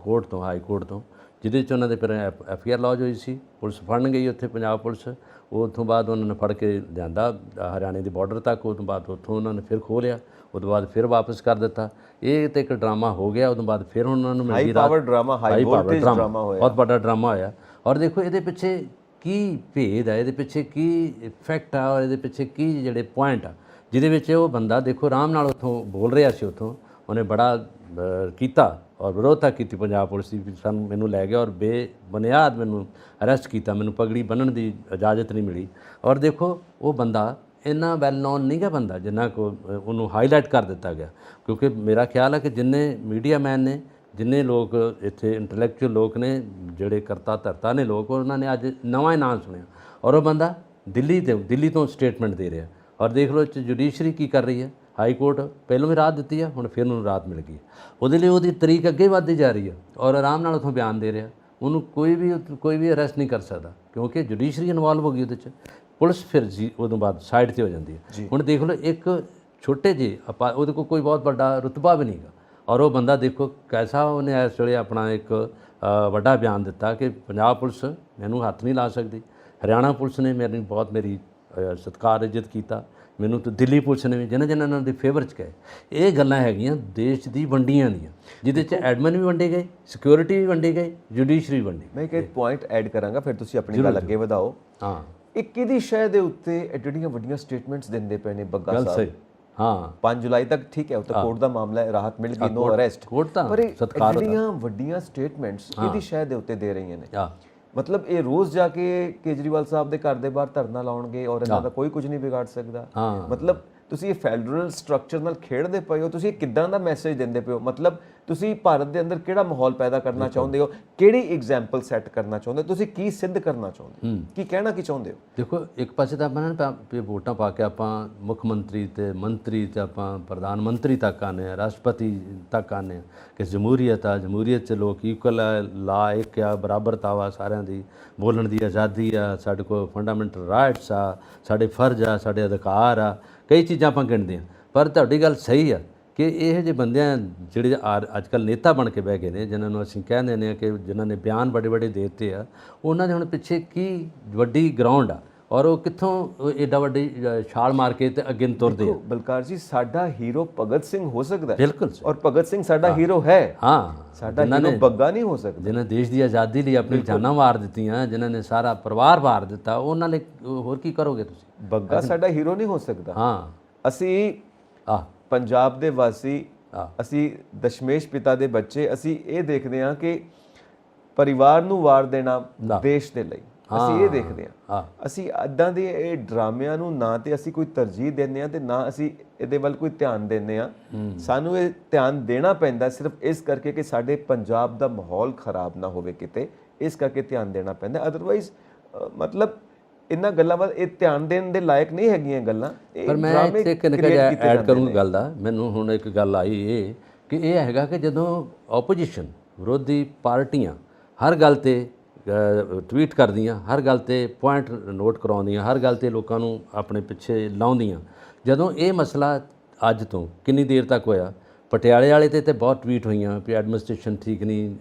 ਕੋਰਟ ਤੋਂ, ਹਾਈ ਕੋਰਟ ਤੋਂ, ਜਿਹਦੇ 'ਚ ਉਹਨਾਂ ਦੇ ਫਿਰ FIR ਲੌਜ ਹੋਈ ਸੀ, ਪੁਲਿਸ ਫੜਨ ਗਈ ਉੱਥੇ ਪੰਜਾਬ ਪੁਲਿਸ, ਉੱਥੋਂ ਬਾਅਦ ਉਹਨਾਂ ਨੇ ਫੜ ਕੇ ਲਿਆਂਦਾ ਹਰਿਆਣੇ ਦੇ ਬਾਰਡਰ ਤੱਕ, ਉਹ ਤੋਂ ਬਾਅਦ ਉੱਥੋਂ ਉਹਨਾਂ ਨੇ ਫਿਰ ਖੋਹ ਲਿਆ, ਉਹ ਤੋਂ ਬਾਅਦ ਫਿਰ ਵਾਪਸ ਕਰ ਦਿੱਤਾ। ਇਹ ਤੇ ਇੱਕ ਡਰਾਮਾ ਹੋ ਗਿਆ। ਉਹ ਤੋਂ ਬਾਅਦ ਫਿਰ ਉਹਨਾਂ ਨੂੰ ਮਿਲ ਗਈ ਰਾਤ, power drama, high voltage drama ਹੋਇਆ, ਬਹੁਤ ਵੱਡਾ ਡਰਾਮਾ ਹੋਇਆ। ਔਰ ਦੇਖੋ ਇਹਦੇ ਪਿੱਛੇ ਕੀ ਭੇਦ ਹੈ, ਇਹਦੇ ਪਿੱਛੇ ਕੀ ਇਫੈਕਟ ਆ, ਔਰ ਇਹਦੇ ਪਿੱਛੇ ਕੀ ਜਿਹੜੇ ਪੁਆਇੰਟ ਆ, ਜਿਹਦੇ ਵਿੱਚ ਉਹ ਬੰਦਾ ਦੇਖੋ ਆਰਾਮ ਨਾਲ ਉੱਥੋਂ ਬੋਲ ਰਿਹਾ ਸੀ, ਉੱਥੋਂ ਉਹਨੇ ਬੜਾ ਕੀਤਾ ਔਰ ਵਿਰੋਧਤਾ ਕੀਤੀ ਪੰਜਾਬ ਪੁਲਿਸ ਦੀ, ਸਾਨੂੰ ਮੈਨੂੰ ਲੈ ਗਿਆ ਔਰ ਬੇਬੁਨਿਆਦ ਮੈਨੂੰ ਅਰੈਸਟ ਕੀਤਾ, ਮੈਨੂੰ ਪਗੜੀ ਬੰਨ੍ਹਣ ਦੀ ਇਜਾਜ਼ਤ ਨਹੀਂ ਮਿਲੀ। ਔਰ ਦੇਖੋ ਉਹ ਬੰਦਾ ਇੰਨਾ ਵੈਲ ਨੋਨ ਨਹੀਂ ਗਾ ਬੰਦਾ ਜਿੰਨਾ ਕੋ ਉਹਨੂੰ ਹਾਈਲਾਈਟ ਕਰ ਦਿੱਤਾ ਗਿਆ, ਕਿਉਂਕਿ ਮੇਰਾ ਖਿਆਲ ਹੈ ਕਿ ਜਿੰਨੇ ਮੀਡੀਆ ਮੈਨ ਨੇ, ਜਿੰਨੇ ਲੋਕ ਇੱਥੇ ਇੰਟੈਲੈਕਚੁਅਲ ਲੋਕ ਨੇ, ਜਿਹੜੇ ਕਰਤਾ ਧਰਤਾ ਨੇ ਲੋਕ, ਉਹਨਾਂ ਨੇ ਅੱਜ ਨਵਾਂ ਹੀ ਨਾਂ ਸੁਣਿਆ। ਔਰ ਉਹ ਬੰਦਾ ਦਿੱਲੀ ਤੋਂ ਸਟੇਟਮੈਂਟ ਦੇ ਰਿਹਾ। ਔਰ ਦੇਖ ਲਓ ਜੁਡੀਸ਼ਰੀ ਕੀ ਕਰ ਰਹੀ ਹੈ, ਹਾਈ ਕੋਰਟ ਪਹਿਲਾਂ ਵੀ ਰਾਹਤ ਦਿੱਤੀ ਆ, ਹੁਣ ਫਿਰ ਉਹਨੂੰ ਰਾਹਤ ਮਿਲ ਗਈ। ਉਹਦੇ ਲਈ ਉਹਦੀ ਤਰੀਕ ਅੱਗੇ ਵੱਧਦੀ ਜਾ ਰਹੀ ਹੈ ਔਰ ਆਰਾਮ ਨਾਲ ਉੱਥੋਂ ਬਿਆਨ ਦੇ ਰਿਹਾ। ਉਹਨੂੰ ਕੋਈ ਵੀ ਅਰੈਸਟ ਨਹੀਂ ਕਰ ਸਕਦਾ, ਕਿਉਂਕਿ ਜੁਡੀਸ਼ਰੀ ਇਨਵੋਲਵ ਹੋ ਗਈ ਉਹਦੇ 'ਚ। ਪੁਲਿਸ ਫਿਰ ਉਦੋਂ ਬਾਅਦ ਸਾਈਡ 'ਤੇ ਹੋ ਜਾਂਦੀ ਹੈ। ਹੁਣ ਦੇਖ ਲਓ ਇੱਕ ਛੋਟੇ ਜਿਹੇ ਆਪਾਂ, ਉਹਦੇ ਕੋਲ ਕੋਈ ਬਹੁਤ ਵੱਡਾ ਰੁਤਬਾ ਵੀ ਨਹੀਂ ਗਾ, ਔਰ ਉਹ ਬੰਦਾ ਦੇਖੋ ਕੈਸਾ ਉਹਨੇ ਇਸ ਵੇਲੇ ਆਪਣਾ ਇੱਕ ਵੱਡਾ ਬਿਆਨ ਦਿੱਤਾ ਕਿ ਪੰਜਾਬ ਪੁਲਿਸ ਮੈਨੂੰ ਹੱਥ ਨਹੀਂ ਲਾ ਸਕਦੀ, ਹਰਿਆਣਾ ਪੁਲਿਸ ਨੇ ਮੇਰੀ ਸਤਿਕਾਰ ਇੱਜ਼ਤ ਕੀਤਾ, ਮੈਨੂੰ ਤਾਂ ਦਿੱਲੀ ਪੁਲਿਸ ਨੇ ਵੀ, ਜਿਹਨਾਂ ਇਹਨਾਂ ਦੇ ਫੇਵਰ 'ਚ ਗਏ। ਇਹ ਗੱਲਾਂ ਹੈਗੀਆਂ ਦੇਸ਼ ਦੀ ਵੰਡੀਆਂ ਦੀਆਂ, ਜਿਹਦੇ 'ਚ ਐਡਮਿਨ ਵੀ ਵੰਡੇ ਗਏ, ਸਿਕਿਉਰਿਟੀ ਵੀ ਵੰਡੀ ਗਈ, ਜੁਡੀਸ਼ਰੀ ਵੀ ਵੰਡੀ। ਮੈਂ ਇੱਕ ਪੁਆਇੰਟ ਐਡ ਕਰਾਂਗਾ, ਫਿਰ ਤੁਸੀਂ ਆਪਣੀ ਗੱਲ ਅੱਗੇ ਵਧਾਓ। ਹਾਂ, ਇੱਕ ਇਹਦੀ ਸ਼ਹਿ ਦੇ ਉੱਤੇ ਐਡੀਆਂ ਵੱਡੀਆਂ ਸਟੇਟਮੈਂਟਸ ਦਿੰਦੇ ਪਏ ਨੇ ਬੱਗਾ ਸਾਹਿਬ। ਸਹੀ, ਹਾਂ 5 ਜੁਲਾਈ ਤੱਕ ਠੀਕ ਹੈ, ਉਹ ਤਾਂ ਕੋਰਟ ਦਾ ਮਾਮਲਾ ਹੈ, ਰਾਹਤ ਮਿਲ ਗਈ, ਨੋ ਅਰੈਸਟ, ਪਰ ਐਡੀਆਂ ਵੱਡੀਆਂ ਸਟੇਟਮੈਂਟਸ ਇਹਦੀ ਸ਼ਹਿ ਦੇ ਉੱਤੇ ਦੇ ਰਹੀਆਂ ਨੇ। ਮਤਲਬ ਇਹ ਰੋਜ਼ ਜਾ ਕੇ ਕੇਜਰੀਵਾਲ ਸਾਹਿਬ ਦੇ ਘਰ ਦੇ ਬਾਹਰ ਧਰਨਾ ਲਾਉਣਗੇ ਔਰ ਇਹਨਾਂ ਦਾ ਕੋਈ ਕੁਝ ਨਹੀਂ ਵਿਗਾੜ ਸਕਦਾ। ਮਤਲਬ ਤੁਸੀਂ ਇਹ ਫੈਡਰਲ ਸਟਰਕਚਰ ਨਾਲ ਖੇਡਦੇ ਪਏ ਹੋ, ਤੁਸੀਂ ਕਿੱਦਾਂ ਦਾ ਮੈਸੇਜ ਦਿੰਦੇ ਪਏ ਹੋ? ਮਤਲਬ ਤੁਸੀਂ ਭਾਰਤ ਦੇ ਅੰਦਰ ਕਿਹੜਾ ਮਾਹੌਲ ਪੈਦਾ ਕਰਨਾ ਚਾਹੁੰਦੇ ਹੋ, ਕਿਹੜੀ ਐਗਜ਼ਾਮਪਲ ਸੈੱਟ ਕਰਨਾ ਚਾਹੁੰਦੇ ਹੋ, ਤੁਸੀਂ ਕੀ ਸਿੱਧ ਕਰਨਾ ਚਾਹੁੰਦੇ ਹੋ, ਕੀ ਕਹਿਣਾ ਕੀ ਚਾਹੁੰਦੇ ਹੋ? ਦੇਖੋ ਇੱਕ ਪਾਸੇ ਤਾਂ ਆਪਾਂ ਵੋਟਾਂ ਪਾ ਕੇ ਆਪਾਂ ਮੁੱਖ ਮੰਤਰੀ ਤੇ ਮੰਤਰੀ ਤੇ ਆਪਾਂ ਪ੍ਰਧਾਨ ਮੰਤਰੀ ਤੱਕ ਆਉਂਦੇ ਹਾਂ, ਰਾਸ਼ਟਰਪਤੀ ਤੱਕ ਆਉਂਦੇ ਹਾਂ ਕਿ ਜਮਹੂਰੀਅਤ ਆ, ਜਮਹੂਰੀਅਤ 'ਚ ਲੋਕ ਇਕੁਅਲ ਆ, ਲਾ ਇੱਕ ਆ, ਬਰਾਬਰਤਾ ਵਾ ਸਾਰਿਆਂ ਦੀ, ਬੋਲਣ ਦੀ ਆਜ਼ਾਦੀ ਆ, ਸਾਡੇ ਕੋਲ ਫੰਡਾਮੈਂਟਲ ਰਾਈਟਸ ਆ, ਸਾਡੇ ਫਰਜ਼ ਆ, ਸਾਡੇ ਅਧਿਕਾਰ ਆ, ਕਈ ਚੀਜ਼ਾਂ ਆਪਾਂ ਗਿਣਦੇ ਹਾਂ। ਪਰ ਤੁਹਾਡੀ ਗੱਲ ਸਹੀ ਆ ਕਿ ਇਹ ਜਿਹੇ ਬੰਦਿਆਂ ਜਿਹੜੇ ਅੱਜ ਕੱਲ੍ਹ ਨੇਤਾ ਬਣ ਕੇ ਬਹਿ ਗਏ ਨੇ, ਜਿਨ੍ਹਾਂ ਨੂੰ ਅਸੀਂ ਕਹਿ ਦਿੰਦੇ ਹਾਂ ਕਿ ਜਿਨ੍ਹਾਂ ਨੇ ਬਿਆਨ ਬੜੇ ਦੇ ਦਿੱਤੇ ਆ, ਉਹਨਾਂ ਦੇ ਹੁਣ ਪਿੱਛੇ ਕੀ ਵੱਡੀ ਗਰਾਊਂਡ ਆ ਔਰ ਉਹ ਕਿੱਥੋਂ ਏਡਾ ਵੱਡੀ ਛਾਲ ਮਾਰ ਕੇ ਤੇ ਅੱਗੇ ਨੂੰ ਤੁਰਦੇ ਆ। ਬਲਕਾਰ ਜੀ, ਸਾਡਾ ਹੀਰੋ ਭਗਤ ਸਿੰਘ ਹੋ ਸਕਦਾ ਹੈ, ਬਿਲਕੁਲ, ਔਰ ਭਗਤ ਸਿੰਘ ਸਾਡਾ ਹੀਰੋ ਹੈ। ਹਾਂ, ਸਾਡਾ ਹੀਰੋ ਬੱਗਾ ਨਹੀਂ ਹੋ ਸਕਦਾ। ਜਿਨ੍ਹਾਂ ਦੇਸ਼ ਦੀ ਆਜ਼ਾਦੀ ਲਈ ਆਪਣੀ ਜਾਨਾਂ ਵਾਰ ਦਿੱਤੀਆਂ, ਜਿਨ੍ਹਾਂ ਨੇ ਸਾਰਾ ਪਰਿਵਾਰ ਵਾਰ ਦਿੱਤਾ, ਉਹਨਾਂ ਲਈ ਹੋਰ ਕੀ ਕਰੋਗੇ ਤੁਸੀਂ? ਬੱਗਾ ਸਾਡਾ ਹੀਰੋ ਨਹੀਂ ਹੋ ਸਕਦਾ। ਹਾਂ, ਅਸੀਂ ਪੰਜਾਬ ਦੇ ਵਾਸੀ, ਅਸੀਂ ਦਸ਼ਮੇਸ਼ ਪਿਤਾ ਦੇ ਬੱਚੇ, ਅਸੀਂ ਇਹ ਦੇਖਦੇ ਹਾਂ ਕਿ ਪਰਿਵਾਰ ਨੂੰ ਵਾਰ ਦੇਣਾ ਦੇਸ਼ ਦੇ ਲਈ, ਅਸੀਂ ਇਹ ਦੇਖਦੇ ਹਾਂ। ਅਸੀਂ ਇੱਦਾਂ ਦੇ ਇਹ ਡਰਾਮਿਆਂ ਨੂੰ ਨਾ ਤੇ ਅਸੀਂ ਕੋਈ ਤਰਜੀਹ ਦਿੰਦੇ ਹਾਂ ਤੇ ਨਾ ਅਸੀਂ ਇਹਦੇ ਵੱਲ ਕੋਈ ਧਿਆਨ ਦਿੰਦੇ ਹਾਂ। ਸਾਨੂੰ ਇਹ ਧਿਆਨ ਦੇਣਾ ਪੈਂਦਾ ਸਿਰਫ ਇਸ ਕਰਕੇ ਕਿ ਸਾਡੇ ਪੰਜਾਬ ਦਾ ਮਾਹੌਲ ਖਰਾਬ ਨਾ ਹੋਵੇ ਕਿਤੇ, ਇਸ ਕਰਕੇ ਧਿਆਨ ਦੇਣਾ ਪੈਂਦਾ। ਅਦਰਵਾਈਜ਼ ਮਤਲਬ ਇਹਨਾਂ ਗੱਲਾਂ ਵੱਲ ਇਹ ਧਿਆਨ ਦੇਣ ਦੇ ਲਾਇਕ ਨਹੀਂ ਹੈਗੀਆਂ ਗੱਲਾਂ। ਪਰ ਮੈਂ ਇੱਥੇ ਇੱਕ ਨਿੱਕਾ ਜਿਹਾ ਐਡ ਕਰੂੰਗਾ ਗੱਲ ਦਾ। ਮੈਨੂੰ ਹੁਣ ਇੱਕ ਗੱਲ ਆਈ ਇਹ ਕਿ ਇਹ ਹੈਗਾ ਕਿ ਜਦੋਂ ਆਪੋਜੀਸ਼ਨ, ਵਿਰੋਧੀ ਪਾਰਟੀਆਂ ਹਰ ਗੱਲ ਤੇ ਟਵੀਟ ਕਰਦੀਆਂ, ਹਰ ਗੱਲ ਤੇ ਪੁਆਇੰਟ ਨੋਟ ਕਰਾਉਂਦੀਆਂ, ਹਰ ਗੱਲ ਤੇ ਲੋਕਾਂ ਨੂੰ ਆਪਣੇ ਪਿੱਛੇ ਲਾਉਂਦੀਆਂ, ਜਦੋਂ ਇਹ ਮਸਲਾ ਅੱਜ ਤੋਂ ਕਿੰਨੀ ਦੇਰ ਤੱਕ ਹੋਇਆ, ਪਟਿਆਲੇ ਵਾਲੇ ਤੇ ਬਹੁਤ ਟਵੀਟ ਹੋਈਆਂ ਵੀ ਐਡਮਿਨਿਸਟ੍ਰੇਸ਼ਨ ਠੀਕ ਨਹੀਂ,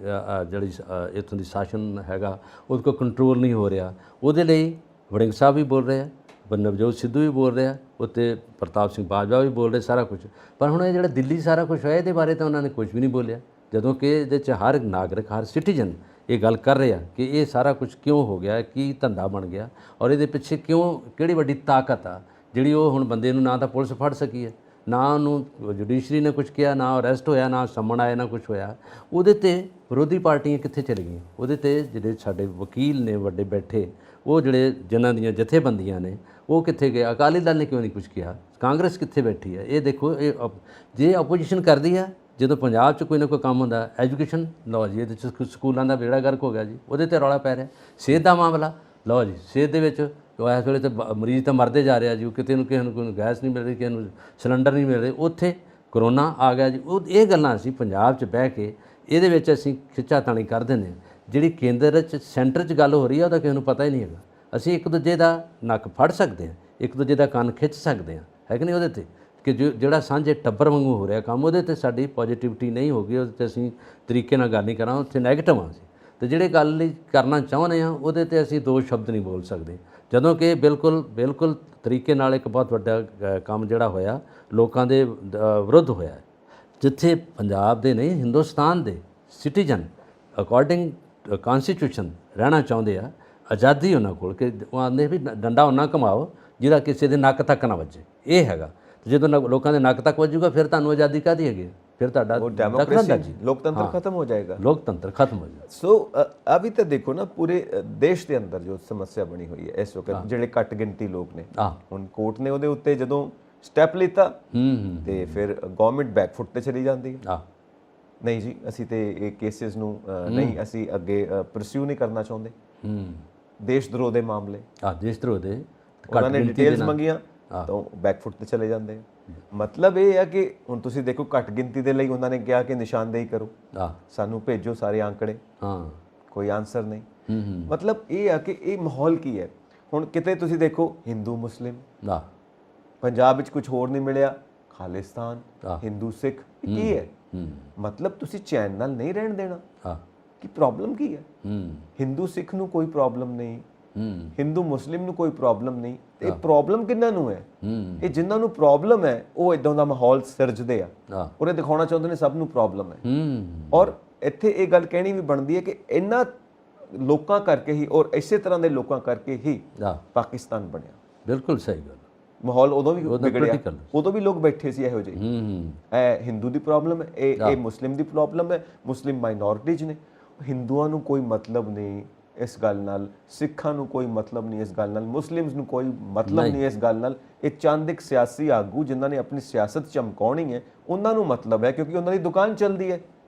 ਜਿਹੜੀ ਇੱਥੋਂ ਦੀ ਸ਼ਾਸਨ ਹੈਗਾ ਉਹਦੇ ਕੋਲ ਕੰਟਰੋਲ ਨਹੀਂ ਹੋ ਰਿਹਾ। ਉਹਦੇ ਲਈ ਵੜਿੰਗ ਸਾਹਿਬ ਵੀ ਬੋਲ ਰਹੇ ਆ, ਨਵਜੋਤ ਸਿੱਧੂ ਵੀ ਬੋਲ ਰਿਹਾ, ਉੱਤੇ ਪ੍ਰਤਾਪ ਸਿੰਘ ਬਾਜਵਾ ਵੀ ਬੋਲ ਰਹੇ, ਸਾਰਾ ਕੁਝ। ਪਰ ਹੁਣ ਇਹ ਜਿਹੜਾ ਦਿੱਲੀ ਸਾਰਾ ਕੁਝ ਹੋਇਆ, ਇਹਦੇ ਬਾਰੇ ਤਾਂ ਉਹਨਾਂ ਨੇ ਕੁਝ ਵੀ ਨਹੀਂ ਬੋਲਿਆ, ਜਦੋਂ ਕਿ ਇਹਦੇ 'ਚ ਹਰ ਨਾਗਰਿਕ, ਹਰ ਸਿਟੀਜ਼ਨ ਇਹ ਗੱਲ ਕਰ ਰਿਹਾ ਕਿ ਇਹ ਸਾਰਾ ਕੁਝ ਕਿਉਂ ਹੋ ਗਿਆ, ਕੀ ਧੰਦਾ ਬਣ ਗਿਆ ਔਰ ਇਹਦੇ ਪਿੱਛੇ ਕਿਹੜੀ ਵੱਡੀ ਤਾਕਤ ਆ ਜਿਹੜੀ ਉਹ ਹੁਣ ਬੰਦੇ ਨੂੰ ਨਾ ਤਾਂ ਪੁਲਿਸ ਫੜ ਸਕੀ ਹੈ, ਨਾ ਉਹਨੂੰ ਜੁਡੀਸ਼ਰੀ ਨੇ ਕੁਝ ਕਿਹਾ, ਨਾ ਅਰੈਸਟ ਹੋਇਆ, ਨਾ ਸੰਮਣ ਆਇਆ, ਨਾ ਕੁਝ ਹੋਇਆ। ਉਹਦੇ ਤੇ ਵਿਰੋਧੀ ਪਾਰਟੀਆਂ ਕਿੱਥੇ ਚਲੇ ਗਈਆਂ? ਉਹਦੇ ਤੇ ਜਿਹੜੇ ਸਾਡੇ ਵਕੀਲ ਨੇ ਵੱਡੇ ਬੈਠੇ, ਉਹ ਜਿਹੜੇ ਜਿਨ੍ਹਾਂ ਦੀਆਂ ਜਥੇਬੰਦੀਆਂ ਨੇ, ਉਹ ਕਿੱਥੇ ਗਏ? ਅਕਾਲੀ ਦਲ ਨੇ ਕਿਉਂ ਨਹੀਂ ਕੁਝ ਕਿਹਾ? ਕਾਂਗਰਸ ਕਿੱਥੇ ਬੈਠੀ ਹੈ? ਇਹ ਦੇਖੋ, ਇਹ ਜੇ ਆਪੋਜੀਸ਼ਨ ਕਰਦੀ ਆ, ਜਦੋਂ ਪੰਜਾਬ 'ਚ ਕੋਈ ਨਾ ਕੋਈ ਕੰਮ ਹੁੰਦਾ, ਐਜੂਕੇਸ਼ਨ ਲਓ ਜੀ, ਇਹਦੇ 'ਚ ਸਕੂਲਾਂ ਦਾ ਬੇੜਾ ਗਰਕ ਹੋ ਗਿਆ ਜੀ, ਉਹਦੇ ਤੇ ਰੌਲਾ ਪੈ ਰਿਹਾ। ਸਿਹਤ ਦਾ ਮਾਮਲਾ ਲਓ ਜੀ, ਸਿਹਤ ਦੇ ਵਿੱਚ ਇਸ ਵੇਲੇ ਤਾਂ ਮਰੀਜ਼ ਤਾਂ ਮਰਦੇ ਜਾ ਰਿਹਾ ਜੀ, ਕਿਤੇ ਨੂੰ ਕਿਸੇ ਨੂੰ ਕੋਈ ਗੈਸ ਨਹੀਂ ਮਿਲ ਰਹੀ, ਕਿਸੇ ਨੂੰ ਸਿਲੰਡਰ ਨਹੀਂ ਮਿਲ ਰਹੇ, ਉੱਥੇ ਕਰੋਨਾ ਆ ਗਿਆ ਜੀ। ਇਹ ਗੱਲਾਂ ਅਸੀਂ ਪੰਜਾਬ 'ਚ ਬਹਿ ਕੇ ਇਹਦੇ ਵਿੱਚ ਅਸੀਂ ਖਿੱਚਾਤਾਣੀ ਕਰ ਦਿੰਦੇ ਹਾਂ। ਜਿਹੜੀ ਕੇਂਦਰ 'ਚ, ਸੈਂਟਰ 'ਚ ਗੱਲ ਹੋ ਰਹੀ ਆ, ਉਹਦਾ ਕਿਸੇ ਨੂੰ ਪਤਾ ਹੀ ਨਹੀਂ ਹੈਗਾ। ਅਸੀਂ ਇੱਕ ਦੂਜੇ ਦਾ ਨੱਕ ਫੜ ਸਕਦੇ ਹਾਂ, ਇੱਕ ਦੂਜੇ ਦਾ ਕੰਨ ਖਿੱਚ ਸਕਦੇ ਹਾਂ, ਹੈ ਕਿ ਨਹੀਂ? ਉਹਦੇ 'ਤੇ ਕਿ ਜਿਹੜਾ ਸਾਂਝੇ ਟੱਬਰ ਵਾਂਗੂ ਹੋ ਰਿਹਾ ਕੰਮ, ਉਹਦੇ 'ਤੇ ਸਾਡੀ ਪੋਜ਼ੀਟਿਵਿਟੀ ਨਹੀਂ ਹੋ ਗਈ, ਉਹਦੇ 'ਤੇ ਅਸੀਂ ਤਰੀਕੇ ਨਾਲ ਗੱਲ ਨਹੀਂ ਕਰਾਂ, ਉੱਥੇ ਨੈਗੇਟਿਵ ਹਾਂ ਅਸੀਂ। ਅਤੇ ਜਿਹੜੇ ਗੱਲ ਲਈ ਕਰਨਾ ਚਾਹੁੰਦੇ ਹਾਂ, ਉਹਦੇ 'ਤੇ ਅਸੀਂ ਦੋ ਸ਼ਬਦ ਨਹੀਂ ਬੋਲ ਸਕਦੇ। ਜਦੋਂ ਕਿ ਬਿਲਕੁਲ ਤਰੀਕੇ ਨਾਲ ਇੱਕ ਬਹੁਤ ਵੱਡਾ ਕੰਮ ਜਿਹੜਾ ਹੋਇਆ ਲੋਕਾਂ ਦੇ ਵਿਰੁੱਧ ਹੋਇਆ ਹੈ। ਜਿੱਥੇ ਪੰਜਾਬ ਦੇ ਨਹੀਂ ਹਿੰਦੁਸਤਾਨ ਦੇ ਸਿਟੀਜ਼ਨ ਅਕੋਰਡਿੰਗ ਕਨਸਟੀਟਿਊਸ਼ਨ ਰਹਿਣਾ ਚਾਹੁੰਦੇ ਆ, ਆਜ਼ਾਦੀ ਉਹਨਾਂ ਕੋਲ ਕਿ ਉਹ ਆਉਂਦੇ ਵੀ ਡੰਡਾ ਉਹਨਾਂ ਘਮਾਓ ਜਿਹਦਾ ਕਿਸੇ ਦੇ ਨੱਕ ਤੱਕ ਨਾ ਵੱਜੇ, ਇਹ ਹੈਗਾ। ਜਦੋਂ ਲੋਕਾਂ ਦੇ ਨੱਕ ਤੱਕ ਵੱਜੂਗਾ ਫਿਰ ਤੁਹਾਨੂੰ ਆਜ਼ਾਦੀ ਕਾਹਦੀ ਹੈਗੀ, ਫਿਰ ਤੁਹਾਡਾ ਡੈਮੋਕ੍ਰੇਸੀ ਲੋਕਤੰਤਰ ਖਤਮ ਹੋ ਜਾਏਗਾ, ਲੋਕਤੰਤਰ ਖਤਮ ਹੋ ਜਾਏਗਾ। ਸੋ ਅਭੀ ਤਾਂ ਦੇਖੋ ਨਾ ਪੂਰੇ ਦੇਸ਼ ਦੇ ਅੰਦਰ ਜੋ ਸਮੱਸਿਆ ਬਣੀ ਹੋਈ ਹੈ ਇਸ ਵਕਤ, ਜਿਹੜੇ ਘੱਟ ਗਿਣਤੀ ਲੋਕ ਨੇ, ਹੁਣ ਕੋਰਟ ਨੇ ਉਹਦੇ ਉੱਤੇ ਜਦੋਂ ਸਟੈਪ ਲਿੱਤਾ ਤੇ ਫਿਰ ਗਵਰਨਮੈਂਟ ਬੈਕਫੁੱਟ ਤੇ ਚਲੀ ਜਾਂਦੀ ਹੈ। ਨਹੀਂ ਜੀ ਅਸੀਂ ਤੇ ਇਹ ਕੇਸਿਸ ਨੂੰ ਨਹੀਂ ਅਸੀਂ ਅੱਗੇ ਪਰਸਿਊ ਨਹੀਂ ਕਰਨਾ ਚਾਹੁੰਦੇ। ਦੇਸ਼ ਧਰੋਹ ਦੇ ਮਾਮਲੇ, ਦੇਸ਼ ਧਰੋਹ ਦੇ ਉਹਨਾਂ ਨੇ ਡਿਟੇਲਸ ਮੰਗੀਆਂ ਤਾਂ ਬੈਕਫੁੱਟ ਤੇ ਚਲੇ ਜਾਂਦੇ। ਮਤਲਬ ਇਹ ਹੈ ਕਿ ਹੁਣ ਤੁਸੀਂ ਦੇਖੋ ਘੱਟ ਗਿਣਤੀ ਦੇ ਲਈ ਉਹਨਾਂ ਨੇ ਕਿਹਾ ਕਿ ਨਿਸ਼ਾਨਦੇਹੀ ਕਰੋ, ਸਾਨੂੰ ਭੇਜੋ ਸਾਰੇ ਆંકੜੇ, ਕੋਈ ਆਨਸਰ ਨਹੀਂ। ਮਤਲਬ ਇਹ ਆ ਕਿ ਇਹ ਮਾਹੌਲ ਕੀ ਹੈ। ਹੁਣ ਕਿਤੇ ਤੁਸੀਂ ਦੇਖੋ ਹਿੰਦੂ ਮੁਸਲਿਮ, ਪੰਜਾਬ ਵਿੱਚ ਕੁਝ ਹੋਰ ਨਹੀਂ ਮਿਲਿਆ, ਖਾਲਿਸਤਾਨ, ਹਿੰਦੂ ਸਿੱਖ, ਕੀ ਹੈ ਮਤਲਬ ਤੁਸੀਂ ਚੈਨ ਨਾਲ ਨਹੀਂ ਰਹਿਣ ਦੇਣਾ ਕਿ ਪ੍ਰੋਬਲਮ ਕੀ ਹੈ। ਹਿੰਦੂ ਸਿੱਖ ਨੂੰ ਕੋਈ ਪ੍ਰੋਬਲਮ ਨਹੀਂ, ਹਿੰਦੂ ਮੁਸਲਿਮ ਨੂੰ ਕੋਈ ਪ੍ਰੋਬਲਮ ਨਹੀਂ, ਇਹ ਪ੍ਰੋਬਲਮ ਕਿਹਨਾਂ ਨੂੰ ਹੈ? ਇਹ ਜਿਨ੍ਹਾਂ ਨੂੰ ਪ੍ਰੋਬਲਮ ਹੈ ਉਹ ਇਦਾਂ ਦਾ ਮਾਹੌਲ ਸਿਰਜਦੇ ਆ ਔਰ ਇਹ ਦਿਖਾਉਣਾ ਚਾਹੁੰਦੇ ਨੇ ਸਭ ਨੂੰ ਪ੍ਰੋਬਲਮ ਹੈ। ਔਰ ਇੱਥੇ ਇਹ ਗੱਲ ਕਹਿਣੀ ਵੀ ਬਣਦੀ ਹੈ ਕਿ ਇਹਨਾਂ ਲੋਕਾਂ ਕਰਕੇ ਹੀ ਔਰ ਇਸੇ ਤਰ੍ਹਾਂ ਦੇ ਲੋਕਾਂ ਕਰਕੇ ਹੀ ਪਾਕਿਸਤਾਨ ਬਣਿਆ। ਬਿਲਕੁਲ ਸਹੀ ਗੱਲ। ਮਾਹੌਲ ਉਦੋਂ ਵੀ ਵਿਗੜਿਆ, ਉਦੋਂ ਵੀ ਲੋਕ ਬੈਠੇ ਸੀ ਇਹੋ ਜਿਹੇ, ਇਹ ਹਿੰਦੂ ਦੀ ਪ੍ਰੋਬਲਮ ਹੈ, ਇਹ ਮੁਸਲਿਮ ਦੀ ਪ੍ਰੋਬਲਮ ਹੈ, ਮੁਸਲਿਮ ਮਾਈਨੋਰਿਟੀਜ਼ ਨੇ, ਹਿੰਦੂਆਂ ਨੂੰ ਕੋਈ ਮਤਲਬ ਨਹੀਂ ਇਸ ਗੱਲ ਨਾਲ, ਸਿੱਖਾਂ ਨੂੰ ਕੋਈ ਮਤਲਬ ਨਹੀਂ ਇਸ ਗੱਲ ਨਾਲ, ਮੁਸਲਿਮਸ ਨੂੰ ਕੋਈ ਮਤਲਬ ਨਹੀਂ ਇਸ ਗੱਲ ਨਾਲ। ਇਹ ਚੰਦ ਇੱਕ ਸਿਆਸੀ ਆਗੂ ਜਿਨ੍ਹਾਂ ਨੇ ਆਪਣੀ ਸਿਆਸਤ ਚਮਕਾਉਣੀ ਹੈ ਉਹਨਾਂ ਨੂੰ ਮਤਲਬ ਹੈ, ਕਿਉਂਕਿ ਉਹਨਾਂ ਦੀ ਦੁਕਾਨ ਚੱਲਦੀ ਹੈ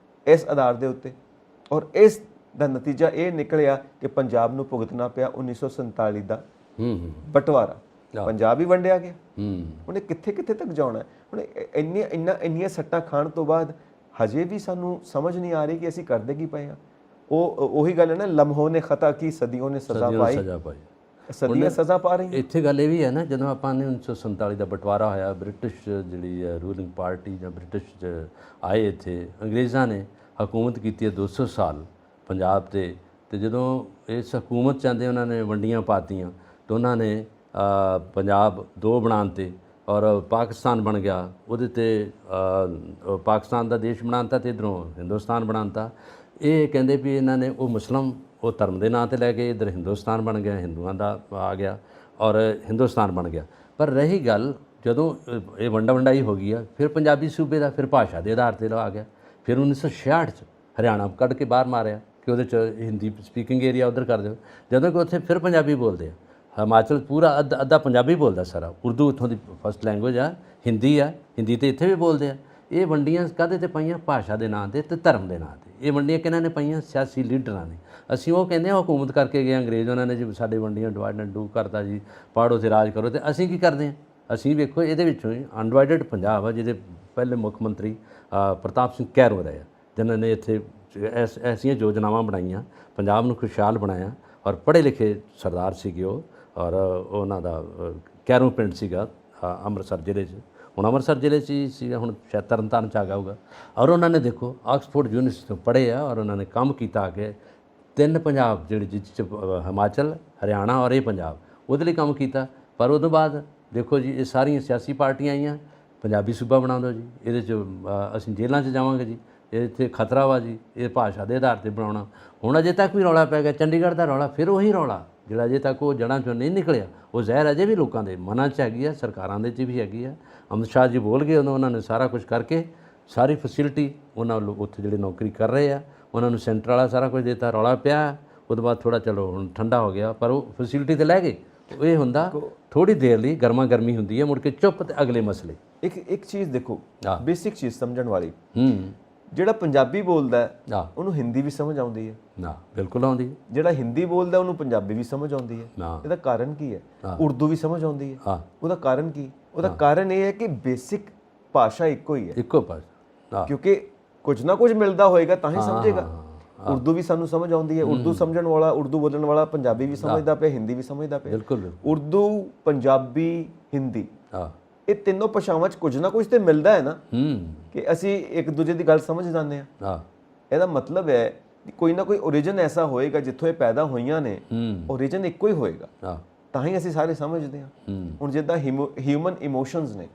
ਇਸ ਆਧਾਰ ਦੇ ਉੱਤੇ। ਔਰ ਇਸ ਦਾ ਨਤੀਜਾ ਇਹ ਨਿਕਲਿਆ ਕਿ ਪੰਜਾਬ ਨੂੰ ਭੁਗਤਣਾ ਪਿਆ 1947 ਦਾ ਬਟਵਾਰਾ, ਪੰਜਾਬ ਹੀ ਵੰਡਿਆ ਗਿਆ। ਉਹਨੇ ਕਿੱਥੇ ਕਿੱਥੇ ਤੱਕ ਜਾਣਾ। ਹੁਣ ਇੰਨੀਆਂ ਸੱਟਾਂ ਖਾਣ ਤੋਂ ਬਾਅਦ ਹਜੇ ਵੀ ਸਾਨੂੰ ਸਮਝ ਨਹੀਂ ਆ ਰਹੀ ਕਿ ਅਸੀਂ ਕਰਦੇ ਕੀ ਪਏ ਹਾਂ। ਉਹੀ ਗੱਲ ਹੈ ਨਾ, ਲਮਹੋਂ ਨੇ ਖਤਾ ਕੀ ਸਦੀਆਂ ਨੇ ਸਜ਼ਾ ਪਾਈ, ਸਦੀਆਂ ਸਜ਼ਾ ਪਾ ਰਹੀ। ਇੱਥੇ ਗੱਲ ਇਹ ਵੀ ਹੈ ਨਾ, ਜਦੋਂ ਆਪਾਂ ਨੇ 1947 ਦਾ ਬਟਵਾਰਾ ਹੋਇਆ, ਬ੍ਰਿਟਿਸ਼ ਜਿਹੜੀ ਰੂਲਿੰਗ ਪਾਰਟੀ ਜਾਂ ਬ੍ਰਿਟਿਸ਼ ਆਏ ਇੱਥੇ, ਅੰਗਰੇਜ਼ਾਂ ਨੇ ਹਕੂਮਤ ਕੀਤੀ ਹੈ 200 ਸਾਲ ਪੰਜਾਬ ਤੇ ਜਦੋਂ ਇਸ ਹਕੂਮਤ ਚਾਹੁੰਦੇ ਉਹਨਾਂ ਨੇ ਵੰਡੀਆਂ ਪਾਤੀਆਂ ਤਾਂ ਉਹਨਾਂ ਨੇ ਪੰਜਾਬ ਦੋ ਬਣਾਉਣ ਤੇ ਔਰ ਪਾਕਿਸਤਾਨ ਬਣ ਗਿਆ, ਉਹਦੇ ਤੇ ਪਾਕਿਸਤਾਨ ਦਾ ਦੇਸ਼ ਬਣਾਤਾ ਤੇ ਇੱਧਰੋਂ ਹਿੰਦੁਸਤਾਨ ਬਣਾਤਾ। ਇਹ ਕਹਿੰਦੇ ਵੀ ਇਹਨਾਂ ਨੇ ਉਹ ਮੁਸਲਮ ਉਹ ਧਰਮ ਦੇ ਨਾਂ ਤੇ ਲੈ ਕੇ ਇੱਧਰ ਹਿੰਦੁਸਤਾਨ ਬਣ ਗਿਆ, ਹਿੰਦੂਆਂ ਦਾ ਆ ਗਿਆ ਔਰ ਹਿੰਦੁਸਤਾਨ ਬਣ ਗਿਆ। ਪਰ ਰਹੀ ਗੱਲ ਜਦੋਂ ਇਹ ਵੰਡਾਈ ਹੋ ਗਈ ਆ, ਫਿਰ ਪੰਜਾਬੀ ਸੂਬੇ ਦਾ ਫਿਰ ਭਾਸ਼ਾ ਦੇ ਆਧਾਰ ਤੇ ਆ ਗਿਆ। ਫਿਰ 1966 'ਚ ਹਰਿਆਣਾ ਕੱਢ ਕੇ ਬਾਹਰ ਮਾਰਿਆ ਕਿ ਉਹਦੇ 'ਚ ਹਿੰਦੀ ਸਪੀਕਿੰਗ ਏਰੀਆ ਉੱਧਰ ਕਰ ਦਿਓ, ਜਦੋਂ ਕਿ ਉੱਥੇ ਫਿਰ ਪੰਜਾਬੀ ਬੋਲਦੇ ਆ। ਹਿਮਾਚਲ ਪੂਰਾ ਅੱਧਾ ਪੰਜਾਬੀ ਬੋਲਦਾ ਸਾਰਾ, ਉਰਦੂ ਉੱਥੋਂ ਦੀ ਫਸਟ ਲੈਂਗੁਏਜ ਆ, ਹਿੰਦੀ ਤੇ ਇੱਥੇ ਵੀ ਬੋਲਦੇ ਆ। ਇਹ ਵੰਡੀਆਂ ਕਾਹਦੇ ਤੇ ਪਾਈਆਂ? ਭਾਸ਼ਾ ਦੇ ਨਾਂ ਤੇ ਧਰਮ ਦੇ ਨਾਂ ਤੇ। ਇਹ ਵੰਡੀਆਂ ਕਿਹਨਾਂ ਨੇ ਪਾਈਆਂ? ਸਿਆਸੀ ਲੀਡਰਾਂ ਨੇ। ਅਸੀਂ ਉਹ ਕਹਿੰਦੇ ਹਾਂ ਹਕੂਮਤ ਕਰਕੇ ਗਏ ਅੰਗਰੇਜ਼, ਉਹਨਾਂ ਨੇ ਜੀ ਸਾਡੇ ਵੰਡੀਆਂ ਡਿਵਾਈਡ ਐਂਡ ਡੂ ਕਰਤਾ ਜੀ, ਪਾੜੋ ਤੇ ਰਾਜ ਕਰੋ। ਤੇ ਅਸੀਂ ਕੀ ਕਰਦੇ ਹਾਂ? ਅਸੀਂ ਵੇਖੋ ਇਹਦੇ ਵਿੱਚੋਂ ਹੀ ਅਨਡਿਵਾਈਡਡ ਪੰਜਾਬ ਆ, ਜਿਹਦੇ ਪਹਿਲੇ ਮੁੱਖ ਮੰਤਰੀ ਪ੍ਰਤਾਪ ਸਿੰਘ ਕੈਰੋਂ ਰਹੇ ਆ, ਜਿਨ੍ਹਾਂ ਨੇ ਇੱਥੇ ਐਸੀਆਂ ਯੋਜਨਾਵਾਂ ਬਣਾਈਆਂ, ਪੰਜਾਬ ਨੂੰ ਖੁਸ਼ਹਾਲ ਬਣਾਇਆ ਔਰ ਪੜ੍ਹੇ ਲਿਖੇ ਸਰਦਾਰ ਸੀਗੇ ਉਹ। ਔਰ ਉਹਨਾਂ ਦਾ ਕੈਰੋਂ ਪਿੰਡ ਸੀਗਾ ਅੰਮ੍ਰਿਤਸਰ ਜ਼ਿਲ੍ਹੇ 'ਚ, ਹੁਣ ਅੰਮ੍ਰਿਤਸਰ ਜ਼ਿਲ੍ਹੇ 'ਚ ਹੀ ਸੀਗਾ, ਹੁਣ ਸ਼ਾਇਦ ਤਰਨਤਾਰਨ 'ਚ ਆ ਗਿਆ ਹੋਊਗਾ। ਔਰ ਉਹਨਾਂ ਨੇ ਦੇਖੋ ਆਕਸਫੋਰਡ ਯੂਨੀਵਰਸਿਟੀ ਤੋਂ ਪੜ੍ਹੇ ਆ ਔਰ ਉਹਨਾਂ ਨੇ ਕੰਮ ਕੀਤਾ ਆ ਕੇ 3 ਪੰਜਾਬ ਜਿਹੜੇ ਜਿਸ 'ਚ ਹਿਮਾਚਲ, ਹਰਿਆਣਾ ਔਰ ਇਹ ਪੰਜਾਬ, ਉਹਦੇ ਲਈ ਕੰਮ ਕੀਤਾ। ਪਰ ਉਦੋਂ ਬਾਅਦ ਦੇਖੋ ਜੀ ਇਹ ਸਾਰੀਆਂ ਸਿਆਸੀ ਪਾਰਟੀਆਂ ਆਈਆਂ, ਪੰਜਾਬੀ ਸੂਬਾ ਬਣਾ ਦਿਓ ਜੀ, ਇਹਦੇ 'ਚ ਅਸੀਂ ਜੇਲ੍ਹਾਂ 'ਚ ਜਾਵਾਂਗੇ ਜੀ, ਇੱਥੇ ਖਤਰਾ ਵਾ ਜੀ, ਇਹ ਭਾਸ਼ਾ ਦੇ ਆਧਾਰ 'ਤੇ ਬਣਾਉਣਾ। ਹੁਣ ਅਜੇ ਤੱਕ ਵੀ ਰੌਲਾ ਪੈ ਗਿਆ ਚੰਡੀਗੜ੍ਹ ਦਾ ਰੌਲਾ, ਫਿਰ ਉਹੀ ਰੌਲਾ ਜਿਹੜਾ ਅਜੇ ਤੱਕ ਉਹ ਜੜ੍ਹਾਂ 'ਚੋਂ ਨਹੀਂ ਨਿਕਲਿਆ। ਉਹ ਜ਼ਹਿਰ ਅਜੇ ਵੀ ਲੋਕਾਂ ਦੇ ਮਨਾਂ 'ਚ ਹੈਗੀ ਆ, ਸਰਕਾਰਾਂ ਦੇ 'ਚ ਵੀ ਹੈਗੀ ਆ। ਅਮਿਤ ਸ਼ਾਹ ਜੀ ਬੋਲ ਗਏ, ਉਹਨਾਂ ਨੇ ਸਾਰਾ ਕੁਝ ਕਰਕੇ ਸਾਰੀ ਫੈਸਿਲਿਟੀ ਉਹਨਾਂ ਨੂੰ ਉੱਥੇ ਜਿਹੜੇ ਨੌਕਰੀ ਕਰ ਰਹੇ ਆ ਉਹਨਾਂ ਨੂੰ ਸੈਂਟਰ ਵਾਲਾ ਸਾਰਾ ਕੁਝ ਦਿੱਤਾ। ਰੌਲਾ ਪਿਆ, ਉਹਦੇ ਬਾਅਦ ਥੋੜ੍ਹਾ ਚਲੋ ਹੁਣ ਠੰਡਾ ਹੋ ਗਿਆ, ਪਰ ਉਹ ਫੈਸਿਲਿਟੀ ਤੇ ਲੈ ਗਏ। ਇਹ ਹੁੰਦਾ ਥੋੜ੍ਹੀ ਦੇਰ ਲਈ ਗਰਮਾ ਗਰਮੀ ਹੁੰਦੀ ਹੈ, ਮੁੜ ਕੇ ਚੁੱਪ ਤੇ ਅਗਲੇ ਮਸਲੇ। ਇੱਕ ਚੀਜ਼ ਦੇਖੋ, ਬੇਸਿਕ ਚੀਜ਼ ਸਮਝਣ ਵਾਲੀ, ਜਿਹੜਾ ਪੰਜਾਬੀ ਬੋਲਦਾ ਹੈ ਉਹਨੂੰ ਹਿੰਦੀ ਵੀ ਸਮਝ ਆਉਂਦੀ ਹੈ ਨਾ, ਬਿਲਕੁਲ ਆਉਂਦੀ ਹੈ। ਜਿਹੜਾ ਹਿੰਦੀ ਬੋਲਦਾ ਉਹਨੂੰ ਪੰਜਾਬੀ ਵੀ ਸਮਝ ਆਉਂਦੀ ਹੈ। ਇਹਦਾ ਕਾਰਨ ਕੀ ਹੈ? ਉਰਦੂ ਵੀ ਸਮਝ ਆਉਂਦੀ ਹੈ। ਉਹਦਾ ਕਾਰਨ ਕੀ? ਉਹਦਾ ਕਾਰਨ ਇਹ ਹੈ ਕਿ ਬੇਸਿਕ ਭਾਸ਼ਾ ਇੱਕੋ ਹੀ ਹੈ, ਇੱਕੋ ਭਾਸ਼ਾ, ਕਿਉਂਕਿ ਕੁਝ ਨਾ ਕੁਝ ਮਿਲਦਾ ਹੋਏਗਾ ਤਾਂ ਹੀ ਸਮਝੇਗਾ। ਉਰਦੂ ਵੀ ਸਾਨੂੰ ਸਮਝ ਆਉਂਦੀ ਹੈ, ਉਰਦੂ ਸਮਝਣ ਵਾਲਾ, ਉਰਦੂ ਬੋਲਣ ਵਾਲਾ ਪੰਜਾਬੀ ਵੀ ਸਮਝਦਾ ਪਿਆ, ਹਿੰਦੀ ਵੀ ਸਮਝਦਾ ਪਿਆ। ਬਿਲਕੁਲ ਉਰਦੂ, ਪੰਜਾਬੀ, ਹਿੰਦੀ, ਇਹ ਤਿੰਨੋਂ ਭਾਸ਼ਾਵਾਂ 'ਚ ਕੁਝ ਨਾ ਕੁਝ ਤੇ ਮਿਲਦਾ ਹੈ ਨਾ, ਕਿ ਅਸੀਂ ਇੱਕ ਦੂਜੇ ਦੀ ਗੱਲ ਸਮਝ ਜਾਂਦੇ ਹਾਂ। ਇਹਦਾ ਮਤਲਬ ਹੈ ਕਿ ਕੋਈ ਨਾ ਕੋਈ ਓਰੀਜਨ ਐਸਾ ਹੋਏਗਾ ਜਿੱਥੋਂ ਇਹ ਪੈਦਾ ਹੋਈਆਂ ਨੇ, ਓਰੀਜਨ ਇੱਕੋ ਹੀ ਹੋਏਗਾ, ਤਾਂ ਹੀ ਅਸੀਂ ਸਾਰੇ ਸਮਝਦੇ ਹਾਂ। ਹੁਣ ਜਿੱਦਾਂ ਹਿਊਮਨ ਇਮੋਸ਼ਨਸ ਨੇ,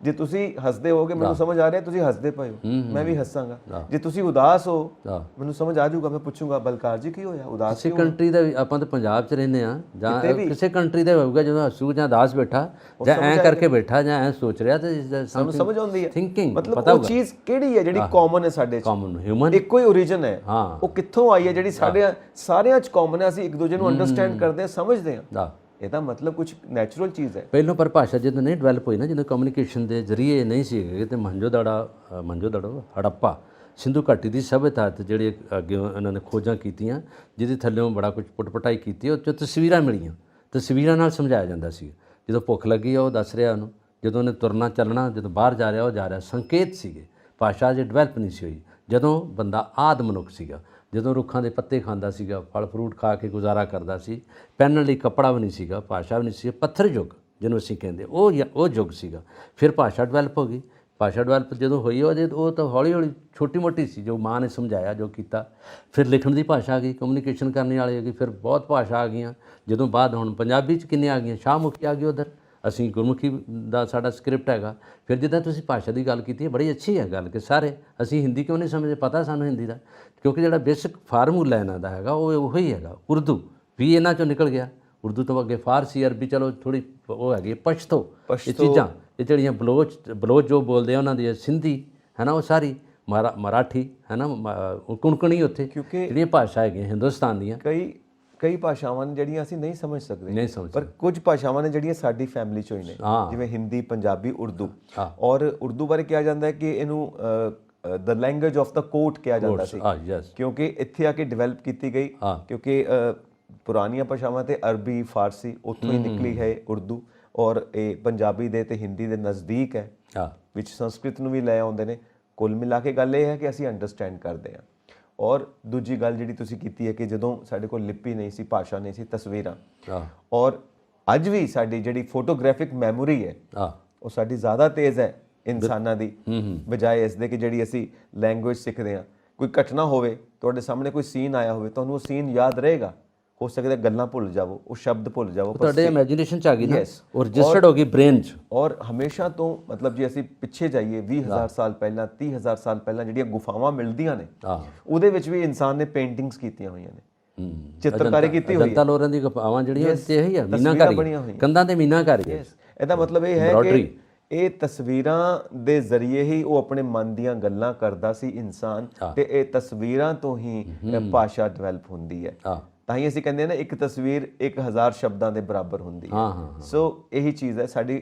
ਜੇ ਤੁਸੀਂ ਹੱਸਦੇ ਹੋਗੇ ਮੈਨੂੰ ਸਮਝ ਆ ਰਿਹਾ ਤੁਸੀਂ ਹੱਸਦੇ ਪਏ ਹੋ, ਮੈਂ ਵੀ ਹੱਸਾਂਗਾ। ਜੇ ਤੁਸੀਂ ਉਦਾਸ ਹੋ ਮੈਨੂੰ ਸਮਝ ਆ ਜਾਊਗਾ, ਮੈਂ ਪੁੱਛੂੰਗਾ ਬਲਕਾਰ ਜੀ ਕੀ ਹੋਇਆ, ਉਦਾਸ ਕਿਸੇ ਕੰਟਰੀ ਦਾ ਵੀ, ਆਪਾਂ ਤਾਂ ਪੰਜਾਬ 'ਚ ਰਹਿੰਦੇ ਆ, ਜਾਂ ਕਿਸੇ ਕੰਟਰੀ ਦਾ ਹੋਊਗਾ ਜਦੋਂ ਹੱਸੂ ਜਾਂ ਉਦਾਸ ਬੈਠਾ ਜਾਂ ਐਂ ਕਰਕੇ ਬੈਠਾ ਜਾਂ ਐਂ ਸੋਚ ਰਿਹਾ, ਤੇ ਸਾਨੂੰ ਸਮਝ ਆਉਂਦੀ ਹੈ ਥਿੰਕਿੰਗ। ਮਤਲਬ ਉਹ ਚੀਜ਼ ਕਿਹੜੀ ਹੈ ਜਿਹੜੀ ਕਾਮਨ ਹੈ ਸਾਡੇ 'ਚ, ਕਾਮਨ ਹਿਊਮਨ, ਇੱਕੋ ਹੀ ਓਰੀਜਨ ਹੈ, ਉਹ ਕਿੱਥੋਂ ਆਈ ਹੈ ਜਿਹੜੀ ਸਾਡੇ ਸਾਰਿਆਂ 'ਚ ਕਾਮਨ ਹੈ, ਅਸੀਂ ਇੱਕ ਦੂਜੇ ਨੂੰ ਅੰਡਰਸਟੈਂਡ ਕਰਦੇ ਹਾਂ, ਸਮਝਦੇ ਹਾਂ। ਇਹਦਾ ਮਤਲਬ ਕੁਝ ਨੈਚੁਰਲ ਚੀਜ਼ ਹੈ। ਪਹਿਲਾਂ ਪਰ ਭਾਸ਼ਾ ਜਦੋਂ ਨਹੀਂ ਡਿਵੈਲਪ ਹੋਈ ਨਾ, ਜਦੋਂ ਕਮਿਊਨੀਕੇਸ਼ਨ ਦੇ ਜ਼ਰੀਏ ਨਹੀਂ ਸੀਗੇ, ਤੇ ਮਹੰਜੋ-ਦੜੋ ਹੜੱਪਾ ਸਿੰਧੂ ਘਾਟੀ ਦੀ ਸਭਿਅਤਾ ਤੇ ਜਿਹੜੇ ਅੱਗੇ ਇਹਨਾਂ ਨੇ ਖੋਜਾਂ ਕੀਤੀਆਂ, ਜਿਹਦੇ ਥੱਲੇੋਂ ਬੜਾ ਕੁਝ ਪੁੱਟ-ਪਟਾਈ ਕੀਤੀ, ਉਹ 'ਚ ਤਸਵੀਰਾਂ ਮਿਲੀਆਂ, ਤਸਵੀਰਾਂ ਨਾਲ ਸਮਝਾਇਆ ਜਾਂਦਾ ਸੀ। ਜਦੋਂ ਭੁੱਖ ਲੱਗੀ ਆ ਉਹ ਦੱਸ ਰਿਹਾ ਉਹਨੂੰ, ਜਦੋਂ ਉਹਨੇ ਤੁਰਨਾ ਚੱਲਣਾ, ਜਦੋਂ ਬਾਹਰ ਜਾ ਰਿਹਾ ਉਹ ਜਾ ਰਿਹਾ, ਸੰਕੇਤ ਸੀਗੇ। ਭਾਸ਼ਾ ਅਜੇ ਡਿਵੈਲਪ ਨਹੀਂ ਸੀ ਹੋਈ। ਜਦੋਂ ਬੰਦਾ ਆਦ ਮਨੁੱਖ ਸੀਗਾ, ਜਦੋਂ ਰੁੱਖਾਂ ਦੇ ਪੱਤੇ ਖਾਂਦਾ ਸੀਗਾ, ਫਲ ਫਰੂਟ ਖਾ ਕੇ ਗੁਜ਼ਾਰਾ ਕਰਦਾ ਸੀ, ਪਹਿਨਣ ਲਈ ਕੱਪੜਾ ਵੀ ਨਹੀਂ ਸੀਗਾ, ਭਾਸ਼ਾ ਵੀ ਨਹੀਂ ਸੀ, ਪੱਥਰ ਯੁੱਗ ਜਿਹਨੂੰ ਅਸੀਂ ਕਹਿੰਦੇ ਉਹ ਯੁੱਗ ਸੀਗਾ। ਫਿਰ ਭਾਸ਼ਾ ਡਿਵੈਲਪ ਹੋ ਗਈ। ਭਾਸ਼ਾ ਡਿਵੈਲਪ ਜਦੋਂ ਹੋਈ ਉਹ ਤਾਂ ਹੌਲੀ ਹੌਲੀ ਛੋਟੀ ਮੋਟੀ ਸੀ, ਜੋ ਮਾਂ ਨੇ ਸਮਝਾਇਆ, ਜੋ ਕੀਤਾ। ਫਿਰ ਲਿਖਣ ਦੀ ਭਾਸ਼ਾ ਆ ਗਈ, ਕਮਿਊਨੀਕੇਸ਼ਨ ਕਰਨ ਵਾਲੀ ਆ ਗਈ, ਫਿਰ ਬਹੁਤ ਭਾਸ਼ਾ ਆ ਗਈਆਂ। ਜਦੋਂ ਬਾਅਦ ਹੁਣ ਪੰਜਾਬੀ 'ਚ ਕਿੰਨੇ ਆ ਗਈਆਂ, ਸ਼ਾਹਮੁਖੀ ਆ ਗਈ, ਉੱਧਰ ਅਸੀਂ ਗੁਰਮੁਖੀ ਦਾ ਸਾਡਾ ਸਕ੍ਰਿਪਟ ਹੈਗਾ। ਫਿਰ ਜਿੱਦਾਂ ਤੁਸੀਂ ਭਾਸ਼ਾ ਦੀ ਗੱਲ ਕੀਤੀ ਹੈ, ਬੜੀ ਅੱਛੀ ਹੈ ਗੱਲ, ਕਿ ਸਾਰੇ ਅਸੀਂ ਹਿੰਦੀ ਕਿਉਂ ਨਹੀਂ ਸਮਝਦੇ, ਪਤਾ ਸਾਨੂੰ ਹਿੰਦੀ ਦਾ, ਕਿਉਂਕਿ ਜਿਹੜਾ ਬੇਸਿਕ ਫਾਰਮੂਲਾ ਇਹਨਾਂ ਦਾ ਹੈਗਾ ਉਹ ਉਹੀ ਹੈਗਾ। ਉਰਦੂ ਵੀ ਇਹਨਾਂ 'ਚੋਂ ਨਿਕਲ ਗਿਆ, ਉਰਦੂ ਤੋਂ ਅੱਗੇ ਫਾਰਸੀ, ਅਰਬੀ, ਚਲੋ ਥੋੜ੍ਹੀ ਉਹ ਹੈਗੀ ਪਸ਼ਤੋ, ਇਹ ਚੀਜ਼ਾਂ, ਇਹ ਜਿਹੜੀਆਂ ਬਲੋਚ ਜੋ ਬੋਲਦੇ ਆ ਉਹਨਾਂ ਦੀ, ਸਿੰਧੀ ਹੈ ਨਾ, ਉਹ ਸਾਰੀ ਮਰਾਠੀ ਹੈ ਨਾ, ਕੁਣਕਣੀ, ਉੱਥੇ ਜਿਹੜੀਆਂ ਭਾਸ਼ਾ ਹੈਗੀਆਂ ਹਿੰਦੁਸਤਾਨ ਦੀਆਂ, ਕਈ ਭਾਸ਼ਾਵਾਂ ਨੇ ਜਿਹੜੀਆਂ ਅਸੀਂ ਨਹੀਂ ਸਮਝ ਸਕਦੇ, ਪਰ ਕੁਝ ਭਾਸ਼ਾਵਾਂ ਨੇ ਜਿਹੜੀਆਂ ਸਾਡੀ ਫੈਮਿਲੀ 'ਚੋਂ ਹੀ ਨੇ, ਜਿਵੇਂ ਹਿੰਦੀ, ਪੰਜਾਬੀ, ਉਰਦੂ। ਔਰ ਉਰਦੂ ਬਾਰੇ ਕਿਹਾ ਜਾਂਦਾ ਹੈ ਕਿ ਇਹਨੂੰ ਦ ਲੈਂਗੁਏਜ ਆਫ ਦਾ ਕੋਰਟ ਕਿਹਾ ਜਾਂਦਾ ਸੀ, ਕਿਉਂਕਿ ਇੱਥੇ ਆ ਕੇ ਡਿਵੈਲਪ ਕੀਤੀ ਗਈ, ਕਿਉਂਕਿ ਪੁਰਾਣੀਆਂ ਭਾਸ਼ਾਵਾਂ ਤੇ ਅਰਬੀ, ਫਾਰਸੀ ਉੱਥੋਂ ਹੀ ਨਿਕਲੀ ਹੈ ਉਰਦੂ, ਔਰ ਇਹ ਪੰਜਾਬੀ ਦੇ ਤੇ ਹਿੰਦੀ ਦੇ ਨਜ਼ਦੀਕ ਹੈ, ਵਿੱਚ ਸੰਸਕ੍ਰਿਤ ਨੂੰ ਵੀ ਲੈ ਆਉਂਦੇ ਨੇ। ਕੁੱਲ ਮਿਲਾ ਕੇ ਗੱਲ ਇਹ ਹੈ ਕਿ ਅਸੀਂ ਅੰਡਰਸਟੈਂਡ ਕਰਦੇ ਹਾਂ। ਔਰ ਦੂਜੀ ਗੱਲ ਜਿਹੜੀ ਤੁਸੀਂ ਕੀਤੀ ਹੈ ਕਿ ਜਦੋਂ ਸਾਡੇ ਕੋਲ ਲਿਪੀ ਨਹੀਂ ਸੀ, ਭਾਸ਼ਾ ਨਹੀਂ ਸੀ, ਤਸਵੀਰਾਂ, ਔਰ ਅੱਜ ਵੀ ਸਾਡੀ ਜਿਹੜੀ ਫੋਟੋਗ੍ਰਾਫਿਕ ਮੈਮੋਰੀ ਹੈ ਉਹ ਸਾਡੀ ਜ਼ਿਆਦਾ ਤੇਜ਼ ਹੈ ਇਨਸਾਨਾਂ ਦੀ ਬਜਾਏ ਇਸ ਦੇ ਕਿ ਜਿਹੜੀ ਅਸੀਂ ਲੈਂਗੁਏਜ ਸਿੱਖਦੇ ਹਾਂ। ਕੋਈ ਘਟਨਾ ਹੋਵੇ, ਤੁਹਾਡੇ ਸਾਹਮਣੇ ਕੋਈ ਸੀਨ ਆਇਆ ਹੋਵੇ, ਤੁਹਾਨੂੰ ਉਹ ਸੀਨ ਯਾਦ ਰਹੇਗਾ, ਹੋ ਸਕਦਾ ਗੱਲਾਂ ਭੁੱਲ ਜਾਵੋ, ਉਹ ਸ਼ਬਦ ਭੁੱਲ ਜਾਵੋ, ਤੁਹਾਡੇ ਇਮੇਜਿਨੇਸ਼ਨ 'ਚ ਆ ਗਈ ਨਾ, ਉਹ ਰਜਿਸਟਰਡ ਹੋ ਗਈ ਬ੍ਰੇਨ 'ਚ। ਔਰ ਹਮੇਸ਼ਾ ਤੋਂ ਮਤਲਬ ਜੇ ਅਸੀਂ ਪਿੱਛੇ ਜਾਈਏ 20,000 ਸਾਲ ਪਹਿਲਾਂ, 30,000 ਸਾਲ ਪਹਿਲਾਂ ਜਿਹੜੀਆਂ ਗੁਫਾਵਾਂ ਮਿਲਦੀਆਂ ਨੇ, ਉਹਦੇ ਵਿੱਚ ਵੀ ਇਨਸਾਨ ਨੇ ਪੇਂਟਿੰਗਸ ਕੀਤੀਆਂ ਹੋਈਆਂ ਨੇ, ਚਿੱਤਰਕਾਰੀ ਕੀਤੀ ਹੋਈ ਹੈ। ਅਜੰਤਾ ਲੋਰਾਂ ਦੀ ਗੁਫਾਵਾਂ ਜਿਹੜੀਆਂ ਤੇ ਇਹੀ ਆ, ਮੀਨਾਕਾਰੀ, ਕੰਧਾਂ ਤੇ ਮੀਨਾਕਾਰੀ। ਇਹਦਾ ਮਤਲਬ ਇਹ ਹੈ ਕਿ ਇਹ ਤਸਵੀਰਾਂ ਦੇ ਜ਼ਰੀਏ ਹੀ ਉਹ ਆਪਣੇ ਮਨ ਦੀਆਂ ਗੱਲਾਂ ਕਰਦਾ ਸੀ ਇਨਸਾਨ, ਤੇ ਇਹ ਤਸਵੀਰਾਂ ਤੋਂ ਹੀ ਭਾਸ਼ਾ ਡਿਵੈਲਪ ਹੁੰਦੀ ਹੈ। ਤਾਂ ਹੀ ਅਸੀਂ ਕਹਿੰਦੇ ਹਾਂ ਨਾ, ਇੱਕ ਤਸਵੀਰ 1000 ਸ਼ਬਦਾਂ ਦੇ ਬਰਾਬਰ ਹੁੰਦੀ ਹੈ। ਸੋ ਇਹੀ ਚੀਜ਼ ਹੈ ਸਾਡੀ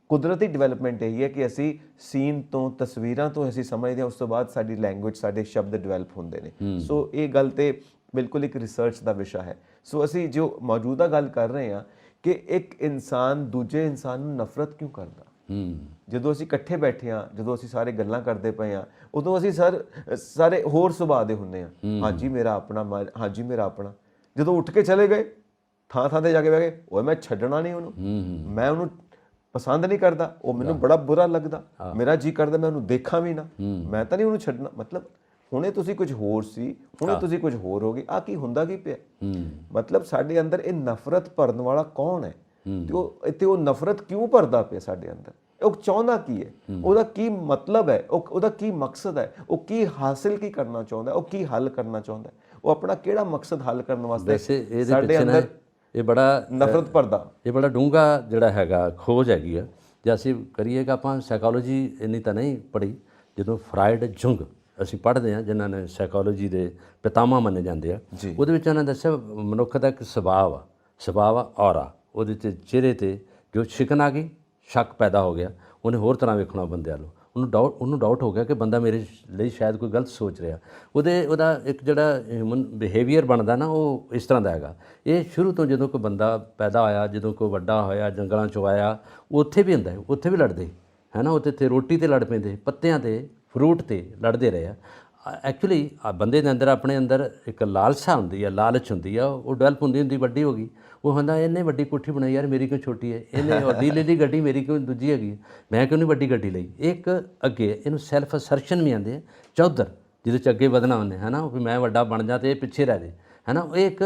ਕੁਦਰਤੀ ਡਿਵੈਲਪਮੈਂਟ, ਇਹੀ ਹੈ ਕਿ ਅਸੀਂ ਸੀਨ ਤੋਂ, ਤਸਵੀਰਾਂ ਤੋਂ ਅਸੀਂ ਸਮਝਦੇ ਹਾਂ, ਉਸ ਤੋਂ ਬਾਅਦ ਸਾਡੀ ਲੈਂਗੁਏਜ, ਸਾਡੇ ਸ਼ਬਦ ਡਿਵੈਲਪ ਹੁੰਦੇ ਨੇ। ਸੋ ਇਹ ਗੱਲ ਤੇ ਬਿਲਕੁਲ ਇੱਕ ਰਿਸਰਚ ਦਾ ਵਿਸ਼ਾ ਹੈ। ਸੋ ਅਸੀਂ ਜੋ ਮੌਜੂਦਾ ਗੱਲ ਕਰ ਰਹੇ ਹਾਂ ਕਿ ਇੱਕ ਇਨਸਾਨ ਦੂਜੇ ਇਨਸਾਨ ਨੂੰ ਨਫ਼ਰਤ ਕਿਉਂ ਕਰਦਾ। ਜਦੋਂ ਅਸੀਂ ਇਕੱਠੇ ਬੈਠੇ ਹਾਂ, ਜਦੋਂ ਅਸੀਂ ਸਾਰੇ ਗੱਲਾਂ ਕਰਦੇ ਪਏ ਹਾਂ, ਉਦੋਂ ਅਸੀਂ ਸਾਰੇ ਹੋਰ ਸੁਭਾਅ ਦੇ ਹੁੰਦੇ ਹਾਂ। ਹਾਂਜੀ ਮੇਰਾ ਆਪਣਾ, ਹਾਂਜੀ ਮੇਰਾ ਆਪਣਾ। ਜਦੋਂ ਉੱਠ ਕੇ ਚਲੇ ਗਏ, ਥਾਂ ਥਾਂ ਤੇ ਜਾ ਕੇ ਬਹਿ ਗਏ, ਓਏ ਮੈਂ ਛੱਡਣਾ ਨਹੀਂ ਉਹਨੂੰ, ਮੈਂ ਉਹਨੂੰ ਪਸੰਦ ਨਹੀਂ ਕਰਦਾ, ਉਹ ਮੈਨੂੰ ਬੜਾ ਬੁਰਾ ਲੱਗਦਾ, ਮੇਰਾ ਜੀ ਕਰਦਾ ਮੈਂ ਉਹਨੂੰ ਦੇਖਾਂ ਵੀ ਨਾ, ਮੈਂ ਤਾਂ ਨਹੀਂ ਉਹਨੂੰ ਛੱਡਣਾ। ਮਤਲਬ ਹੁਣੇ ਤੁਸੀਂ ਕੁਝ ਹੋਰ ਸੀ, ਹੁਣੇ ਤੁਸੀਂ ਕੁਝ ਹੋਰ ਹੋ ਗਏ, ਆਹ ਕੀ ਹੁੰਦਾ ਕੀ ਪਿਆ। ਮਤਲਬ ਸਾਡੇ ਅੰਦਰ ਇਹ ਨਫ਼ਰਤ ਭਰਨ ਵਾਲਾ ਕੌਣ ਹੈ, ਤੇ ਉਹ ਨਫ਼ਰਤ ਕਿਉਂ ਭਰਦਾ ਪਿਆ ਸਾਡੇ ਅੰਦਰ, ਉਹ ਚਾਹੁੰਦਾ ਕੀ ਹੈ, ਉਹਦਾ ਕੀ ਮਤਲਬ ਹੈ, ਉਹਦਾ ਕੀ ਮਕਸਦ ਹੈ, ਉਹ ਕੀ ਹਾਸਿਲ ਕੀ ਕਰਨਾ ਚਾਹੁੰਦਾ, ਉਹ ਕੀ ਹੱਲ ਕਰਨਾ ਚਾਹੁੰਦਾ, ਉਹ ਆਪਣਾ ਕਿਹੜਾ ਮਕਸਦ ਹੱਲ ਕਰਨ ਵਾਸਤੇ ਸਾਡੇ ਅੰਦਰ ਇਹ ਬੜਾ ਨਫ਼ਰਤ ਭਰਦਾ। ਇਹ ਬੜਾ ਡੂੰਘਾ ਜਿਹੜਾ ਹੈਗਾ ਖੋਜ ਹੈਗੀ ਆ। ਜੇ ਅਸੀਂ ਕਰੀਏ ਕਿ ਆਪਾਂ ਸਾਈਕੋਲੋਜੀ ਇੰਨੀ ਤਾਂ ਨਹੀਂ ਪੜ੍ਹੀ, ਜਦੋਂ ਫਰਾਇਡ, ਜੁੰਗ ਅਸੀਂ ਪੜ੍ਹਦੇ ਹਾਂ, ਜਿਨ੍ਹਾਂ ਨੇ ਸਾਈਕੋਲੋਜੀ ਦੇ ਪਿਤਾਮਾ ਮੰਨੇ ਜਾਂਦੇ ਆ, ਉਹਦੇ ਵਿੱਚ ਉਹਨਾਂ ਨੇ ਦੱਸਿਆ ਮਨੁੱਖ ਦਾ ਇੱਕ ਸੁਭਾਅ ਆ ਔਰਾ, ਉਹਦੇ 'ਤੇ ਚਿਹਰੇ 'ਤੇ ਜੋ ਸ਼ਿਕਨ ਆ ਗਈ, ਸ਼ੱਕ ਪੈਦਾ ਹੋ ਗਿਆ, ਉਹਨੇ ਹੋਰ ਤਰ੍ਹਾਂ ਵੇਖਣਾ ਬੰਦਿਆਂ ਨੂੰ, ਉਹਨੂੰ ਡਾਊਟ ਹੋ ਗਿਆ ਕਿ ਬੰਦਾ ਮੇਰੇ ਲਈ ਸ਼ਾਇਦ ਕੋਈ ਗਲਤ ਸੋਚ ਰਿਹਾ। ਉਹਦਾ ਇੱਕ ਜਿਹੜਾ ਹਿਊਮਨ ਬਿਹੇਵੀਅਰ ਬਣਦਾ ਨਾ, ਉਹ ਇਸ ਤਰ੍ਹਾਂ ਦਾ ਹੈਗਾ। ਇਹ ਸ਼ੁਰੂ ਤੋਂ ਜਦੋਂ ਕੋਈ ਬੰਦਾ ਪੈਦਾ ਹੋਇਆ, ਜਦੋਂ ਕੋਈ ਵੱਡਾ ਹੋਇਆ, ਜੰਗਲਾਂ 'ਚੋਂ ਆਇਆ, ਉੱਥੇ ਵੀ ਹੁੰਦਾ, ਉੱਥੇ ਵੀ ਲੜਦੇ ਹੈ ਨਾ, ਉੱਥੇ ਰੋਟੀ 'ਤੇ ਲੜ ਪੈਂਦੇ, ਪੱਤਿਆਂ 'ਤੇ, ਫਰੂਟ 'ਤੇ ਲੜਦੇ ਰਹੇ ਆ। ਐਕਚੁਅਲੀ ਬੰਦੇ ਦੇ ਅੰਦਰ, ਆਪਣੇ ਅੰਦਰ ਇੱਕ ਲਾਲਸਾ ਹੁੰਦੀ ਆ, ਲਾਲਚ ਹੁੰਦੀ ਆ, ਉਹ ਡਿਵੈਲਪ ਹੁੰਦੀ ਵੱਡੀ ਹੋ ਗਈ। ਉਹ ਹੁੰਦਾ ਇਹਨੇ ਵੱਡੀ ਕੋਠੀ ਬਣਾਈ, ਯਾਰ ਮੇਰੀ ਕਿਉਂ ਛੋਟੀ ਹੈ, ਇਹਨੇ ਵੱਡੀ ਲੈ ਲਈ ਗੱਡੀ, ਮੇਰੀ ਕਿਉਂ ਦੂਜੀ ਹੈਗੀ, ਮੈਂ ਕਿਉਂ ਨਹੀਂ ਵੱਡੀ ਗੱਡੀ ਲਈ। ਇੱਕ ਅੱਗੇ ਇਹਨੂੰ ਸੈਲਫ ਅਸਰਸ਼ਨ ਵੀ ਆਉਂਦੇ ਆ, ਚੌਧਰ ਜਿਹਦੇ 'ਚ ਅੱਗੇ ਵਧਣਾ ਉਹਨੇ, ਹੈ ਨਾ, ਵੀ ਮੈਂ ਵੱਡਾ ਬਣ ਜਾ ਤੇ ਇਹ ਪਿੱਛੇ ਰਹਿ ਜੇ, ਹੈ ਨਾ। ਇਹ ਇੱਕ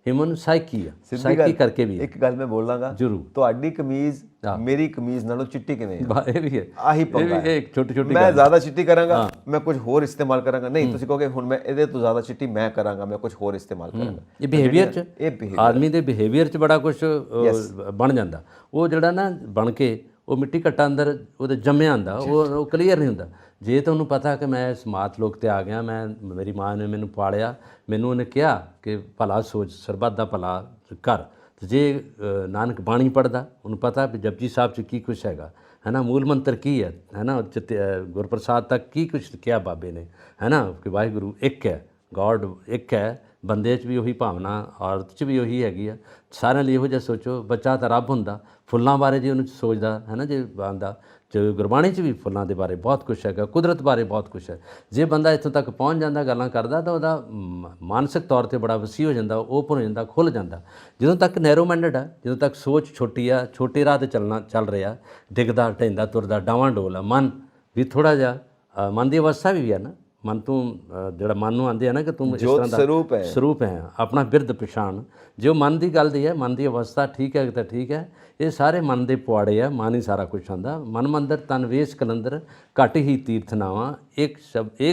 ਹਿਊਮਨ ਸਾਈਕੀ ਆ, ਸਿੱਧੀ ਸਾਈਕੀ ਗੱਲ ਕਰਕੇ ਵੀ ਹੈ। ਇੱਕ ਗੱਲ ਮੈਂ ਬੋਲਾਂਗਾ, ਜ਼ਰੂਰ। ਤੁਹਾਡੀ ਕਮੀਜ਼ ਮੇਰੀ ਕਮੀਜ਼ ਨਾਲੋਂ ਚਿੱਟੀ ਕਿਵੇਂ ਹੈ? ਇਹ ਵੀ ਹੈ, ਆਹੀ ਇਹ ਪੰਗਾ ਵੀ ਹੈ। ਇੱਕ ਛੋਟੀ ਛੋਟੀ ਮੈਂ ਜ਼ਿਆਦਾ ਚਿੱਟੀ ਕਰਾਂਗਾ, ਮੈਂ ਕੁਝ ਹੋਰ ਇਸਤੇਮਾਲ ਕਰਾਂਗਾ, ਨਹੀਂ ਤੁਸੀਂ ਕਹੋਗੇ ਹੁਣ ਮੈਂ ਇਹਦੇ ਤੋਂ ਜ਼ਿਆਦਾ ਚਿੱਟੀ ਮੈਂ ਕਰਾਂਗਾ, ਮੈਂ ਕੁਝ ਹੋਰ ਇਸਤੇਮਾਲ ਕਰਾਂਗਾ। ਇਹ ਬਿਹੇਵੀਅਰ 'ਚ, ਆਦਮੀ ਦੇ ਬਿਹੇਵੀਅਰ 'ਚ ਬੜਾ ਕੁਝ ਬਣ ਜਾਂਦਾ। ਉਹ ਜਿਹੜਾ ਨਾ ਬਣ ਕੇ ਉਹ ਮਿੱਟੀ ਘੱਟਾ ਅੰਦਰ ਉਹਦੇ ਜੰਮਿਆ ਹੁੰਦਾ, ਉਹ ਕਲੀਅਰ ਨਹੀਂ ਹੁੰਦਾ। ਜੇ ਤੁਹਾਨੂੰ ਪਤਾ ਕਿ ਮੈਂ ਸਮਾਰਟ ਲੋਕ ਤੇ ਆ ਗਿਆ, ਮੇਰੀ ਮਾਂ ਨੇ ਮੈਨੂੰ ਪਾਲਿਆ, ਮੈਨੂੰ ਉਹਨੇ ਕਿਹਾ ਕਿ ਭਲਾ ਸੋਚ, ਸਰਬੱਤ ਦਾ ਭਲਾ ਕਰ। ਤੇ ਜੇ ਨਾਨਕ ਬਾਣੀ ਪੜ੍ਹਦਾ, ਉਹਨੂੰ ਪਤਾ ਵੀ ਜਪਜੀ ਸਾਹਿਬ 'ਚ ਕੀ ਕੁਛ ਹੈਗਾ, ਹੈ ਨਾ, ਮੂਲ ਮੰਤਰ ਕੀ ਹੈ ਨਾ, ਗੁਰਪ੍ਰਸਾਦ ਤੱਕ ਕੀ ਕੁਛ ਕਿਹਾ ਬਾਬੇ ਨੇ, ਹੈ ਨਾ, ਕਿ ਵਾਹਿਗੁਰੂ ਇੱਕ ਹੈ, ਗੋਡ ਇੱਕ ਹੈ, ਬੰਦੇ 'ਚ ਵੀ ਉਹੀ ਭਾਵਨਾ, ਔਰਤ 'ਚ ਵੀ ਉਹੀ ਹੈਗੀ ਆ। ਸਾਰਿਆਂ ਲਈ ਇਹੋ ਜਿਹਾ ਸੋਚੋ। ਬੱਚਾ ਤਾਂ ਰੱਬ ਹੁੰਦਾ, ਫੁੱਲਾਂ ਬਾਰੇ ਜੇ ਉਹਨੂੰ ਸੋਚਦਾ ਹੈ ਨਾ, ਜੇ ਆਉਂਦਾ ਜੋ ਗੁਰਬਾਣੀ 'ਚ ਵੀ ਫੁੱਲਾਂ ਦੇ ਬਾਰੇ ਬਹੁਤ ਕੁਛ ਹੈਗਾ, ਕੁਦਰਤ ਬਾਰੇ ਬਹੁਤ ਕੁਛ ਹੈ। ਜੇ ਬੰਦਾ ਇੱਥੋਂ ਤੱਕ ਪਹੁੰਚ ਜਾਂਦਾ, ਗੱਲਾਂ ਕਰਦਾ, ਤਾਂ ਉਹਦਾ ਮਾਨਸਿਕ ਤੌਰ 'ਤੇ ਬੜਾ ਵਸੀਹ ਹੋ ਜਾਂਦਾ, ਓਪਨ ਹੋ ਜਾਂਦਾ, ਖੁੱਲ੍ਹ ਜਾਂਦਾ। ਜਦੋਂ ਤੱਕ ਨੈਰੋ ਮਾਈਂਡਡ ਆ, ਜਦੋਂ ਤੱਕ ਸੋਚ ਛੋਟੀ ਆ, ਛੋਟੇ ਰਾਹ 'ਤੇ ਚੱਲ ਰਿਹਾ, ਡਿੱਗਦਾ ਢਹਿੰਦਾ ਤੁਰਦਾ, ਡਾਵਾਂ ਡੋਲ ਆ, ਮਨ ਵੀ ਥੋੜ੍ਹਾ ਜਿਹਾ, ਮਨ ਦੀ ਅਵਸਥਾ ਵੀ ਹੈ ਨਾ, ਮਨ ਤੋਂ ਜਿਹੜਾ ਮਨ ਨੂੰ ਆਉਂਦੇ ਆ ਨਾ ਕਿ ਤੂੰ ਇਸ ਤਰ੍ਹਾਂ ਦਾ ਸਰੂਪ ਹੈ, ਆਪਣਾ ਬਿਰਧ ਪਛਾਣ। ਜੋ ਮਨ ਦੀ ਗੱਲ ਦੀ ਹੈ, ਮਨ ਦੀ ਅਵਸਥਾ ਠੀਕ ਹੈ ਤਾਂ ਠੀਕ ਹੈ। ਇਹ ਸਾਰੇ ਮਨ ਦੇ ਪੁਆੜੇ ਆ, ਮਨ ਹੀ ਸਾਰਾ ਕੁਛ ਆਉਂਦਾ। ਮਨ ਮੰਦਰ ਤਨ ਵੇਸ ਕਲੰਦਰ, ਘਟ ਹੀ ਤੀਰਥ ਨਾਵਾਂ, ਇੱਕ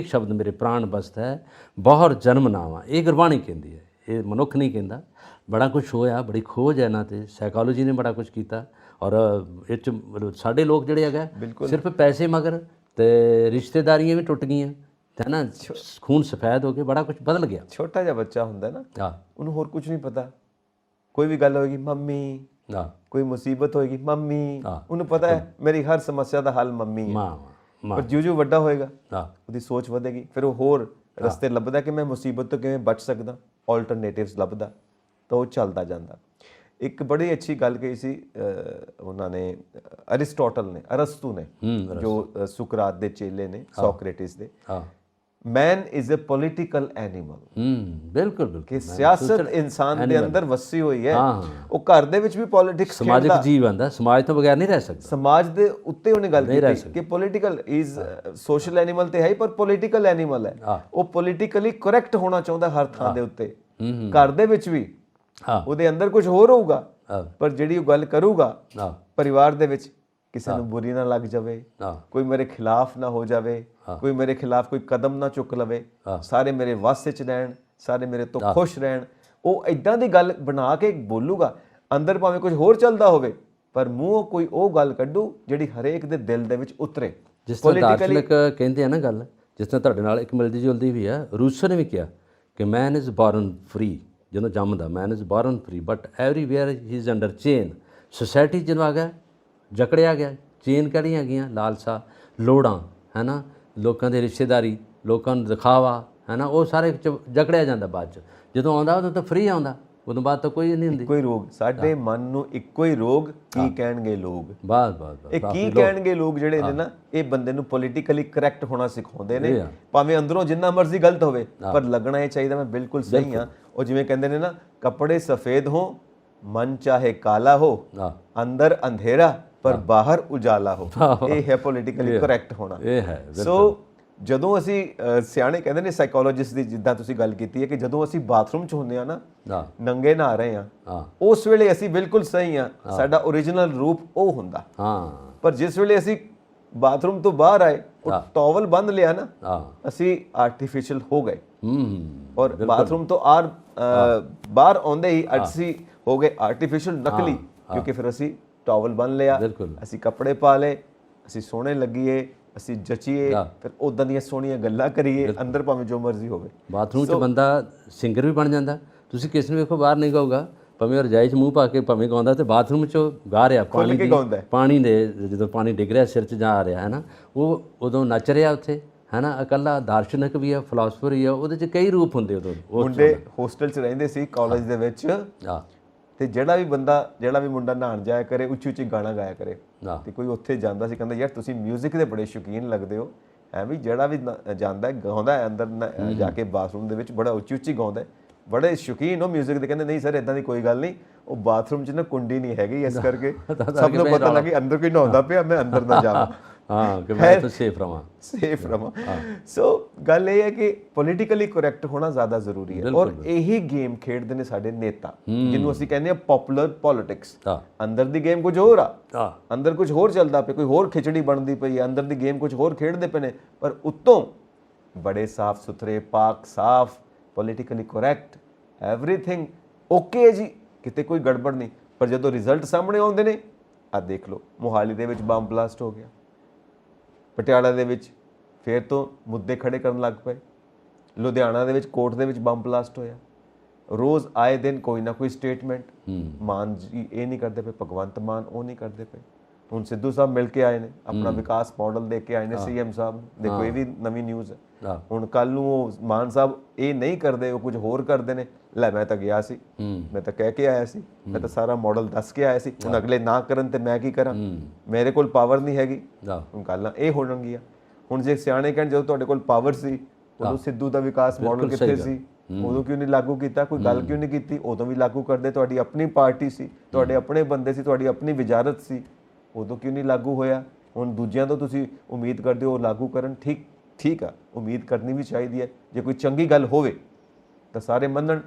ਸ਼ਬਦ ਮੇਰੇ ਪ੍ਰਾਣ ਬਸਤ ਹੈ, ਬਹੁਰ ਜਨਮ ਨਾਵਾਂ। ਇਹ ਗੁਰਬਾਣੀ ਕਹਿੰਦੀ ਹੈ, ਇਹ ਮਨੁੱਖ ਨਹੀਂ ਕਹਿੰਦਾ। ਬੜਾ ਕੁਛ ਹੋਇਆ, ਬੜੀ ਖੋਜ ਹੈ ਇਹਨਾਂ 'ਤੇ, ਸਾਈਕੋਲੋਜੀ ਨੇ ਬੜਾ ਕੁਛ ਕੀਤਾ। ਔਰ ਇਹ 'ਚ ਸਾਡੇ ਲੋਕ ਜਿਹੜੇ ਹੈਗਾ ਸਿਰਫ ਪੈਸੇ ਮਗਰ, ਤੇ ਰਿਸ਼ਤੇਦਾਰੀਆਂ ਵੀ ਟੁੱਟ ਗਈਆਂ, ਹੈ ਨਾ, ਖੂਨ ਸਫੈਦ ਹੋ ਕੇ ਬੜਾ ਕੁਝ ਬਦਲ ਗਿਆ। ਛੋਟਾ ਜਿਹਾ ਬੱਚਾ ਹੁੰਦਾ ਨਾ, ਉਹਨੂੰ ਹੋਰ ਕੁਝ ਨਹੀਂ ਪਤਾ। ਕੋਈ ਵੀ ਗੱਲ ਹੋਏਗੀ ਮੰਮੀ, ਕੋਈ ਮੁਸੀਬਤ ਹੋਏਗੀ ਮੰਮੀ, ਉਹਨੂੰ ਪਤਾ ਹੈ ਮੇਰੀ ਹਰ ਸਮੱਸਿਆ ਦਾ ਹੱਲ ਮੰਮੀ ਹੈ। ਪਰ ਜਿਉਂ ਵੱਡਾ ਹੋਏਗਾ ਉਹਦੀ ਸੋਚ ਵਧੇਗੀ, ਫਿਰ ਉਹ ਹੋਰ ਰਸਤੇ ਲੱਭਦਾ ਕਿ ਮੈਂ ਮੁਸੀਬਤ ਤੋਂ ਕਿਵੇਂ ਬਚ ਸਕਦਾ, ਆਲਟਰਨੇਟਿਵਸ ਲੱਭਦਾ, ਤਾਂ ਉਹ ਚੱਲਦਾ ਜਾਂਦਾ। ਇੱਕ ਬੜੀ ਅੱਛੀ ਗੱਲ ਕਹੀ ਸੀ ਉਹਨਾਂ ਨੇ, ਅਰਿਸਟੋਟਲ ਨੇ, ਅਰਸਤੂ ਨੇ, ਜੋ ਸੁਕਰਾਤ ਦੇ ਚੇਲੇ ਨੇ, ਸੋਕਰੇਟਿਸ ਦੇ, man is a political animal. ਬਿਲਕੁਲ ਬਿਲਕੁਲ, ਕਿ ਸਿਆਸਤ ਇਨਸਾਨ ਦੇ ਅੰਦਰ ਵਸੀ ਹੋਈ ਹੈ। ਉਹ ਘਰ ਦੇ ਵਿੱਚ ਵੀ ਪੋਲਿਟਿਕਸ, ਸਮਾਜਿਕ ਜੀਵ ਆਂਦਾ, ਸਮਾਜ ਤੋਂ ਬਗੈਰ ਨਹੀਂ ਰਹਿ ਸਕਦਾ। ਸਮਾਜ ਦੇ ਉੱਤੇ ਉਹਨੇ ਗੱਲ ਕੀਤੀ ਕਿ ਪੋਲੀਟੀਕਲ ਇਜ਼ ਸੋਸ਼ਲ ਐਨੀਮਲ ਤੇ ਹੈ ਹੀ, ਪਰ ਪੋਲੀਟੀਕਲ ਐਨੀਮਲ ਹੈ। ਉਹ ਪੋਲੀਟੀਕਲੀ ਕਰੈਕਟ ਹੋਣਾ ਚਾਹੁੰਦਾ ਹਰ ਥਾਂ ਦੇ ਉੱਤੇ। ਘਰ ਦੇ ਵਿੱਚ ਵੀ ਉਹਦੇ ਅੰਦਰ ਕੁਝ ਹੋਰ ਹੋਊਗਾ, ਪਰ ਜਿਹੜੀ ਉਹ ਗੱਲ ਕਰੂਗਾ ਪਰਿਵਾਰ ਦੇ ਵਿੱਚ, ਕਿਸੇ ਨੂੰ ਬੁਰੀ ਨਾ ਲੱਗ ਜਾਵੇ, ਕੋਈ ਮੇਰੇ ਖਿਲਾਫ ਨਾ ਹੋ ਜਾਵੇ, ਕੋਈ ਮੇਰੇ ਖਿਲਾਫ ਕੋਈ ਕਦਮ ਨਾ ਚੁੱਕ ਲਵੇ, ਸਾਰੇ ਮੇਰੇ ਵੱਸ ਵਿੱਚ ਰਹਿਣ, ਸਾਰੇ ਮੇਰੇ ਤੋਂ ਖੁਸ਼ ਰਹਿਣ। ਉਹ ਇਦਾਂ ਦੀ ਗੱਲ ਬਣਾ ਕੇ ਬੋਲੂਗਾ। ਅੰਦਰ ਭਾਵੇਂ ਕੁਝ ਹੋਰ ਚੱਲਦਾ ਹੋਵੇ, ਪਰ ਮੂੰਹੋਂ ਕੋਈ ਉਹ ਗੱਲ ਕੱਢੂ ਜਿਹੜੀ ਹਰੇਕ ਦੇ ਦਿਲ ਦੇ ਵਿੱਚ ਉਤਰੇ। ਜਿਸ ਤਰ੍ਹਾਂ ਦਾਰਸ਼ਨਿਕ ਕਹਿੰਦੇ ਆ ਨਾ ਗੱਲ, ਜਿਸ ਤਰ੍ਹਾਂ ਤੁਹਾਡੇ ਨਾਲ ਇੱਕ ਮਿਲਦੀ ਜੁਲਦੀ ਵੀ ਆ। ਰੂਸੋ ਨੇ ਵੀ ਕਿਹਾ ਕਿ ਮੈਨ ਇਜ਼ ਬੋਰਨ ਫਰੀ, ਜਦੋਂ ਜੰਮਦਾ man is born free, but everywhere he is under chain. Society ਜਦੋਂ ਆ ਗਿਆ, ਜਕੜਿਆ ਗਿਆ। ਚੇਨ ਕਿਹੜੀਆਂ ਹੈਗੀਆਂ? ਲਾਲਸਾ, ਲੋੜਾਂ, ਹੈ ਨਾ, ਲੋਕਾਂ ਦੀ ਰਿਸ਼ਤੇਦਾਰੀ, ਲੋਕਾਂ ਨੂੰ ਦਿਖਾਵਾ, ਹੈ ਨਾ, ਉਹ ਸਾਰੇ ਜਕੜਿਆ ਜਾਂਦਾ। ਬਾਅਦ 'ਚ ਜਦੋਂ ਆਉਂਦਾ ਉਦੋਂ ਤਾਂ ਫਰੀ ਆਉਂਦਾ, ਉਦੋਂ ਬਾਅਦ ਤਾਂ ਕੋਈ ਨਹੀਂ ਹੁੰਦੀ। ਇੱਕੋ ਹੀ ਰੋਗ ਸਾਡੇ ਮਨ ਨੂੰ, ਇੱਕੋ ਹੀ ਰੋਗ, ਕੀ ਕਹਿਣਗੇ ਲੋਕ। ਬਸ ਇਹ ਕੀ ਕਹਿਣਗੇ ਲੋਕ ਜਿਹੜੇ ਨੇ ਨਾ, ਇਹ ਬੰਦੇ ਨੂੰ ਪੋਲੀਟੀਕਲੀ ਕਰੈਕਟ ਹੋਣਾ ਸਿਖਾਉਂਦੇ ਨੇ। ਭਾਵੇਂ ਅੰਦਰੋਂ ਜਿੰਨਾ ਮਰਜ਼ੀ ਗਲਤ ਹੋਵੇ, ਪਰ ਲੱਗਣਾ ਇਹ ਚਾਹੀਦਾ ਮੈਂ ਬਿਲਕੁਲ ਸਹੀ ਹਾਂ। ਉਹ ਜਿਵੇਂ ਕਹਿੰਦੇ ਨੇ ਨਾ, ਕੱਪੜੇ ਸਫੇਦ ਹੋ, ਮਨ ਚਾਹੇ ਕਾਲਾ ਹੋ, ਅੰਦਰ ਅੰਧੇਰਾ ਪਰ ਬਾਹਰ ਉਜਾਲਾ ਹੋ। ਇਹ ਹੈ ਪੋਲੀਟੀਕਲੀ ਕਰੈਕਟ ਹੋਣਾ। ਇਹ ਹੈ। ਸੋ ਜਦੋਂ ਅਸੀਂ ਸਿਆਣੇ ਕਹਿੰਦੇ ਨੇ, ਸਾਈਕੋਲੋਜਿਸਟ ਦੀ ਜਿੱਦਾਂ ਤੁਸੀਂ ਗੱਲ ਕੀਤੀ ਹੈ, ਕਿ ਜਦੋਂ ਅਸੀਂ ਬਾਥਰੂਮ 'ਚ ਹੁੰਦੇ ਆ ਨਾ, ਨੰਗੇ ਨਹਾ ਰਹੇ ਆ, ਉਸ ਵੇਲੇ ਅਸੀਂ ਬਿਲਕੁਲ ਸਹੀ ਆ, ਸਾਡਾ ਓਰੀਜਨਲ ਰੂਪ ਉਹ ਹੁੰਦਾ। ਪਰ ਜਿਸ ਵੇਲੇ ਅਸੀਂ ਬਾਥਰੂਮ ਤੋਂ ਬਾਹਰ ਆਏ, ਉਹ ਟਾਵਲ ਬੰਨ੍ਹ ਲਿਆ ਨਾ, ਅਸੀਂ ਆਰਟੀਫੀਸ਼ੀਅਲ ਹੋ ਗਏ। ਔਰ ਬਾਥਰੂਮ ਤੋਂ ਬਾਹਰ ਆਉਂਦੇ ਹੀ ਅਸੀਂ ਹੋ ਗਏ ਆਰਟੀਫੀਸ਼ੀਅਲ, ਨਕਲੀ, ਕਿਉਂਕਿ ਫਿਰ ਅਸੀਂ ਟਾਵਲ ਬੰਨ੍ਹ ਲਿਆ, ਅਸੀਂ ਕੱਪੜੇ ਪਾ ਲਏ, ਅਸੀਂ ਸੋਹਣੇ ਲੱਗੀਏ, ਅਸੀਂ ਜਚੀਏ, ਫਿਰ ਉਦਾਂ ਦੀਆਂ ਸੋਹਣੀਆਂ ਗੱਲਾਂ ਕਰੀਏ, ਅੰਦਰ ਭਾਵੇਂ ਜੋ ਮਰਜ਼ੀ ਹੋਵੇ। ਬਾਥਰੂਮ 'ਚ ਬੰਦਾ ਸਿੰਗਰ ਵੀ ਬਣ ਜਾਂਦਾ। ਤੁਸੀਂ ਕਿਸੇ ਨੂੰ ਵੇਖੋ, ਬਾਹਰ ਨਹੀਂ ਗਾਊਗਾ, ਭਾਵੇਂ ਰਜਾਈ 'ਚ ਮੂੰਹ ਪਾ ਕੇ ਭਾਵੇਂ ਗਾਉਂਦਾ, ਤੇ ਬਾਥਰੂਮ 'ਚ ਗਾ ਰਿਹਾ, ਪਾਣੀ ਦੇ, ਜਦੋਂ ਪਾਣੀ ਡਿੱਗ ਰਿਹਾ ਸਿਰ 'ਚ ਜਾ ਆ ਰਿਹਾ, ਹੈ ਨਾ, ਉਹ ਉਦੋਂ ਨੱਚ ਰਿਹਾ ਉੱਥੇ, ਹੈ ਨਾ। ਇਕੱਲਾ ਦਾਰਸ਼ਨਿਕ ਵੀ ਆ, ਫਿਲਾਸਫਰ ਵੀ ਆ, ਉਹਦੇ 'ਚ ਕਈ ਰੂਪ ਹੁੰਦੇ। ਉਦੋਂ ਮੁੰਡੇ ਹੋਸਟਲ 'ਚ ਰਹਿੰਦੇ ਸੀ ਕਾਲਜ ਦੇ ਵਿੱਚ, ਤੇ ਜਿਹੜਾ ਵੀ ਮੁੰਡਾ ਨਹਾਉਣ ਜਾਇਆ ਕਰੇ, ਉੱਚੀ ਉੱਚੀ ਗਾਣਾ ਗਾਇਆ ਕਰੇ। ਤੇ ਕੋਈ ਉੱਥੇ ਜਾਂਦਾ ਸੀ, ਕਹਿੰਦਾ ਯਾਰ ਤੁਸੀਂ ਮਿਊਜ਼ਿਕ ਦੇ ਬੜੇ ਸ਼ੌਕੀਨ ਲੱਗਦੇ ਹੋ। ਵੀ ਜਿਹੜਾ ਵੀ ਜਾਂਦਾ ਗਾਉਂਦਾ ਅੰਦਰ ਜਾ ਕੇ ਬਾਥਰੂਮ ਦੇ ਵਿੱਚ, ਬੜਾ ਉੱਚੀ ਉੱਚੀ ਗਾਉਂਦਾ, ਬੜੇ ਸ਼ੌਕੀਨ ਹੋ ਮਿਊਜ਼ਿਕ ਦੇ। ਕਹਿੰਦੇ ਨਹੀਂ ਸਰ, ਇਦਾਂ ਦੀ ਕੋਈ ਗੱਲ ਨਹੀਂ, ਉਹ ਬਾਥਰੂਮ 'ਚ ਨਾ ਕੁੰਡੀ ਨਹੀਂ ਹੈਗੀ, ਇਸ ਕਰਕੇ ਸਭ ਨੂੰ ਪਤਾ ਲੱਗੇ ਅੰਦਰ ਕੋਈ ਨਹਾਉਂਦਾ ਪਿਆ, ਮੈਂ ਅੰਦਰ ਨਾ ਜਾਵਾਂ। ਹਾਂ ਕਿ ਮੈਂ ਤਾਂ ਸੇਫ ਰਵਾਂ। ਸੋ ਗੱਲ ਇਹ ਹੈ ਕਿ ਪੋਲੀਟੀਕਲੀ ਕਰੈਕਟ ਹੋਣਾ ਜ਼ਿਆਦਾ ਜ਼ਰੂਰੀ ਹੈ, ਔਰ ਇਹੀ ਗੇਮ ਖੇਡਦੇ ਨੇ ਸਾਡੇ ਨੇਤਾ, ਜਿਹਨੂੰ ਅਸੀਂ ਕਹਿੰਦੇ ਆ ਪਪੂਲਰ ਪੋਲਿਟਿਕਸ। ਅੰਦਰ ਦੀ ਗੇਮ ਕੁਝ ਹੋਰ ਆ, ਅੰਦਰ ਕੁਝ ਹੋਰ ਚੱਲਦਾ ਪਿਆ, ਕੋਈ ਹੋਰ ਖਿਚੜੀ ਬਣਦੀ ਪਈ ਹੈ, ਅੰਦਰ ਦੀ ਗੇਮ ਕੁਝ ਹੋਰ ਖੇਡਦੇ ਪਏ ਨੇ, ਪਰ ਉੱਤੋਂ ਬੜੇ ਸਾਫ ਸੁਥਰੇ, ਪਾਕ ਸਾਫ, ਪੋਲੀਟੀਕਲੀ ਕਰੈਕਟ, ਐਵਰੀਥਿੰਗ ਓਕੇ ਜੀ, ਕਿਤੇ ਕੋਈ ਗੜਬੜ ਨਹੀਂ। ਪਰ ਜਦੋਂ ਰਿਜ਼ਲਟ ਸਾਹਮਣੇ ਆਉਂਦੇ ਨੇ, ਆ ਦੇਖ ਲਓ, ਮੋਹਾਲੀ ਦੇ ਵਿੱਚ ਬੰਬ ਬਲਾਸਟ ਹੋ ਗਿਆ, ਪਟਿਆਲਾ ਦੇ ਵਿੱਚ ਫਿਰ ਤੋਂ ਮੁੱਦੇ ਖੜੇ ਕਰਨ ਲੱਗ ਪਏ, ਲੁਧਿਆਣਾ ਦੇ ਵਿੱਚ ਕੋਰਟ ਦੇ ਵਿੱਚ ਬੰਬ ਬਲਾਸਟ ਹੋਇਆ, ਰੋਜ਼ ਆਏ ਦਿਨ ਕੋਈ ਨਾ ਕੋਈ ਸਟੇਟਮੈਂਟ। ਮਾਨ ਜੀ ਇਹ ਨਹੀਂ ਕਰਦੇ ਪਏ, ਭਗਵੰਤ ਮਾਨ ਉਹ ਨਹੀਂ ਕਰਦੇ ਪਏ। ਹੁਣ ਸਿੱਧੂ ਸਾਹਿਬ ਮਿਲ ਕੇ ਆਏ ਨੇ, ਆਪਣਾ ਵਿਕਾਸ ਮਾਡਲ ਦੇ ਕੇ ਆਏ ਨੇ ਸੀਐਮ ਸਾਹਿਬ ਨੂੰ, ਦੇਖੋ ਇਹ ਵੀ ਨਵੀਂ ਨਿਊਜ਼ ਹੈ। ਹੁਣ ਕੱਲ ਨੂੰ ਉਹ ਮਾਨ ਸਾਹਿਬ ਇਹ ਨਹੀਂ ਕਰਦੇ, ਉਹ ਕੁਝ ਹੋਰ ਕਰਦੇ ਨੇ, ਲੈ ਮੈਂ ਤਾਂ ਗਿਆ ਸੀ, ਮੈਂ ਤਾਂ ਕਹਿ ਕੇ ਆਇਆ ਸੀ, ਮੈਂ ਤਾਂ ਸਾਰਾ ਮਾਡਲ ਦੱਸ ਕੇ ਆਇਆ ਸੀ, ਹੁਣ ਅਗਲੇ ਨਾ ਕਰਨ ਤੇ ਮੈਂ ਕੀ ਕਰਾਂ, ਮੇਰੇ ਕੋਲ ਪਾਵਰ ਨਹੀਂ ਹੈਗੀ। ਹੁਣ ਗੱਲਾਂ ਇਹ ਹੋਣਗੀਆਂ। ਹੁਣ ਜੇ ਸਿਆਣੇ ਕਹਿਣ ਜਦੋਂ ਤੁਹਾਡੇ ਕੋਲ ਪਾਵਰ ਸੀ, ਉਦੋਂ ਸਿੱਧੂ ਦਾ ਵਿਕਾਸ ਮਾਡਲ ਕਿੱਥੇ ਸੀ, ਉਦੋਂ ਕਿਉਂ ਨਹੀਂ ਲਾਗੂ ਕੀਤਾ, ਕੋਈ ਗੱਲ ਕਿਉਂ ਨਹੀਂ ਕੀਤੀ, ਉਦੋਂ ਵੀ ਲਾਗੂ ਕਰਦੇ, ਤੁਹਾਡੀ ਆਪਣੀ ਪਾਰਟੀ ਸੀ, ਤੁਹਾਡੇ ਆਪਣੇ ਬੰਦੇ ਸੀ, ਤੁਹਾਡੀ ਆਪਣੀ ਵਜ਼ਾਰਤ ਸੀ, ਉਦੋਂ ਕਿਉਂ ਨਹੀਂ ਲਾਗੂ ਹੋਇਆ। ਹੁਣ ਦੂਜਿਆਂ ਤੋਂ ਤੁਸੀਂ ਉਮੀਦ ਕਰਦੇ ਹੋ ਲਾਗੂ ਕਰਨ, ਠੀਕ ਆ, ਉਮੀਦ ਕਰਨੀ ਵੀ ਚਾਹੀਦੀ ਹੈ। ਜੇ ਕੋਈ ਚੰਗੀ ਗੱਲ ਹੋਵੇ ਤਾਂ ਸਾਰੇ ਮੰਨਣ,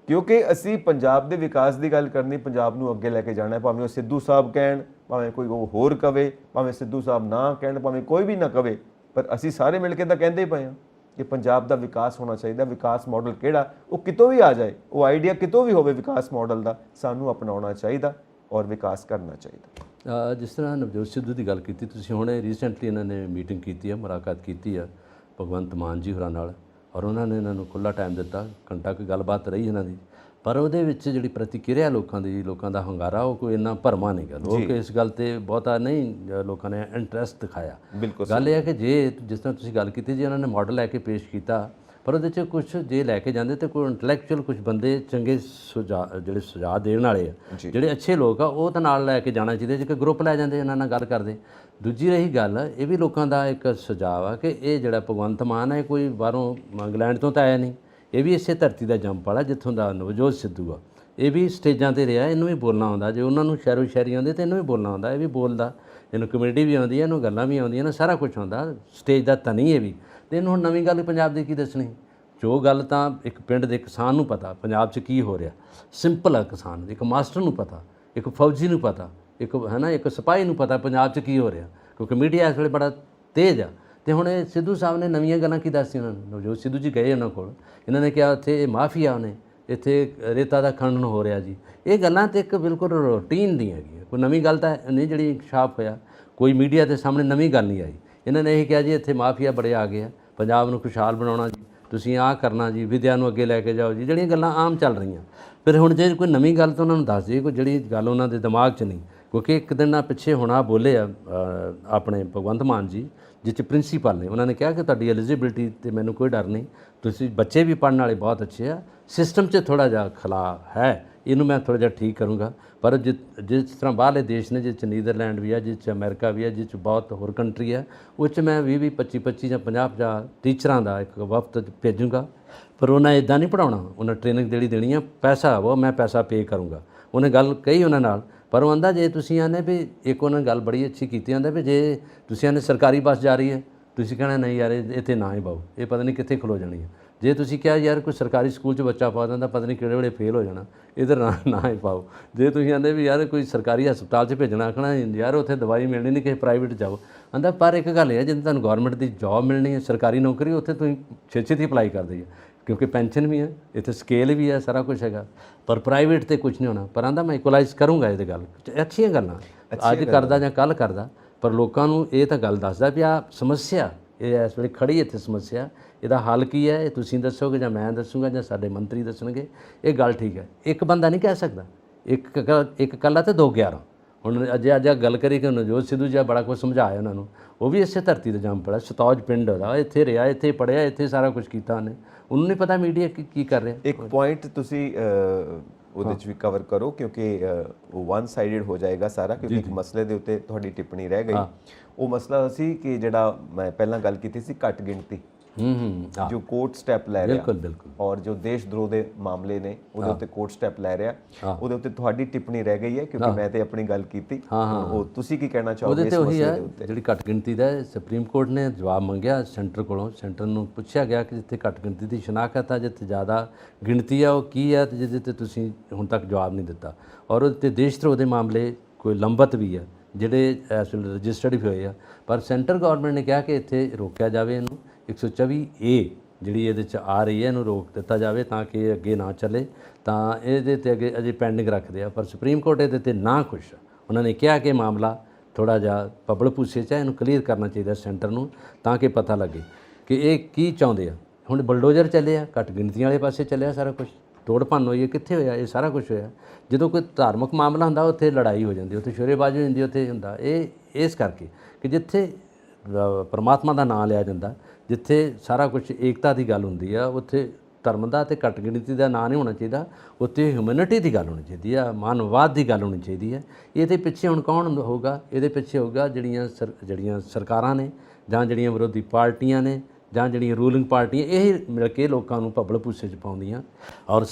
ਕਿਉਂਕਿ ਅਸੀਂ ਪੰਜਾਬ ਦੇ ਵਿਕਾਸ ਦੀ ਗੱਲ ਕਰਨੀ, ਪੰਜਾਬ ਨੂੰ ਅੱਗੇ ਲੈ ਕੇ ਜਾਣਾ, ਭਾਵੇਂ ਉਹ ਸਿੱਧੂ ਸਾਹਿਬ ਕਹਿਣ, ਭਾਵੇਂ ਕੋਈ ਉਹ ਹੋਰ ਕਵੇ, ਭਾਵੇਂ ਸਿੱਧੂ ਸਾਹਿਬ ਨਾ ਕਹਿਣ, ਭਾਵੇਂ ਕੋਈ ਵੀ ਨਾ ਕਵੇ, ਪਰ ਅਸੀਂ ਸਾਰੇ ਮਿਲ ਕੇ ਤਾਂ ਕਹਿੰਦੇ ਹੀ ਪਏ ਹਾਂ ਕਿ ਪੰਜਾਬ ਦਾ ਵਿਕਾਸ ਹੋਣਾ ਚਾਹੀਦਾ। ਵਿਕਾਸ ਮਾਡਲ ਕਿਹੜਾ, ਉਹ ਕਿਤੋਂ ਵੀ ਆ ਜਾਏ, ਉਹ ਆਈਡੀਆ ਕਿਤੋਂ ਵੀ ਹੋਵੇ ਵਿਕਾਸ ਮਾਡਲ ਦਾ, ਸਾਨੂੰ ਅਪਣਾਉਣਾ ਚਾਹੀਦਾ ਔਰ ਵਿਕਾਸ ਕਰਨਾ ਚਾਹੀਦਾ। ਜਿਸ ਤਰ੍ਹਾਂ ਨਵਜੋਤ ਸਿੱਧੂ ਦੀ ਗੱਲ ਕੀਤੀ ਤੁਸੀਂ, ਹੁਣੇ ਰੀਸੈਂਟਲੀ ਇਹਨਾਂ ਨੇ ਮੀਟਿੰਗ ਕੀਤੀ ਹੈ, ਮੁਲਾਕਾਤ ਕੀਤੀ ਹੈ ਭਗਵੰਤ ਮਾਨ ਜੀ ਹੋਰਾਂ ਨਾਲ, ਔਰ ਉਹਨਾਂ ਨੇ ਇਹਨਾਂ ਨੂੰ ਖੁੱਲ੍ਹਾ ਟਾਈਮ ਦਿੱਤਾ, ਘੰਟਾ ਕੁ ਗੱਲਬਾਤ ਰਹੀ ਇਹਨਾਂ ਦੀ, ਪਰ ਉਹਦੇ ਵਿੱਚ ਜਿਹੜੀ ਪ੍ਰਤੀਕਿਰਿਆ ਲੋਕਾਂ ਦਾ ਹੰਗਾਰਾ, ਉਹ ਕੋਈ ਇੰਨਾ ਭਰਮਾ ਨਹੀਂ ਗਾ। ਲੋਕ ਇਸ ਗੱਲ ਤੇ ਬਹੁਤਾ ਨਹੀਂ ਲੋਕਾਂ ਨੇ ਇੰਟਰਸਟ ਦਿਖਾਇਆ। ਗੱਲ ਇਹ ਹੈ ਕਿ ਜੇ ਜਿਸ ਤਰ੍ਹਾਂ ਤੁਸੀਂ ਗੱਲ ਕੀਤੀ, ਜੇ ਉਹਨਾਂ ਨੇ ਮਾਡਲ ਲੈ ਕੇ ਪੇਸ਼ ਕੀਤਾ, ਪਰ ਉਹਦੇ 'ਚ ਕੁਛ ਜੇ ਲੈ ਕੇ ਜਾਂਦੇ ਤਾਂ ਕੋਈ ਇੰਟੈਲੈਕਚੁਅਲ ਕੁਛ ਬੰਦੇ ਚੰਗੇ ਜਿਹੜੇ ਸੁਝਾਅ ਦੇਣ ਵਾਲੇ ਆ, ਜਿਹੜੇ ਅੱਛੇ ਲੋਕ ਆ, ਉਹ ਤਾਂ ਨਾਲ ਲੈ ਕੇ ਜਾਣਾ ਚਾਹੀਦਾ। ਜੇ ਕੋਈ ਗਰੁੱਪ ਲੈ ਜਾਂਦੇ ਇਹਨਾਂ ਨਾਲ ਗੱਲ ਕਰਦੇ। ਦੂਜੀ ਰਹੀ ਗੱਲ, ਇਹ ਵੀ ਲੋਕਾਂ ਦਾ ਇੱਕ ਸੁਝਾਅ ਆ ਕਿ ਇਹ ਜਿਹੜਾ ਭਗਵੰਤ ਮਾਨ ਹੈ, ਕੋਈ ਬਾਹਰੋਂ ਇੰਗਲੈਂਡ ਤੋਂ ਤਾਂ ਆਇਆ ਨਹੀਂ, ਇਹ ਵੀ ਇਸੇ ਧਰਤੀ ਦਾ ਜੰਮ ਵਾਲਾ, ਜਿੱਥੋਂ ਦਾ ਨਵਜੋਤ ਸਿੱਧੂ ਆ, ਇਹ ਵੀ ਸਟੇਜਾਂ 'ਤੇ ਰਿਹਾ, ਇਹਨੂੰ ਵੀ ਬੋਲਣਾ ਆਉਂਦਾ। ਜੇ ਉਹਨਾਂ ਨੂੰ ਸ਼ਾਇਰੋ ਸ਼ਾਇਰੀ ਆਉਂਦੀ ਤਾਂ ਇਹਨੂੰ ਵੀ ਬੋਲਣਾ ਆਉਂਦਾ, ਇਹ ਵੀ ਬੋਲਦਾ, ਇਹਨੂੰ ਕਮੇਡੀ ਵੀ ਆਉਂਦੀ ਹੈ, ਇਹਨੂੰ ਗੱਲਾਂ ਵੀ ਆਉਂਦੀਆਂ ਨੇ, ਸਾਰਾ ਕੁਝ ਆਉਂਦਾ, ਸਟੇਜ ਦਾ ਧਨੀ ਇਹ ਵੀ। ਅਤੇ ਇਹਨੂੰ ਹੁਣ ਨਵੀਂ ਗੱਲ ਪੰਜਾਬ ਦੀ ਕੀ ਦੱਸਣੀ, ਜੋ ਗੱਲ ਤਾਂ ਇੱਕ ਪਿੰਡ ਦੇ ਕਿਸਾਨ ਨੂੰ ਪਤਾ ਪੰਜਾਬ 'ਚ ਕੀ ਹੋ ਰਿਹਾ, ਸਿੰਪਲ ਆ ਕਿਸਾਨ, ਇੱਕ ਮਾਸਟਰ ਨੂੰ ਪਤਾ, ਇੱਕ ਫੌਜੀ ਨੂੰ ਪਤਾ, ਇੱਕ ਸਿਪਾਹੀ ਨੂੰ ਪਤਾ ਪੰਜਾਬ 'ਚ ਕੀ ਹੋ ਰਿਹਾ, ਕਿਉਂਕਿ ਮੀਡੀਆ ਇਸ ਵੇਲੇ ਬੜਾ ਤੇਜ਼ ਆ। ਅਤੇ ਹੁਣ ਇਹ ਸਿੱਧੂ ਸਾਹਿਬ ਨੇ ਨਵੀਆਂ ਗੱਲਾਂ ਕੀ ਦੱਸੀਆਂ ਉਹਨਾਂ ਨੂੰ। ਨਵਜੋਤ ਸਿੱਧੂ ਜੀ ਗਏ ਉਹਨਾਂ ਕੋਲ, ਇਹਨਾਂ ਨੇ ਕਿਹਾ ਉੱਥੇ ਇਹ ਮਾਫੀਆ ਨੇ, ਇੱਥੇ ਰੇਤਾ ਦਾ ਖਨਨ ਹੋ ਰਿਹਾ ਜੀ। ਇਹ ਗੱਲਾਂ ਤਾਂ ਇੱਕ ਬਿਲਕੁਲ ਰੂਟੀਨ ਦੀਆਂ ਹੈਗੀਆਂ, ਕੋਈ ਨਵੀਂ ਗੱਲ ਤਾਂ ਨਹੀਂ ਜਿਹੜੀ ਇਨਕਸ਼ਾਫ ਹੋਇਆ, ਕੋਈ ਮੀਡੀਆ ਦੇ ਸਾਹਮਣੇ ਨਵੀਂ ਗੱਲ ਨਹੀਂ ਆਈ। ਇਹਨਾਂ ਨੇ ਇਹ ਕਿਹਾ ਜੀ ਇੱਥੇ ਮਾਫੀਆ ਬੜੇ ਆ ਗਏ ਆ, ਪੰਜਾਬ ਨੂੰ ਖੁਸ਼ਹਾਲ ਬਣਾਉਣਾ ਜੀ, ਤੁਸੀਂ ਆਹ ਕਰਨਾ ਜੀ, ਵਿਦਿਆ ਨੂੰ ਅੱਗੇ ਲੈ ਕੇ ਜਾਓ ਜੀ, ਜਿਹੜੀਆਂ ਗੱਲਾਂ ਆਮ ਚੱਲ ਰਹੀਆਂ। ਫਿਰ ਹੁਣ ਜੇ ਕੋਈ ਨਵੀਂ ਗੱਲ ਤਾਂ ਉਹਨਾਂ ਨੂੰ ਦੱਸ ਦਈਏ, ਕੋਈ ਜਿਹੜੀ ਗੱਲ ਉਹਨਾਂ ਦੇ ਦਿਮਾਗ 'ਚ ਨਹੀਂ। ਕਿਉਂਕਿ ਇੱਕ ਦਿਨ ਨਾ ਪਿੱਛੇ ਹੋਣਾ ਬੋਲੇ ਆ ਆਪਣੇ ਭਗਵੰਤ ਮਾਨ ਜੀ, ਜਿਸ 'ਚ ਪ੍ਰਿੰਸੀਪਲ ਨੇ, ਉਹਨਾਂ ਨੇ ਕਿਹਾ ਕਿ ਤੁਹਾਡੀ ਐਲੀਜੀਬਿਲਟੀ 'ਤੇ ਮੈਨੂੰ ਕੋਈ ਡਰ ਨਹੀਂ, ਤੁਸੀਂ ਬੱਚੇ ਵੀ ਪੜ੍ਹਨ ਵਾਲੇ ਬਹੁਤ ਅੱਛੇ ਆ, ਸਿਸਟਮ 'ਚ ਥੋੜ੍ਹਾ ਜਿਹਾ ਖਲਾ ਹੈ, ਇਹਨੂੰ ਮੈਂ ਥੋੜ੍ਹਾ ਜਿਹਾ ਠੀਕ ਕਰੂੰਗਾ। ਪਰ ਜਿਸ ਤਰ੍ਹਾਂ ਬਾਹਰਲੇ ਦੇਸ਼ ਨੇ, ਜਿਸ 'ਚ ਨੀਦਰਲੈਂਡ ਵੀ ਹੈ, ਜਿਸ 'ਚ ਅਮਰੀਕਾ ਵੀ ਹੈ, ਜਿਸ 'ਚ ਬਹੁਤ ਹੋਰ ਕੰਟਰੀ ਹੈ, ਉਹ 'ਚ ਮੈਂ 20 25 ਜਾਂ 50 ਟੀਚਰਾਂ ਦਾ ਇੱਕ ਵਫਦ ਭੇਜੂੰਗਾ। ਪਰ ਉਹਨਾਂ ਇੱਦਾਂ ਨਹੀਂ ਪੜ੍ਹਾਉਣਾ, ਉਹਨਾਂ ਟ੍ਰੇਨਿੰਗ ਦੇਣੀ ਆ, ਪੈਸਾ ਉਹ ਮੈਂ ਪੈਸਾ ਪੇ ਕਰੂੰਗਾ। ਉਹਨੇ ਗੱਲ ਕਹੀ ਉਹਨਾਂ ਨਾਲ, ਪਰ ਉਹ ਆਂਦਾ ਜੇ ਤੁਸੀਂ ਆਨੇ ਵੀ, ਇੱਕ ਉਹਨਾਂ ਨੇ ਗੱਲ ਬੜੀ ਅੱਛੀ ਕੀਤੀ, ਆਂਦਾ ਵੀ ਜੇ ਤੁਸੀਂ ਆਨੇ ਸਰਕਾਰੀ ਬੱਸ ਜਾ ਰਹੀ ਹੈ, ਤੁਸੀਂ ਕਹਿਣਾ ਨਹੀਂ ਯਾਰ ਇੱਥੇ ਨਾ ਹੀ ਪਾਓ, ਇਹ ਪਤਾ ਨਹੀਂ ਕਿੱਥੇ ਖਲੋ ਜਾਣੀ ਹੈ। ਜੇ ਤੁਸੀਂ ਕਿਹਾ ਯਾਰ ਕੋਈ ਸਰਕਾਰੀ ਸਕੂਲ 'ਚ ਬੱਚਾ ਪਾ ਦਿੰਦਾ, ਪਤਾ ਨਹੀਂ ਕਿਹੜੇ ਵੇਲੇ ਫੇਲ ਹੋ ਜਾਣਾ, ਇੱਧਰ ਨਾ ਹੀ ਪਾਓ। ਜੇ ਤੁਸੀਂ ਆਂਦੇ ਵੀ ਯਾਰ ਕੋਈ ਸਰਕਾਰੀ ਹਸਪਤਾਲ 'ਚ ਭੇਜਣਾ, ਆਖਣਾ ਯਾਰ ਉੱਥੇ ਦਵਾਈ ਮਿਲਣੀ ਨਹੀਂ, ਕਿਸੇ ਪ੍ਰਾਈਵੇਟ ਜਾਓ। ਆਂਦਾ ਪਰ ਇੱਕ ਗੱਲ ਇਹ ਹੈ, ਜਦੋਂ ਤੁਹਾਨੂੰ ਗੌਰਮੈਂਟ ਦੀ ਜੋਬ ਮਿਲਣੀ ਹੈ, ਸਰਕਾਰੀ ਨੌਕਰੀ, ਉੱਥੇ ਤੁਸੀਂ ਛੇਤੀ ਅਪਲਾਈ ਕਰਦੇ ਹੋ, ਕਿਉਂਕਿ ਪੈਨਸ਼ਨ ਵੀ ਹੈ, ਇੱਥੇ ਸਕੇਲ ਵੀ ਹੈ, ਸਾਰਾ ਕੁਝ ਹੈਗਾ। ਪਰ ਪ੍ਰਾਈਵੇਟ 'ਤੇ ਕੁਝ ਨਹੀਂ ਹੋਣਾ। ਪਰ ਆਂਦਾ ਮੈਂ ਇਕੁਲਾਈਜ਼ ਕਰੂੰਗਾ ਇਹਦੇ ਗੱਲ, ਅੱਛੀਆਂ ਗੱਲਾਂ ਅੱਜ ਕਰਦਾ ਜਾਂ ਕੱਲ੍ਹ ਕਰਦਾ, ਪਰ ਲੋਕਾਂ ਨੂੰ ਇਹ ਤਾਂ ਗੱਲ ਦੱਸਦਾ ਵੀ ਆਹ ਸਮੱਸਿਆ, ਇਹ ਇਸ ਵੇਲੇ ਖੜੀ ਇੱਥੇ ਸਮੱਸਿਆ, ਇਹਦਾ ਹੱਲ ਕੀ ਹੈ, ਇਹ ਤੁਸੀਂ ਦੱਸੋਗੇ ਜਾਂ ਮੈਂ ਦੱਸੂਗਾ ਜਾਂ ਸਾਡੇ ਮੰਤਰੀ ਦੱਸਣਗੇ, ਇਹ ਗੱਲ ਠੀਕ ਹੈ। ਇੱਕ ਬੰਦਾ ਨਹੀਂ ਕਹਿ ਸਕਦਾ, ਇੱਕ ਇਕੱਲਾ ਤੇ 2 11। ਹੁਣ ਅੱਜ ਗੱਲ ਕਰੀ ਕਿ ਨਵਜੋਤ ਸਿੱਧੂ ਜੀ ਬੜਾ ਕੁਝ ਸਮਝਾਇਆ ਉਹਨਾਂ ਨੂੰ, ਉਹ ਵੀ ਇਸੇ ਧਰਤੀ 'ਤੇ ਜੰਮ ਪੜਾ, ਸਤੌਜ ਪਿੰਡ ਉਹਦਾ, ਇੱਥੇ ਰਿਹਾ, ਇੱਥੇ ਪੜ੍ਹਿਆ, ਇੱਥੇ ਸਾਰਾ ਕੁਝ ਕੀਤਾ ਉਹਨੇ, ਉਹਨੂੰ ਨਹੀਂ ਪਤਾ ਮੀਡੀਆ ਕੀ ਕਰ ਰਿਹਾ। ਇੱਕ ਪੁਆਇੰਟ ਤੁਸੀਂ ਉਹਦੇ 'ਚ ਵੀ ਕਵਰ ਕਰੋ, ਕਿਉਂਕਿ ਉਹ ਵਨ ਸਾਈਡਡ ਹੋ ਜਾਏਗਾ ਸਾਰਾ, ਕਿਉਂਕਿ ਇੱਕ ਮਸਲੇ ਦੇ ਉੱਤੇ ਤੁਹਾਡੀ ਟਿੱਪਣੀ ਰਹਿ ਗਈ। ਉਹ ਮਸਲਾ ਸੀ ਕਿ ਜਿਹੜਾ ਮੈਂ ਪਹਿਲਾਂ ਗੱਲ ਕੀਤੀ ਸੀ, ਘੱਟ ਗਿਣਤੀ ਹਾਂ ਜੋ ਕੋਰਟ ਸਟੈਪ ਲੈ ਰਿਹਾ ਬਿਲਕੁਲ ਬਿਲकुल ਔਰ ਜੋ ਦੇਸ਼ ਦਰੋਹ ਦੇ ਮਾਮਲੇ ਨੇ ਉਹਦੇ ਉੱਤੇ ਕੋਰਟ ਸਟੈਪ ਲੈ ਰਿਹਾ, ਉਹਦੇ ਉੱਤੇ ਤੁਹਾਡੀ ਟਿੱਪਣੀ ਰਹਿ ਗਈ ਹੈ ਕਿਉਂਕਿ ਮੈਂ ਤੇ ਆਪਣੀ ਗੱਲ ਕੀਤੀ। ਉਹ ਤੁਸੀਂ ਕੀ ਕਹਿਣਾ ਚਾਹੋਗੇ ਇਸ ਮਸਲੇ ਦੇ ਉੱਤੇ? ਜਿਹੜੀ ਘੱਟ ਗਿਣਤੀ ਦਾ ਸੁਪਰੀਮ ਕੋਰਟ ਨੇ ਜਵਾਬ ਮੰਗਿਆ ਸੈਂਟਰ ਕੋਲੋਂ, ਸੈਂਟਰ ਨੂੰ ਪੁੱਛਿਆ ਗਿਆ ਕਿ ਜਿੱਥੇ ਘੱਟ ਗਿਣਤੀ ਦੀ ਸ਼ਨਾਖਤ ਆ, ਜਿੱਥੇ ਜ਼ਿਆਦਾ ਗਿਣਤੀ ਆ ਉਹ ਕੀ ਹੈ, ਤੇ ਜਿਹਦੇ ਤੇ ਤੁਸੀਂ ਹੁਣ ਤੱਕ ਜਵਾਬ ਨਹੀਂ ਦਿੱਤਾ। ਔਰ ਉਹਦੇ ਤੇ ਦੇਸ਼ ਧਰੋਹ ਦੇ ਮਾਮਲੇ ਕੋਈ ਲੰਬਤ ਵੀ ਆ ਜਿਹੜੇ ਇਸ ਵੇਲੇ ਰਜਿਸਟਰਡ ਵੀ ਹੋਏ ਆ, ਪਰ ਸੈਂਟਰ ਗੌਰਮੈਂਟ ਨੇ ਕਿਹਾ ਕਿ ਇੱਥੇ ਰੋਕਿਆ ਜਾਵੇ, ਇਹਨੂੰ 124A ਜਿਹੜੀ ਇਹਦੇ 'ਚ ਆ ਰਹੀ ਹੈ ਇਹਨੂੰ ਰੋਕ ਦਿੱਤਾ ਜਾਵੇ ਤਾਂ ਕਿ ਇਹ ਅੱਗੇ ਨਾ ਚੱਲੇ। ਤਾਂ ਇਹਦੇ 'ਤੇ ਅੱਗੇ ਅਜੇ ਪੈਂਡਿੰਗ ਰੱਖਦੇ ਆ, ਪਰ ਸੁਪਰੀਮ ਕੋਰਟ ਇਹਦੇ 'ਤੇ ਨਾ ਖੁਸ਼ ਆ। ਉਹਨਾਂ ਨੇ ਕਿਹਾ ਕਿ ਮਾਮਲਾ ਥੋੜ੍ਹਾ ਜਿਹਾ ਪਬਲ ਭੂਸੇ 'ਚ ਹੈ, ਇਹਨੂੰ ਕਲੀਅਰ ਕਰਨਾ ਚਾਹੀਦਾ ਸੈਂਟਰ ਨੂੰ ਤਾਂ ਕਿ ਪਤਾ ਲੱਗੇ ਕਿ ਇਹ ਕੀ ਚਾਹੁੰਦੇ ਆ। ਹੁਣ ਬਲਡੋਜ਼ਰ ਚੱਲੇ ਆ, ਘੱਟ ਗਿਣਤੀਆਂ ਵਾਲੇ ਪਾਸੇ ਚੱਲਿਆ ਸਾਰਾ ਕੁਝ, ਤੋੜ ਭੰਨ ਹੋਈ ਹੈ, ਕਿੱਥੇ ਹੋਇਆ ਇਹ ਸਾਰਾ ਕੁਝ ਹੋਇਆ। ਜਦੋਂ ਕੋਈ ਧਾਰਮਿਕ ਮਾਮਲਾ ਹੁੰਦਾ ਉੱਥੇ ਲੜਾਈ ਹੋ ਜਾਂਦੀ, ਉੱਥੇ ਸ਼ੋਰੇਬਾਜ਼ੀ ਹੋ ਜਾਂਦੀ, ਉੱਥੇ ਹੁੰਦਾ ਇਹ ਇਸ ਕਰਕੇ ਕਿ ਜਿੱਥੇ ਪਰਮਾਤਮਾ ਦਾ ਨਾਮ ਲਿਆ ਜਾਂਦਾ, ਜਿੱਥੇ ਸਾਰਾ ਕੁਝ ਏਕਤਾ ਦੀ ਗੱਲ ਹੁੰਦੀ ਆ, ਉੱਥੇ ਧਰਮ ਦਾ ਤੇ ਘੱਟ ਗਿਣਤੀ ਦਾ ਨਾਂ ਨਹੀਂ ਹੋਣਾ ਚਾਹੀਦਾ, ਉੱਥੇ ਹਿਊਮੈਨਿਟੀ ਦੀ ਗੱਲ ਹੋਣੀ ਚਾਹੀਦੀ ਆ, ਮਾਨਵਵਾਦ ਦੀ ਗੱਲ ਹੋਣੀ ਚਾਹੀਦੀ ਹੈ। ਇਹਦੇ ਪਿੱਛੇ ਹੁਣ ਕੌਣ ਹੋਊਗਾ? ਇਹਦੇ ਪਿੱਛੇ ਹੋਊਗਾ ਜਿਹੜੀਆਂ ਸਰਕਾਰਾਂ ਨੇ ਜਾਂ ਜਿਹੜੀਆਂ ਵਿਰੋਧੀ ਪਾਰਟੀਆਂ ਨੇ ਜਾਂ ਜਿਹੜੀਆਂ ਰੂਲਿੰਗ ਪਾਰਟੀਆਂ, ਇਹ ਮਿਲ ਕੇ ਲੋਕਾਂ ਨੂੰ ਭੱਬਲ ਭੂਸੇ 'ਚ ਪਾਉਂਦੀਆਂ। ਔਰ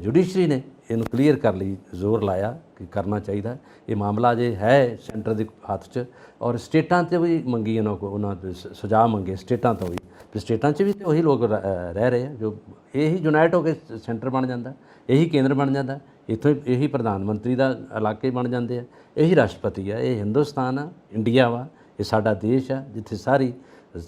ਜੁਡੀਸ਼ਰੀ ਨੇ ਇਹਨੂੰ ਕਲੀਅਰ ਕਰ ਲਈ ਜ਼ੋਰ ਲਾਇਆ ਕਿ ਕਰਨਾ ਚਾਹੀਦਾ। ਇਹ ਮਾਮਲਾ ਜੇ ਹੈ ਸੈਂਟਰ ਦੇ ਹੱਥ 'ਚ, ਔਰ ਸਟੇਟਾਂ 'ਤੇ ਵੀ ਮੰਗੀ ਉਹਨਾਂ ਦੇ ਸੁਝਾਅ ਮੰਗੇ ਸਟੇਟਾਂ ਤੋਂ ਵੀ, ਤੇ ਸਟੇਟਾਂ 'ਚ ਵੀ ਤਾਂ ਉਹੀ ਲੋਕ ਰਹਿ ਰਹੇ ਆ ਜੋ ਇਹੀ ਯੂਨਾਈਟ ਹੋ ਕੇ ਸੈਂਟਰ ਬਣ ਜਾਂਦਾ, ਇਹੀ ਕੇਂਦਰ ਬਣ ਜਾਂਦਾ, ਇੱਥੋਂ ਇਹੀ ਪ੍ਰਧਾਨ ਮੰਤਰੀ ਦਾ ਇਲਾਕੇ ਬਣ ਜਾਂਦੇ ਆ, ਇਹੀ ਰਾਸ਼ਟਰਪਤੀ ਆ। ਇਹ ਹਿੰਦੁਸਤਾਨ ਆ, ਇੰਡੀਆ ਵਾ, ਇਹ ਸਾਡਾ ਦੇਸ਼ ਆ ਜਿੱਥੇ ਸਾਰੀ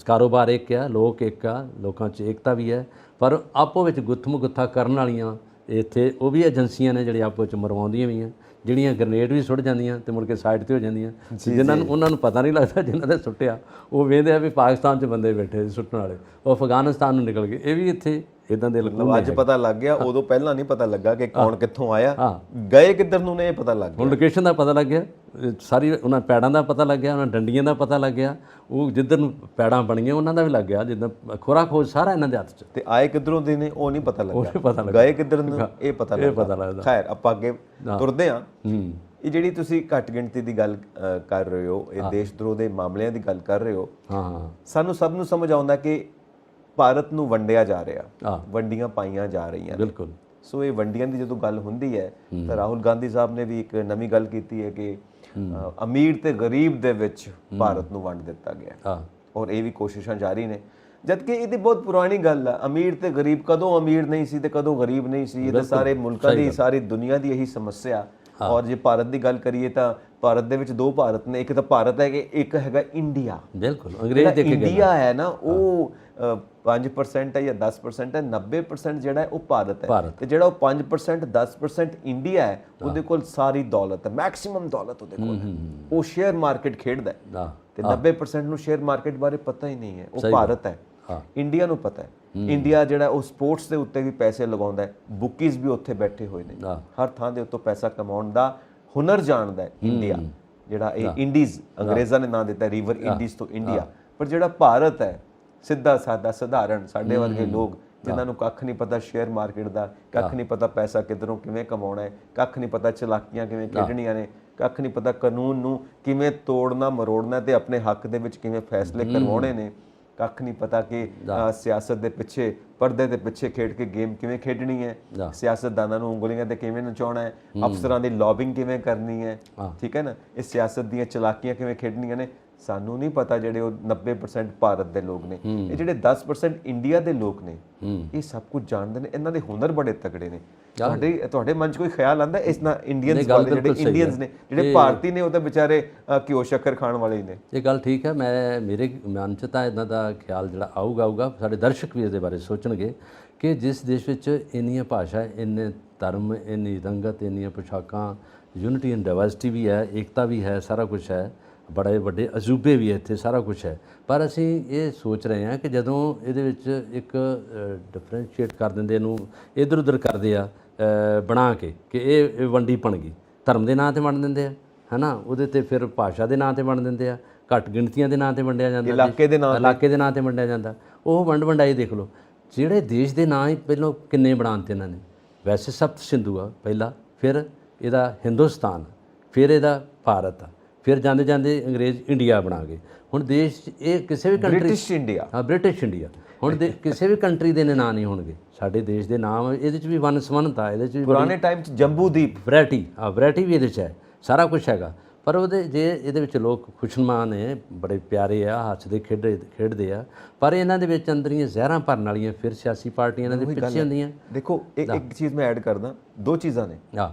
ਕਾਰੋਬਾਰ ਇੱਕ ਆ, ਲੋਕ ਇੱਕ ਆ, ਲੋਕਾਂ 'ਚ ਏਕਤਾ ਵੀ ਹੈ। ਪਰ ਆਪੋ ਵਿੱਚ ਗੁੱਥਮ ਗੁੱਥਾ ਕਰਨ ਵਾਲੀਆਂ ਇੱਥੇ ਉਹ ਵੀ ਏਜੰਸੀਆਂ ਨੇ ਜਿਹੜੇ ਆਪੋ ਵਿੱਚ ਮਰਵਾਉਂਦੀਆਂ ਵੀ ਆ, ਜਿਹੜੀਆਂ ਗ੍ਰਨੇਡ ਵੀ ਸੁੱਟ ਜਾਂਦੀਆਂ ਤੇ ਮੁੜ ਕੇ ਸਾਈਡ 'ਤੇ ਹੋ ਜਾਂਦੀਆਂ। ਜਿਨ੍ਹਾਂ ਨੂੰ ਉਹਨਾਂ ਨੂੰ ਪਤਾ ਨਹੀਂ ਲੱਗਦਾ, ਜਿਨ੍ਹਾਂ ਦੇ ਸੁੱਟਿਆ ਉਹ ਵੇਖਦੇ ਆ ਵੀ ਪਾਕਿਸਤਾਨ 'ਚ ਬੰਦੇ ਬੈਠੇ ਸੁੱਟਣ ਵਾਲੇ, ਉਹ ਅਫਗਾਨਿਸਤਾਨ ਨੂੰ ਨਿਕਲ ਗਏ। ਇਹ ਵੀ ਇੱਥੇ ਇਦਾਂ ਦੇ ਅੱਜ ਪਤਾ ਲੱਗ ਗਿਆ, ਉਦੋਂ ਪਹਿਲਾਂ ਨਹੀਂ ਪਤਾ ਲੱਗਾ ਕਿ ਕੌਣ ਕਿੱਥੋਂ ਆਇਆ, ਗਏ ਕਿੱਧਰ ਨੂੰ ਨੇ ਇਹ ਪਤਾ ਲੱਗ ਗਿਆ। ਹੁਣ ਲੋਕੇਸ਼ਨ ਦਾ ਪਤਾ ਲੱਗ ਗਿਆ, ਸਾਰੀ ਉਹਨਾਂ ਪੈੜਾਂ ਦਾ ਪਤਾ ਲੱਗ ਗਿਆ, ਉਹਨਾਂ ਡੰਡੀਆਂ ਦਾ ਪਤਾ ਲੱਗ ਗਿਆ, ਉਹ ਜਿੱਧਰ ਨੂੰ ਪੈੜਾਂ ਬਣੀਆਂ ਉਹਨਾਂ ਦਾ ਵੀ ਲੱਗ ਗਿਆ, ਜਿੱਦਾਂ ਖੋਰਾ ਖੋਜ ਸਾਰਾ ਇਹਨਾਂ ਦੇ ਹੱਥ 'ਚ। ਤੇ ਆਏ ਕਿੱਧਰੋਂ ਦੇ ਨੇ ਉਹ ਨਹੀਂ ਪਤਾ ਲੱਗਾ, ਗਏ ਕਿੱਧਰ ਨੂੰ ਇਹ ਪਤਾ ਲੱਗਦਾ। ਖੈਰ ਆਪਾਂ ਅੱਗੇ ਤੁਰਦੇ ਹਾਂ। ਇਹ ਜਿਹੜੀ ਤੁਸੀਂ ਘੱਟ ਗਿਣਤੀ ਦੀ ਗੱਲ ਕਰ ਰਹੇ ਹੋ, ਇਹ ਦੇਸ਼ ਦਰੋਹ ਦੇ ਮਾਮਲਿਆਂ ਦੀ ਗੱਲ ਕਰ ਰਹੇ ਹੋ, ਸਾਨੂੰ ਸਭ ਨੂੰ ਸਮਝ ਆਉਂਦਾ ਕਿ ਭਾਰਤ ਨੂੰ ਵੰਡਿਆ ਜਾ ਰਿਹਾ, ਵੰਡੀਆਂ ਪਾਈਆਂ ਜਾ ਰਹੀਆਂ। ਬਿਲਕੁਲ। ਸੋ ਇਹ ਵੰਡੀਆਂ ਦੀ ਜਦੋਂ ਗੱਲ ਹੁੰਦੀ ਹੈ ਤਾਂ ਰਾਹੁਲ ਗਾਂਧੀ ਸਾਹਿਬ ਨੇ ਵੀ ਇੱਕ ਨਵੀਂ ਗੱਲ ਕੀਤੀ ਹੈ ਕਿ ਅਮੀਰ ਤੇ ਗਰੀਬ ਦੇ ਵਿੱਚ ਭਾਰਤ ਨੂੰ ਵੰਡ ਦਿੱਤਾ ਗਿਆ, ਔਰ ਇਹ ਵੀ ਕੋਸ਼ਿਸ਼ਾਂ ਜਾਰੀ ਨੇ। ਜਦਕਿ ਇਹਦੀ ਬਹੁਤ ਪੁਰਾਣੀ ਗੱਲ ਹੈ, ਅਮੀਰ ਤੇ ਗਰੀਬ ਕਦੋਂ ਅਮੀਰ ਨਹੀਂ ਸੀ ਤੇ ਕਦੋਂ ਗਰੀਬ ਨਹੀਂ ਸੀ, ਇਹ ਤਾਂ ਸਾਰੇ ਮੁਲਕਾਂ ਦੀ, ਸਾਰੀ ਦੁਨੀਆ ਦੀ ਇਹੀ ਸਮੱਸਿਆ। ਔਰ ਜੇ ਭਾਰਤ ਦੀ ਗੱਲ ਕਰੀਏ ਤਾਂ ਭਾਰਤ ਦੇ ਵਿੱਚ ਦੋ ਭਾਰਤ ਨੇ, ਇੱਕ ਤਾਂ ਭਾਰਤ ਹੈ ਕਿ ਇੱਕ ਹੈਗਾ ਇੰਡੀਆ। ਬਿਲਕੁਲ, ਅੰਗਰੇਜ਼ ਦੇ ਕੇ ਇੰਡੀਆ ਹੈ ਨਾ ਉਹ 5% ਹੈ ਜਾਂ 10% ਹੈ, 90% ਜਿਹੜਾ ਹੈ ਉਹ ਭਾਰਤ ਹੈ, ਤੇ ਜਿਹੜਾ ਉਹ 5% 10% ਇੰਡੀਆ ਹੈ ਉਹਦੇ ਕੋਲ ਸਾਰੀ ਦੌਲਤ ਹੈ, ਮੈਕਸਿਮਮ ਦੌਲਤ ਉਹਦੇ ਕੋਲ ਹੈ। ਉਹ ਸ਼ੇਅਰ ਮਾਰਕੀਟ ਖੇਡਦਾ ਹੈ ਤੇ 90% ਨੂੰ ਸ਼ੇਅਰ ਮਾਰਕੀਟ ਬਾਰੇ ਪਤਾ ਹੀ ਨਹੀਂ ਹੈ। ਉਹ ਭਾਰਤ ਹੈ, ਇੰਡੀਆ ਨੂੰ ਪਤਾ ਹੈ। ਇੰਡੀਆ ਜਿਹੜਾ ਉਹ ਸਪੋਰਟਸ ਦੇ ਉੱਤੇ ਵੀ ਪੈਸੇ ਲਗਾਉਂਦਾ ਹੈ, ਬੁੱਕੀਜ਼ ਵੀ ਉੱਥੇ ਬੈਠੇ ਹੋਏ ਨੇ, ਹਰ ਥਾਂ ਦੇ ਉੱਤੋਂ ਪੈਸਾ ਕਮਾਉਣ ਦਾ ਹੁਨਰ ਜਾਣਦਾ ਹੈ ਇੰਡੀਆ। ਜਿਹੜਾ ਇਹ ਇੰਡੀਜ਼ ਅੰਗਰੇਜ਼ਾਂ ਨੇ ਨਾਂ ਦਿੱਤਾ, ਰਿਵਰ ਇੰਡੀਜ਼ ਤੋਂ ਇੰਡੀਆ। ਪਰ ਜਿਹੜਾ ਭਾਰਤ ਹੈ ਸਿੱਧਾ ਸਾਦਾ ਸਧਾਰਨ ਸਾਡੇ ਵਰਗੇ ਲੋਕ ਜਿਨ੍ਹਾਂ ਨੂੰ ਕੱਖ ਨਹੀਂ ਪਤਾ ਸ਼ੇਅਰ ਮਾਰਕੀਟ ਦਾ, ਕੱਖ ਨਹੀਂ ਪਤਾ ਪੈਸਾ ਕਿੱਧਰੋਂ ਕਿਵੇਂ ਕਮਾਉਣਾ ਹੈ, ਕੱਖ ਨਹੀਂ ਪਤਾ ਚਲਾਕੀਆਂ ਕਿਵੇਂ ਖੇਡਣੀਆਂ ਨੇ, ਕੱਖ ਨਹੀਂ ਪਤਾ ਕਾਨੂੰਨ ਨੂੰ ਕਿਵੇਂ ਤੋੜਨਾ ਮਰੋੜਨਾ ਤੇ ਆਪਣੇ ਹੱਕ ਦੇ ਵਿੱਚ ਕਿਵੇਂ ਫੈਸਲੇ ਕਰਵਾਉਣੇ ਨੇ, ਕੱਖ ਨਹੀਂ ਪਤਾ ਕਿ ਸਿਆਸਤ ਦੇ ਪਿੱਛੇ, ਪਰਦੇ ਦੇ ਪਿੱਛੇ ਖੇਡ ਕੇ ਗੇਮ ਕਿਵੇਂ ਖੇਡਣੀ ਹੈ, ਸਿਆਸਤਦਾਨਾਂ ਨੂੰ ਉਂਗਲੀਆਂ ਤੇ ਕਿਵੇਂ ਨਚਾਉਣਾ ਹੈ, ਅਫਸਰਾਂ ਦੀ ਲੌਬਿੰਗ ਕਿਵੇਂ ਕਰਨੀ ਹੈ, ਠੀਕ ਹੈ ਨਾ, ਇਹ ਸਿਆਸਤ ਦੀਆਂ ਚਲਾਕੀਆਂ ਕਿਵੇਂ ਖੇਡਣੀਆਂ ਨੇ, ਸਾਨੂੰ ਨਹੀਂ ਪਤਾ। ਜਿਹੜੇ ਉਹ 90% ਭਾਰਤ ਦੇ ਲੋਕ ਨੇ, ਇਹ ਜਿਹੜੇ 10% ਇੰਡੀਆ ਦੇ ਲੋਕ ਨੇ, ਇਹ ਸਭ ਕੁਝ ਜਾਣਦੇ ਨੇ, ਇਹਨਾਂ ਦੇ ਹੁਨਰ ਬੜੇ ਤਗੜੇ ਨੇ। ਤੁਹਾਡੇ ਮਨ 'ਚ ਕੋਈ ਖਿਆਲ ਆਉਂਦਾ ਇਸ ਨਾਲ ਇੰਡੀਅਨਸ ਬਾਰੇ? ਜਿਹੜੇ ਇੰਡੀਅਨਸ ਨੇ, ਜਿਹੜੇ ਭਾਰਤੀ ਨੇ, ਉਹ ਤਾਂ ਵਿਚਾਰੇ ਘਿਓ ਸ਼ੱਕਰ ਖਾਣ ਵਾਲੇ ਹੀ ਨੇ। ਇਹ ਗੱਲ ਠੀਕ ਹੈ। ਮੇਰੇ ਮਨ 'ਚ ਤਾਂ ਇਹਨਾਂ ਦਾ ਖਿਆਲ ਜਿਹੜਾ ਆਊਗਾ, ਸਾਡੇ ਦਰਸ਼ਕ ਵੀ ਇਹਦੇ ਬਾਰੇ ਸੋਚਣਗੇ ਕਿ ਜਿਸ ਦੇਸ਼ ਵਿੱਚ ਇੰਨੀਆਂ ਭਾਸ਼ਾ, ਇੰਨੇ ਧਰਮ, ਇੰਨੀ ਰੰਗਤ, ਇੰਨੀਆਂ ਪੁਸ਼ਾਕਾਂ, ਯੂਨਿਟੀ ਐਂਡ ਡਾਇਵਰਸਿਟੀ ਵੀ ਹੈ, ਏਕਤਾ ਵੀ ਹੈ, ਸਾਰਾ ਕੁਝ ਹੈ, ਬੜੇ ਵੱਡੇ ਅਜੂਬੇ ਵੀ ਇੱਥੇ, ਸਾਰਾ ਕੁਝ ਹੈ। ਪਰ ਅਸੀਂ ਇਹ ਸੋਚ ਰਹੇ ਹਾਂ ਕਿ ਜਦੋਂ ਇਹਦੇ ਵਿੱਚ ਇੱਕ ਡਿਫਰੈਂਸ਼ੀਏਟ ਕਰ ਦਿੰਦੇ, ਇਹਨੂੰ ਇੱਧਰ ਉੱਧਰ ਕਰਦੇ ਆ ਬਣਾ ਕੇ ਕਿ ਇਹ ਵੰਡੀ ਬਣ ਗਈ, ਧਰਮ ਦੇ ਨਾਂ 'ਤੇ ਵੰਡ ਦਿੰਦੇ ਆ, ਹੈ ਨਾ, ਉਹਦੇ 'ਤੇ ਫਿਰ ਭਾਸ਼ਾ ਦੇ ਨਾਂ 'ਤੇ ਵੰਡ ਦਿੰਦੇ ਆ, ਘੱਟ ਗਿਣਤੀਆਂ ਦੇ ਨਾਂ 'ਤੇ ਵੰਡਿਆ ਜਾਂਦਾ, ਇਲਾਕੇ ਦੇ ਨਾਂ 'ਤੇ ਵੰਡਿਆ ਜਾਂਦਾ। ਉਹ ਵੰਡਾਈ ਦੇਖ ਲਓ, ਜਿਹੜੇ ਦੇਸ਼ ਦੇ ਨਾਂ ਹੀ ਪਹਿਲਾਂ ਕਿੰਨੇ ਬਣਾ ਦਿੱਤੇ ਇਹਨਾਂ ਨੇ। ਵੈਸੇ ਸਪਤ ਸਿੰਧੂ ਆ ਪਹਿਲਾ, ਫਿਰ ਇਹਦਾ ਹਿੰਦੁਸਤਾਨ, ਫਿਰ ਇਹਦਾ ਭਾਰਤ ਆ, ਫਿਰ ਜਾਂਦੇ ਜਾਂਦੇ ਅੰਗਰੇਜ਼ ਇੰਡੀਆ ਬਣਾ ਗਏ। ਹੁਣ ਦੇਸ਼ 'ਚ ਇਹ ਕਿਸੇ ਵੀ ਕੰਟਰੀ, ਬ੍ਰਿਟਿਸ਼ ਇੰਡੀਆ, ਹਾਂ ਬ੍ਰਿਟਿਸ਼ ਇੰਡੀਆ, ਹੁਣ ਕਿਸੇ ਵੀ ਕੰਟਰੀ ਦੇ ਨਾਂ ਨਹੀਂ ਹੋਣਗੇ, ਸਾਡੇ ਦੇਸ਼ ਦੇ ਨਾਮ ਇਹਦੇ 'ਚ ਵੀ ਵੰਨ ਸਵੰਨਤਾ, ਇਹਦੇ 'ਚ ਵੀ ਪੁਰਾਣੇ ਟਾਈਮ 'ਚ ਜੰਬੂ ਦੀਪ, ਵੈਰਾਈਟੀ ਵੀ ਇਹਦੇ 'ਚ ਹੈ, ਸਾਰਾ ਕੁਝ ਹੈਗਾ। ਪਰ ਉਹਦੇ ਜੇ ਇਹਦੇ ਵਿੱਚ ਲੋਕ ਖੁਸ਼ਨੁਮਾ ਨੇ, ਬੜੇ ਪਿਆਰੇ ਆ, ਹੱਸਦੇ ਖੇਡਦੇ ਆ, ਪਰ ਇਹਨਾਂ ਦੇ ਵਿੱਚ ਅੰਦਰੀਆਂ ਜ਼ਹਿਰਾਂ ਭਰਨ ਵਾਲੀਆਂ ਫਿਰ ਸਿਆਸੀ ਪਾਰਟੀਆਂ ਇਹਨਾਂ ਦੇ ਪਿੱਛੇ ਹੁੰਦੀਆਂ। ਦੇਖੋ ਇੱਕ ਚੀਜ਼ ਮੈਂ ਐਡ ਕਰਦਾ, ਦੋ ਚੀਜ਼ਾਂ ਨੇ,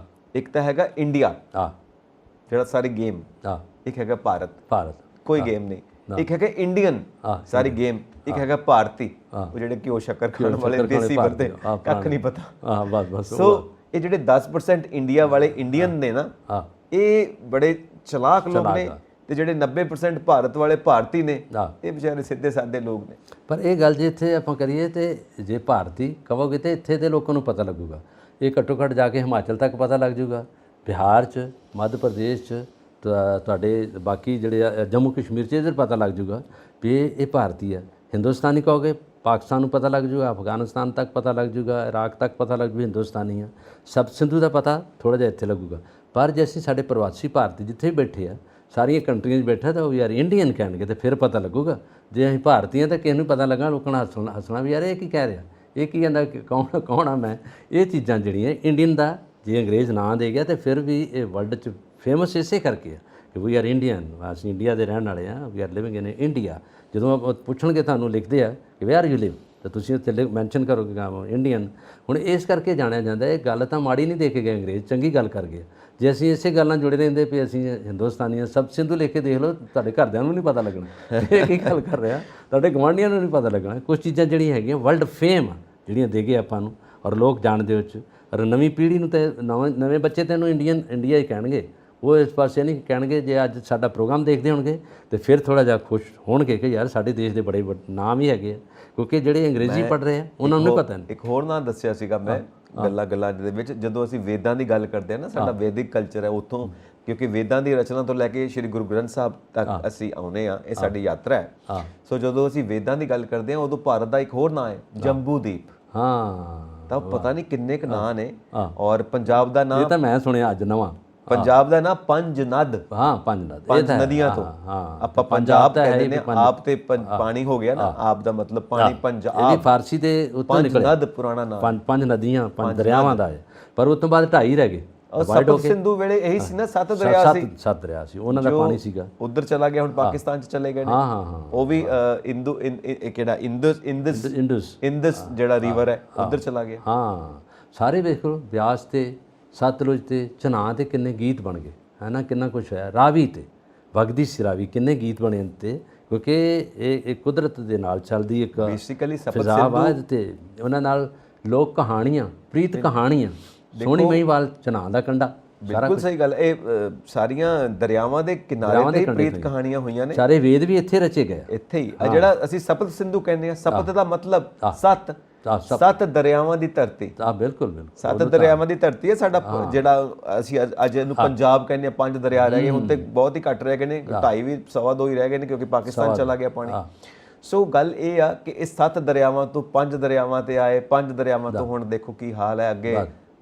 ਇੱਕ ਤਾਂ ਹੈਗਾ ਇੰਡੀਆ ਜਿਹੜਾ ਸਾਰੀ ਗੇਮ, ਇੱਕ ਹੈਗਾ ਭਾਰਤ ਕੋਈ ਗੇਮ ਨਹੀਂ, ਇੱਕ ਹੈਗਾ ਇੰਡੀਅਨ ਸਾਰੀ ਗੇਮ, ਇੱਕ ਹੈਗਾ ਭਾਰਤੀ ਉਹ ਜਿਹੜੇ ਘਿਓ ਸ਼ੱਕਰ ਖਾਣ ਵਾਲੇ ਦੇਸੀ ਵਰਤੇ, ਕੱਖ ਨਹੀਂ ਪਤਾ। ਬਸ ਸੋ ਇਹ ਜਿਹੜੇ 10% ਇੰਡੀਆ ਵਾਲੇ ਇੰਡੀਅਨ ਨੇ ਨਾ, ਇਹ ਬੜੇ ਚਲਾਕ ਲੋਕ ਨੇ, ਤੇ ਜਿਹੜੇ 90% ਭਾਰਤ ਵਾਲੇ ਭਾਰਤੀ ਨੇ, ਇਹ ਵਿਚਾਰੇ ਸਿੱਧੇ ਸਾਦੇ ਲੋਕ ਨੇ। ਪਰ ਇਹ ਗੱਲ ਜੇ ਇੱਥੇ ਆਪਾਂ ਕਰੀਏ ਤੇ ਜੇ ਭਾਰਤੀ ਕਹੋਗੇ ਤੇ ਇੱਥੇ ਦੇ ਲੋਕਾਂ ਨੂੰ ਪਤਾ ਲੱਗੂਗਾ, ਇਹ ਘੱਟੋ ਘੱਟ ਜਾ ਕੇ ਹਿਮਾਚਲ ਤੱਕ ਪਤਾ ਲੱਗ ਜੂਗਾ, ਬਿਹਾਰ 'ਚ, ਮੱਧ ਪ੍ਰਦੇਸ਼ 'ਚ, ਤੁਹਾਡੇ ਬਾਕੀ ਜਿਹੜੇ ਜੰਮੂ ਕਸ਼ਮੀਰ 'ਚ ਇੱਧਰ ਪਤਾ ਲੱਗ ਜੂਗਾ ਵੀ ਇਹ ਭਾਰਤੀ ਹੈ। ਹਿੰਦੁਸਤਾਨੀ ਕਹੋਗੇ ਪਾਕਿਸਤਾਨ ਨੂੰ ਪਤਾ ਲੱਗ ਜੂਗਾ, ਅਫਗਾਨਿਸਤਾਨ ਤੱਕ ਪਤਾ ਲੱਗ ਜੂਗਾ, ਇਰਾਕ ਤੱਕ ਪਤਾ ਲੱਗ ਜੂ ਹਿੰਦੁਸਤਾਨੀ ਆ। ਸਬ ਸਿੰਧੂ ਦਾ ਪਤਾ ਥੋੜ੍ਹਾ ਜਿਹਾ ਇੱਥੇ ਲੱਗੂਗਾ। ਪਰ ਜੇ ਅਸੀਂ ਸਾਡੇ ਪ੍ਰਵਾਸੀ ਭਾਰਤੀ ਜਿੱਥੇ ਵੀ ਬੈਠੇ ਆ, ਸਾਰੀਆਂ ਕੰਟਰੀਆਂ 'ਚ ਬੈਠਾ ਤਾਂ ਉਹ ਯਾਰ ਇੰਡੀਅਨ ਕਹਿਣਗੇ ਤੇ ਫਿਰ ਪਤਾ ਲੱਗੂਗਾ। ਜੇ ਅਸੀਂ ਭਾਰਤੀ ਹਾਂ ਤਾਂ ਕਿਸੇ ਨੂੰ ਪਤਾ ਲੱਗਾ, ਲੋਕਾਂ ਨੇ ਹੱਸਣਾ ਵੀ ਯਾਰ ਇਹ ਕੀ ਕਹਿ ਰਿਹਾ, ਇਹ ਕੀ ਕਹਿੰਦਾ, ਕੌਣ ਆ ਮੈਂ। ਇਹ ਚੀਜ਼ਾਂ ਜਿਹੜੀਆਂ ਇੰਡੀਅਨ ਦਾ ਜੇ ਅੰਗਰੇਜ਼ ਨਾਂ ਦੇ ਗਿਆ ਤੇ ਫਿਰ ਵੀ ਇਹ ਵਰਲਡ 'ਚ ਫੇਮਸ ਇਸੇ ਕਰਕੇ ਆ ਕਿ ਵੀ ਆਰ ਇੰਡੀਅਨ, ਅਸੀਂ ਇੰਡੀਆ ਦੇ ਰਹਿਣ ਵਾਲੇ ਆ, we are living in India. ਜਦੋਂ ਪੁੱਛਣਗੇ ਤੁਹਾਨੂੰ ਲਿਖਦੇ ਆ ਕਿ ਵੇਅਰ ਯੂ ਲਿਵ, ਤਾਂ ਤੁਸੀਂ ਉੱਥੇ ਮੈਂਸ਼ਨ ਕਰੋਗੇ ਇੰਡੀਅਨ। ਹੁਣ ਇਸ ਕਰਕੇ ਜਾਣਿਆ ਜਾਂਦਾ, ਇਹ ਗੱਲ ਤਾਂ ਮਾੜੀ ਨਹੀਂ ਦੇ ਕੇ ਗਏ ਅੰਗਰੇਜ਼, ਚੰਗੀ ਗੱਲ ਕਰ ਗਏ। ਜੇ ਅਸੀਂ ਇਸੇ ਗੱਲ ਨਾਲ ਜੁੜੇ ਰਹਿੰਦੇ ਵੀ ਅਸੀਂ ਹਿੰਦੁਸਤਾਨੀ ਹਾਂ, ਸਬ ਸਿੰਧੂ ਲਿਖ ਕੇ ਦੇਖ ਲਓ, ਤੁਹਾਡੇ ਘਰਦਿਆਂ ਨੂੰ ਨਹੀਂ ਪਤਾ ਲੱਗਣਾ ਇਹ ਕੀ ਗੱਲ ਕਰ ਰਿਹਾ, ਤੁਹਾਡੇ ਗਵਾਂਢੀਆਂ ਨੂੰ ਨਹੀਂ ਪਤਾ ਲੱਗਣਾ। ਕੁਝ ਚੀਜ਼ਾਂ ਜਿਹੜੀਆਂ ਹੈਗੀਆਂ ਵਰਲਡ ਫੇਮ ਜਿਹੜੀਆਂ ਦੇ ਗਏ ਆਪਾਂ ਨੂੰ, ਔਰ ਲੋਕ ਜਾਣਦੇ ਵਿੱਚ, ਔਰ ਨਵੀਂ ਪੀੜ੍ਹੀ ਨੂੰ ਤੇ ਨਵੇਂ ਬੱਚੇ ਤੈਨੂੰ ਇੰਡੀਆ ਹੀ ਕਹਿਣਗੇ, ਉਹ ਇਸ ਪਾਸੇ ਨਹੀਂ ਕਹਿਣਗੇ। ਜੇ ਅੱਜ ਸਾਡਾ ਪ੍ਰੋਗਰਾਮ ਦੇਖਦੇ ਹੋਣਗੇ ਤੇ ਫਿਰ ਥੋੜ੍ਹਾ ਜਿਹਾ ਖੁਸ਼ ਹੋਣਗੇ ਕਿ ਯਾਰ ਸਾਡੇ ਦੇਸ਼ ਦੇ ਬੜੇ ਨਾਮ ਹੀ ਹੈਗੇ ਆ, ਕਿਉਂਕਿ ਜਿਹੜੇ ਅੰਗਰੇਜ਼ੀ ਪੜ੍ਹ ਰਹੇ ਆ ਉਹਨਾਂ ਨੂੰ ਨਹੀਂ ਪਤਾ। ਇੱਕ ਹੋਰ ਨਾਂ ਦੱਸਿਆ ਸੀਗਾ ਮੈਂ ਗੱਲਾਂ ਦੇ ਵਿੱਚ, ਜਦੋਂ ਅਸੀਂ ਵੇਦਾਂ ਦੀ ਗੱਲ ਕਰਦੇ ਆ ਨਾ, ਸਾਡਾ ਵੈਦਿਕ ਕਲਚਰ ਹੈ ਉੱਥੋਂ, ਕਿਉਂਕਿ ਵੇਦਾਂ ਦੀ ਰਚਨਾ ਤੋਂ ਲੈ ਕੇ ਸ਼੍ਰੀ ਗੁਰੂ ਗ੍ਰੰਥ ਸਾਹਿਬ ਤੱਕ ਅਸੀਂ ਆਉਨੇ ਆ, ਇਹ ਸਾਡੀ ਯਾਤਰਾ ਹੈ। ਸੋ ਜਦੋਂ ਅਸੀਂ ਵੇਦਾਂ ਦੀ ਗੱਲ ਕਰਦੇ ਆ, ਉਦੋਂ ਭਾਰਤ ਦਾ ਇੱਕ ਹੋਰ ਨਾਂ ਹੈ ਜੰਬੂ ਦੀਪ। ਤਾਂ ਪਤਾ ਨਹੀਂ ਕਿੰਨੇ ਕੁ ਨਾਂ ਨੇ। ਔਰ ਪੰਜਾਬ ਦਾ ਨਾਂ, ਇਹ ਤਾਂ ਮੈਂ ਸੁਣਿਆ ਅੱਜ ਨਵਾਂ, ਪੰਜਾਬ ਦਾ ਨਾਂ ਪੰਜ ਨਦ, ਪੰਜ ਨਦੀਆਂ ਤੋਂ ਆਪਾਂ ਪੰਜਾਬ ਕਹਿੰਦੇ ਨੇ। ਆਪ ਤੇ ਪਾਣੀ ਹੋ ਗਿਆ ਨਾ, ਆਪ ਦਾ ਮਤਲਬ ਪਾਣੀ, ਪੰਜਾਬ, ਇਹਦੀ ਫਾਰਸੀ ਦੇ ਉੱਤੋਂ ਨਿਕਲਿਆ ਨਦ ਪੁਰਾਣਾ ਨਾਮ, ਪੰਜ ਨਦੀਆਂ, ਪੰਜ ਦਰਿਆਵਾਂ ਦਾ ਹੈ। ਪਰ ਉਸ ਤੋਂ ਬਾਅਦ 2.5 ਰਹਿ ਗਏ। ਸਤਲੁਜ ਸਿੰਧੂ ਵੇਲੇ ਇਹੀ ਸੀ ਨਾ, 7 ਦਰਿਆ ਸੀ, 7 ਦਰਿਆ ਸੀ, ਉਹਨਾਂ ਦਾ ਪਾਣੀ ਸੀਗਾ, ਉਧਰ ਚਲਾ ਗਿਆ, ਹੁਣ ਪਾਕਿਸਤਾਨ ਚ ਚਲੇ ਗਏ ਨੇ। ਉਹ ਵੀ ਕਿਹੜਾ ਇੰਦਸ ਜਿਹੜਾ ਰਿਵਰ ਹੈ ਉਧਰ ਚਲਾ ਗਿਆ। ਸਾਰੇ ਵੇਖ ਲਓ, ਬਿਆਸ ਤੇ ਸਤਲੁਜ ਤੇ ਚਨਾਹ ਤੇ ਕਿੰਨੇ ਗੀਤ ਬਣ ਗਏ ਹੈ ਨਾ, ਕਿੰਨਾ ਕੁਛ ਹੋਇਆ। ਰਾਵੀ ਤੇ ਵਗਦੀ ਸੀ ਰਾਵੀ, ਕਿੰਨੇ ਗੀਤ ਬਣੇ ਤੇ, ਕਿਉਂਕਿ ਇਹ ਕੁਦਰਤ ਦੇ ਨਾਲ ਚੱਲਦੀ ਇੱਕ ਬੇਸਿਕਲੀ ਫਿਜ਼ਾਬਾਦ ਤੇ ਉਹਨਾਂ ਨਾਲ ਲੋਕ ਕਹਾਣੀਆਂ, ਪ੍ਰੀਤ ਕਹਾਣੀਆਂ, ਸੋਹਣੀ ਮਹੀਵਾਲ, ਚਨਾਹ ਦਾ ਕੰਢਾ। ਬਿਲਕੁਲ ਸਹੀ ਗੱਲ। ਇਹ ਸਾਰੀਆਂ ਦਰਿਆਵਾਂ ਦੇ ਕਿਨਾਰੇ ਤੇ ਪ੍ਰੀਤ ਕਹਾਣੀਆਂ ਹੋਈਆਂ ਨੇ। ਸਾਰੇ ਵੇਦ ਵੀ ਇੱਥੇ ਰਚੇ ਗਏ, ਇੱਥੇ ਹੀ। ਜਿਹੜਾ ਅਸੀਂ ਸਪਤ ਸਿੰਧੂ ਕਹਿੰਦੇ ਆ, ਸਪਤ ਦਾ ਮਤਲਬ 7 ਦਰਿਆਵਾਂ ਦੀ ਧਰਤੀ। ਬਿਲਕੁਲ 7 ਦਰਿਆਵਾਂ ਦੀ ਧਰਤੀ ਹੈ ਸਾਡਾ, ਜਿਹੜਾ ਅਸੀਂ ਅੱਜ ਇਹਨੂੰ ਪੰਜਾਬ ਕਹਿੰਦੇ ਆ। 5 ਦਰਿਆ ਰਹਿ ਗਏ, ਹੁਣ ਤੇ ਬਹੁਤ ਹੀ ਘੱਟ ਰਹਿ ਗਏ ਨੇ, 2.5 ਵੀ 2.25 ਹੀ ਰਹਿ ਗਏ ਨੇ, ਕਿਉਂਕਿ ਪਾਕਿਸਤਾਨ ਚਲਾ ਗਿਆ ਪਾਣੀ। ਸੋ ਗੱਲ ਇਹ ਆ ਕਿ ਇਹ 7 ਦਰਿਆਵਾਂ ਤੋਂ 5 ਦਰਿਆਵਾਂ ਤੇ ਆਏ, 5 ਦਰਿਆਵਾਂ ਤੋਂ ਹੁਣ ਦੇਖੋ ਕੀ ਹਾਲ ਹੈ। ਅੱਗੇ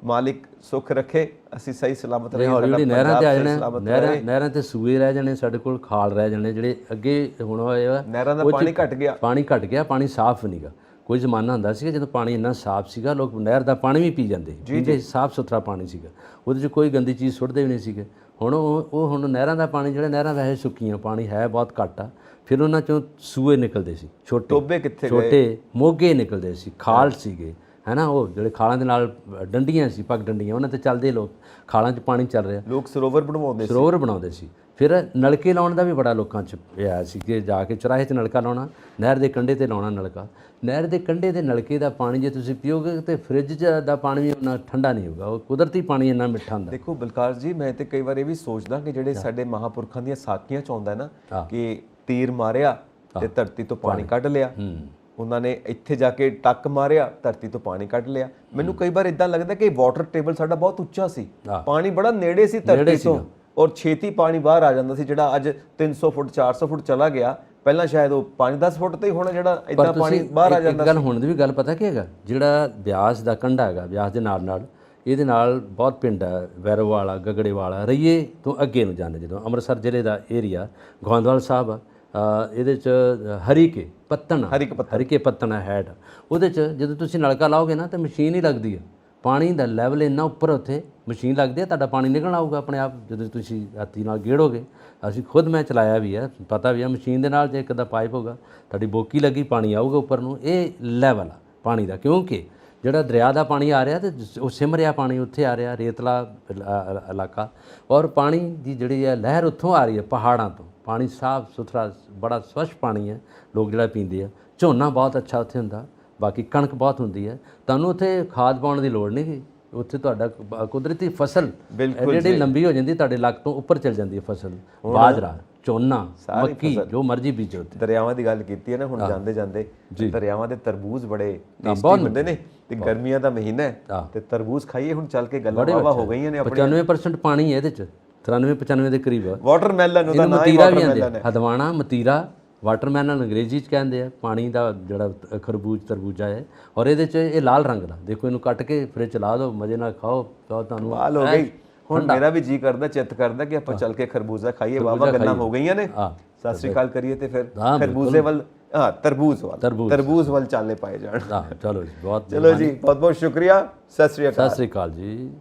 ਮਾਲਿਕ ਸੁੱਖ ਰੱਖੇ, ਅਸੀਂ ਸਹੀ ਸਲਾਮਤ ਰਹੇ, ਹੌਲੀ ਨਹਿਰਾਂ ਤੇ ਆ ਜਾਣੇ, ਨਹਿਰਾਂ ਤੇ ਸੂਏ ਰਹਿ ਜਾਣੇ, ਸਾਡੇ ਕੋਲ ਖਾਲ ਰਹਿ ਜਾਣੇ ਜਿਹੜੇ ਅੱਗੇ ਹੁਣ ਹੋਏ ਆ। ਨਹਿਰਾਂ ਦਾ ਪਾਣੀ ਘਟ ਗਿਆ, ਪਾਣੀ ਸਾਫ਼ ਨਹੀਂਗਾ। ਕੋਈ ਜ਼ਮਾਨਾ ਹੁੰਦਾ ਸੀਗਾ ਜਦੋਂ ਪਾਣੀ ਇੰਨਾ ਸਾਫ਼ ਸੀਗਾ, ਲੋਕ ਨਹਿਰ ਦਾ ਪਾਣੀ ਵੀ ਪੀ ਜਾਂਦੇ, ਪੀਂਦੇ, ਸਾਫ਼ ਸੁਥਰਾ ਪਾਣੀ ਸੀਗਾ, ਉਹਦੇ 'ਚ ਕੋਈ ਗੰਦੀ ਚੀਜ਼ ਸੁੱਟਦੇ ਵੀ ਨਹੀਂ ਸੀਗੇ। ਹੁਣ ਹੁਣ ਨਹਿਰਾਂ ਦਾ ਪਾਣੀ, ਜਿਹੜਾ ਨਹਿਰਾਂ ਵੈਸੇ ਸੁੱਕੀਆਂ, ਪਾਣੀ ਹੈ ਬਹੁਤ ਘੱਟ ਆ, ਫਿਰ ਉਹਨਾਂ 'ਚੋਂ ਸੂਏ ਨਿਕਲਦੇ ਸੀ, ਛੋਟੇ ਮੋਗੇ ਨਿਕਲਦੇ ਸੀ, ਖਾਲ ਸੀਗੇ ਹੈ ਨਾ, ਉਹ ਜਿਹੜੇ ਖਾਲਾਂ ਦੇ ਨਾਲ ਡੰਡੀਆਂ ਸੀ, ਪੱਗ ਡੰਡੀਆਂ, ਉਹਨਾਂ 'ਤੇ ਚੱਲਦੇ ਲੋਕ, ਖਾਲਾਂ 'ਚ ਪਾਣੀ ਚੱਲ ਰਿਹਾ, ਲੋਕ ਸਰੋਵਰ ਬਣਾਉਂਦੇ ਸੀ। ਫਿਰ ਨਲਕੇ ਲਾਉਣ ਦਾ ਵੀ ਬੜਾ ਲੋਕਾਂ 'ਚ ਆਇਆ ਸੀ ਕਿ ਜਾ ਕੇ ਚੁਰਾਹੇ 'ਤੇ ਨਲਕਾ ਲਾਉਣਾ, ਨਹਿਰ ਦੇ ਕੰਢੇ 'ਤੇ ਲਾਉਣਾ ਨਲਕਾ। ਨਹਿਰ ਦੇ ਕੰਢੇ ਦੇ ਨਲਕੇ ਦਾ ਪਾਣੀ ਜੇ ਤੁਸੀਂ ਪੀਓਗੇ ਤਾਂ ਫਰਿੱਜ 'ਚ ਦਾ ਪਾਣੀ ਵੀ ਉਨਾ ਠੰਡਾ ਨਹੀਂ ਹੋਊਗਾ, ਉਹ ਕੁਦਰਤੀ ਪਾਣੀ ਇੰਨਾ ਮਿੱਠਾ ਹੁੰਦਾ। ਦੇਖੋ ਬਲਕਾਰ ਜੀ, ਮੈਂ ਤੇ ਕਈ ਵਾਰ ਇਹ ਵੀ ਸੋਚਦਾ ਕਿ ਜਿਹੜੇ ਸਾਡੇ ਮਹਾਂਪੁਰਖਾਂ ਦੀਆਂ ਸਾਖੀਆਂ 'ਚ ਆਉਂਦਾ ਨਾ ਕਿ ਤੀਰ ਮਾਰਿਆ ਤੇ ਧਰਤੀ ਤੋਂ ਪਾਣੀ ਕੱਢ ਲਿਆ, ਉਹਨਾਂ ਨੇ ਇੱਥੇ ਜਾ ਕੇ ਟੱਕ ਮਾਰਿਆ, ਧਰਤੀ ਤੋਂ ਪਾਣੀ ਕੱਢ ਲਿਆ। ਮੈਨੂੰ ਕਈ ਵਾਰ ਇਦਾਂ ਲੱਗਦਾ ਕਿ ਵਾਟਰ ਟੇਬਲ ਸਾਡਾ ਬਹੁਤ ਉੱਚਾ ਸੀ, ਪਾਣੀ ਬੜਾ ਨੇੜੇ ਸੀ ਧਰਤੀ ਤੋਂ, ਔਰ ਛੇਤੀ ਪਾਣੀ ਬਾਹਰ ਆ ਜਾਂਦਾ ਸੀ। ਜਿਹੜਾ ਅੱਜ 300 ਫੁੱਟ 400 ਫੁੱਟ ਚਲਾ ਗਿਆ, ਪਹਿਲਾਂ ਸ਼ਾਇਦ ਉਹ 5-10 ਫੁੱਟ ਤੇ ਹੀ ਹੋਣਾ, ਜਿਹੜਾ ਇਦਾਂ ਪਾਣੀ ਬਾਹਰ ਆ ਜਾਂਦਾ ਸੀ। ਗੱਲ ਹੁਣ ਦੀ ਵੀ ਗੱਲ ਪਤਾ ਕੀ ਹੈਗਾ, ਜਿਹੜਾ ਬਿਆਸ ਦਾ ਕੰਢਾ ਹੈਗਾ, ਬਿਆਸ ਦੇ ਨਾਲ ਇਹਦੇ ਨਾਲ ਬਹੁਤ ਪਿੰਡ ਹੈ, ਵੈਰੋਵਾਲਾ, ਗਗੜੇਵਾਲਾ, ਰਈਏ ਤੋਂ ਅੱਗੇ ਨੂੰ ਜਾਂਦੇ ਜਦੋਂ ਅੰਮ੍ਰਿਤਸਰ ਜ਼ਿਲ੍ਹੇ ਦਾ ਏਰੀਆ, ਗੋਇੰਦਵਾਲ ਸਾਹਿਬ ਆ, ਇਹਦੇ 'ਚ ਹਰੀਕੇ ਪੱਤਣ ਹੈ ਹੈਡ। ਉਹਦੇ 'ਚ ਜਦੋਂ ਤੁਸੀਂ ਨਲਕਾ ਲਾਓਗੇ ਨਾ ਤਾਂ ਮਸ਼ੀਨ ਹੀ ਲੱਗਦੀ ਹੈ, ਪਾਣੀ ਦਾ ਲੈਵਲ ਇੰਨਾ ਉੱਪਰ ਉੱਥੇ ਮਸ਼ੀਨ ਲੱਗਦੀ ਹੈ, ਤੁਹਾਡਾ ਪਾਣੀ ਨਿਕਲਣਾ ਆਊਗਾ ਆਪਣੇ ਆਪ ਜਦੋਂ ਤੁਸੀਂ ਹੱਥੀ ਨਾਲ ਗੇੜੋਗੇ। ਅਸੀਂ ਖੁਦ ਮੈਂ ਚਲਾਇਆ ਵੀ ਹੈ, ਪਤਾ ਵੀ ਆ ਮਸ਼ੀਨ ਦੇ ਨਾਲ ਜੇ ਇੱਕ ਦਾ ਪਾਈਪ ਹੋਗਾ ਤੁਹਾਡੀ ਬੋਕੀ ਲੱਗੀ, ਪਾਣੀ ਆਊਗਾ ਉੱਪਰ ਨੂੰ। ਇਹ ਲੈਵਲ ਆ ਪਾਣੀ ਦਾ, ਕਿਉਂਕਿ ਜਿਹੜਾ ਦਰਿਆ ਦਾ ਪਾਣੀ ਆ ਰਿਹਾ ਤੇ ਉਹ ਸਿਮ ਰਿਹਾ ਪਾਣੀ ਉੱਥੇ ਆ ਰਿਹਾ, ਰੇਤਲਾ ਇਲਾਕਾ, ਔਰ ਪਾਣੀ ਦੀ ਜਿਹੜੀ ਹੈ ਲਹਿਰ ਉੱਥੋਂ ਆ ਰਹੀ ਹੈ ਪਹਾੜਾਂ ਤੋਂ। ਪਾਣੀ ਸਾਫ ਸੁਥਰਾ ਬੜਾ ਸਵੱਛ ਪਾਣੀ ਹੈ, ਲੋਕ ਜਿਹੜਾ ਪੀਂਦੇ ਆ। ਝੋਨਾ ਬਹੁਤ ਅੱਛਾ ਉੱਥੇ ਹੁੰਦਾ, ਬਾਕੀ ਕਣਕ ਬਹੁਤ ਹੁੰਦੀ ਹੈ, ਤੁਹਾਨੂੰ ਉੱਥੇ ਖਾਦ ਪਾਉਣ ਦੀ ਲੋੜ ਨਹੀਂ ਗੀ। ਉੱਥੇ ਤੁਹਾਡਾ ਕੁਦਰਤੀ ਫਸਲ ਜਿਹੜੀ ਲੰਬੀ ਹੋ ਜਾਂਦੀ, ਤੁਹਾਡੇ ਲੱਕ ਤੋਂ ਉੱਪਰ ਚਲ ਜਾਂਦੀ ਹੈ ਫਸਲ, ਬਾਜਰਾ, ਝੋਨਾ, ਮੱਕੀ, ਜੋ ਮਰਜ਼ੀ ਬੀਜੋ। ਉੱਥੇ ਦਰਿਆਵਾਂ ਦੀ ਗੱਲ ਕੀਤੀ ਹੈ ਨਾ, ਹੁਣ ਜਾਂਦੇ ਜਾਂਦੇ ਦਰਿਆਵਾਂ ਦੇ ਤਰਬੂਜ਼ ਬੜੇ ਟੇਸਟੀ ਹੁੰਦੇ ਨੇ, ਤੇ ਗਰਮੀਆਂ ਦਾ ਮਹੀਨਾ ਹੈ ਤੇ ਤਰਬੂਜ਼ ਖਾਈਏ। ਹੁਣ ਚੱਲ ਕੇ ਗੱਲਾਂ ਬਾਵਾ ਹੋ ਗਈਆਂ ਨੇ। 95% ਪਾਣੀ ਹੈ ਇਹਦੇ 'ਚ, 93-95 ਦੇ ਕਰੀਬ। ਵਾਟਰਮੈਲਨ ਉਹਦਾ ਨਾਮ ਹੀ ਮਤੀਰਾ ਵੀ ਆਂਦੇ, ਵਾਟਰਮੈਲਨ ਹੈ। ਹਦਵਾਣਾ, ਮਤੀਰਾ, ਵਾਟਰਮੈਲਨ ਅੰਗਰੇਜ਼ੀ 'ਚ ਕਹਿੰਦੇ ਆ। ਪਾਣੀ ਦਾ ਜਿਹੜਾ ਖਰਬੂਜ ਤਰਬੂਜਾ ਹੈ, ਔਰ ਇਹਦੇ 'ਚ ਇਹ ਲਾਲ ਰੰਗ ਦਾ, ਦੇਖੋ ਇਹਨੂੰ ਕੱਟ ਕੇ ਫਰਿੱਜ 'ਚ ਲਾ ਦਿਓ, ਮਜ਼ੇ ਨਾਲ ਖਾਓ, ਤੁਹਾਨੂੰ ਮਾਲ ਹੋ ਗਈ। ਹੁਣ ਮੇਰਾ ਵੀ ਜੀ ਕਰਦਾ, ਚਿੱਤ ਕਰਦਾ ਕਿ ਆਪਾਂ ਚੱਲ ਕੇ ਖਰਬੂਜ਼ਾ ਖਾਈਏ। ਵਾਵਾ ਗੱਲਾਂ ਹੋ ਗਈਆਂ ਨੇ, ਸਤਿ ਸ੍ਰੀ ਅਕਾਲ ਕਰੀਏ ਤੇ ਫਿਰ ਖਰਬੂਜ਼ੇ ਵੱਲ, ਤਰਬੂਜ਼ ਵੱਲ ਚਾਲੇ ਪਾਏ ਜਾਣ। ਚਲੋ ਜੀ, ਬਹੁਤ ਚਲੋ ਜੀ, ਬਹੁਤ ਬਹੁਤ ਸ਼ੁਕਰੀਆ। ਸਤਿ ਸ੍ਰੀ ਅਕਾਲ ਜੀ।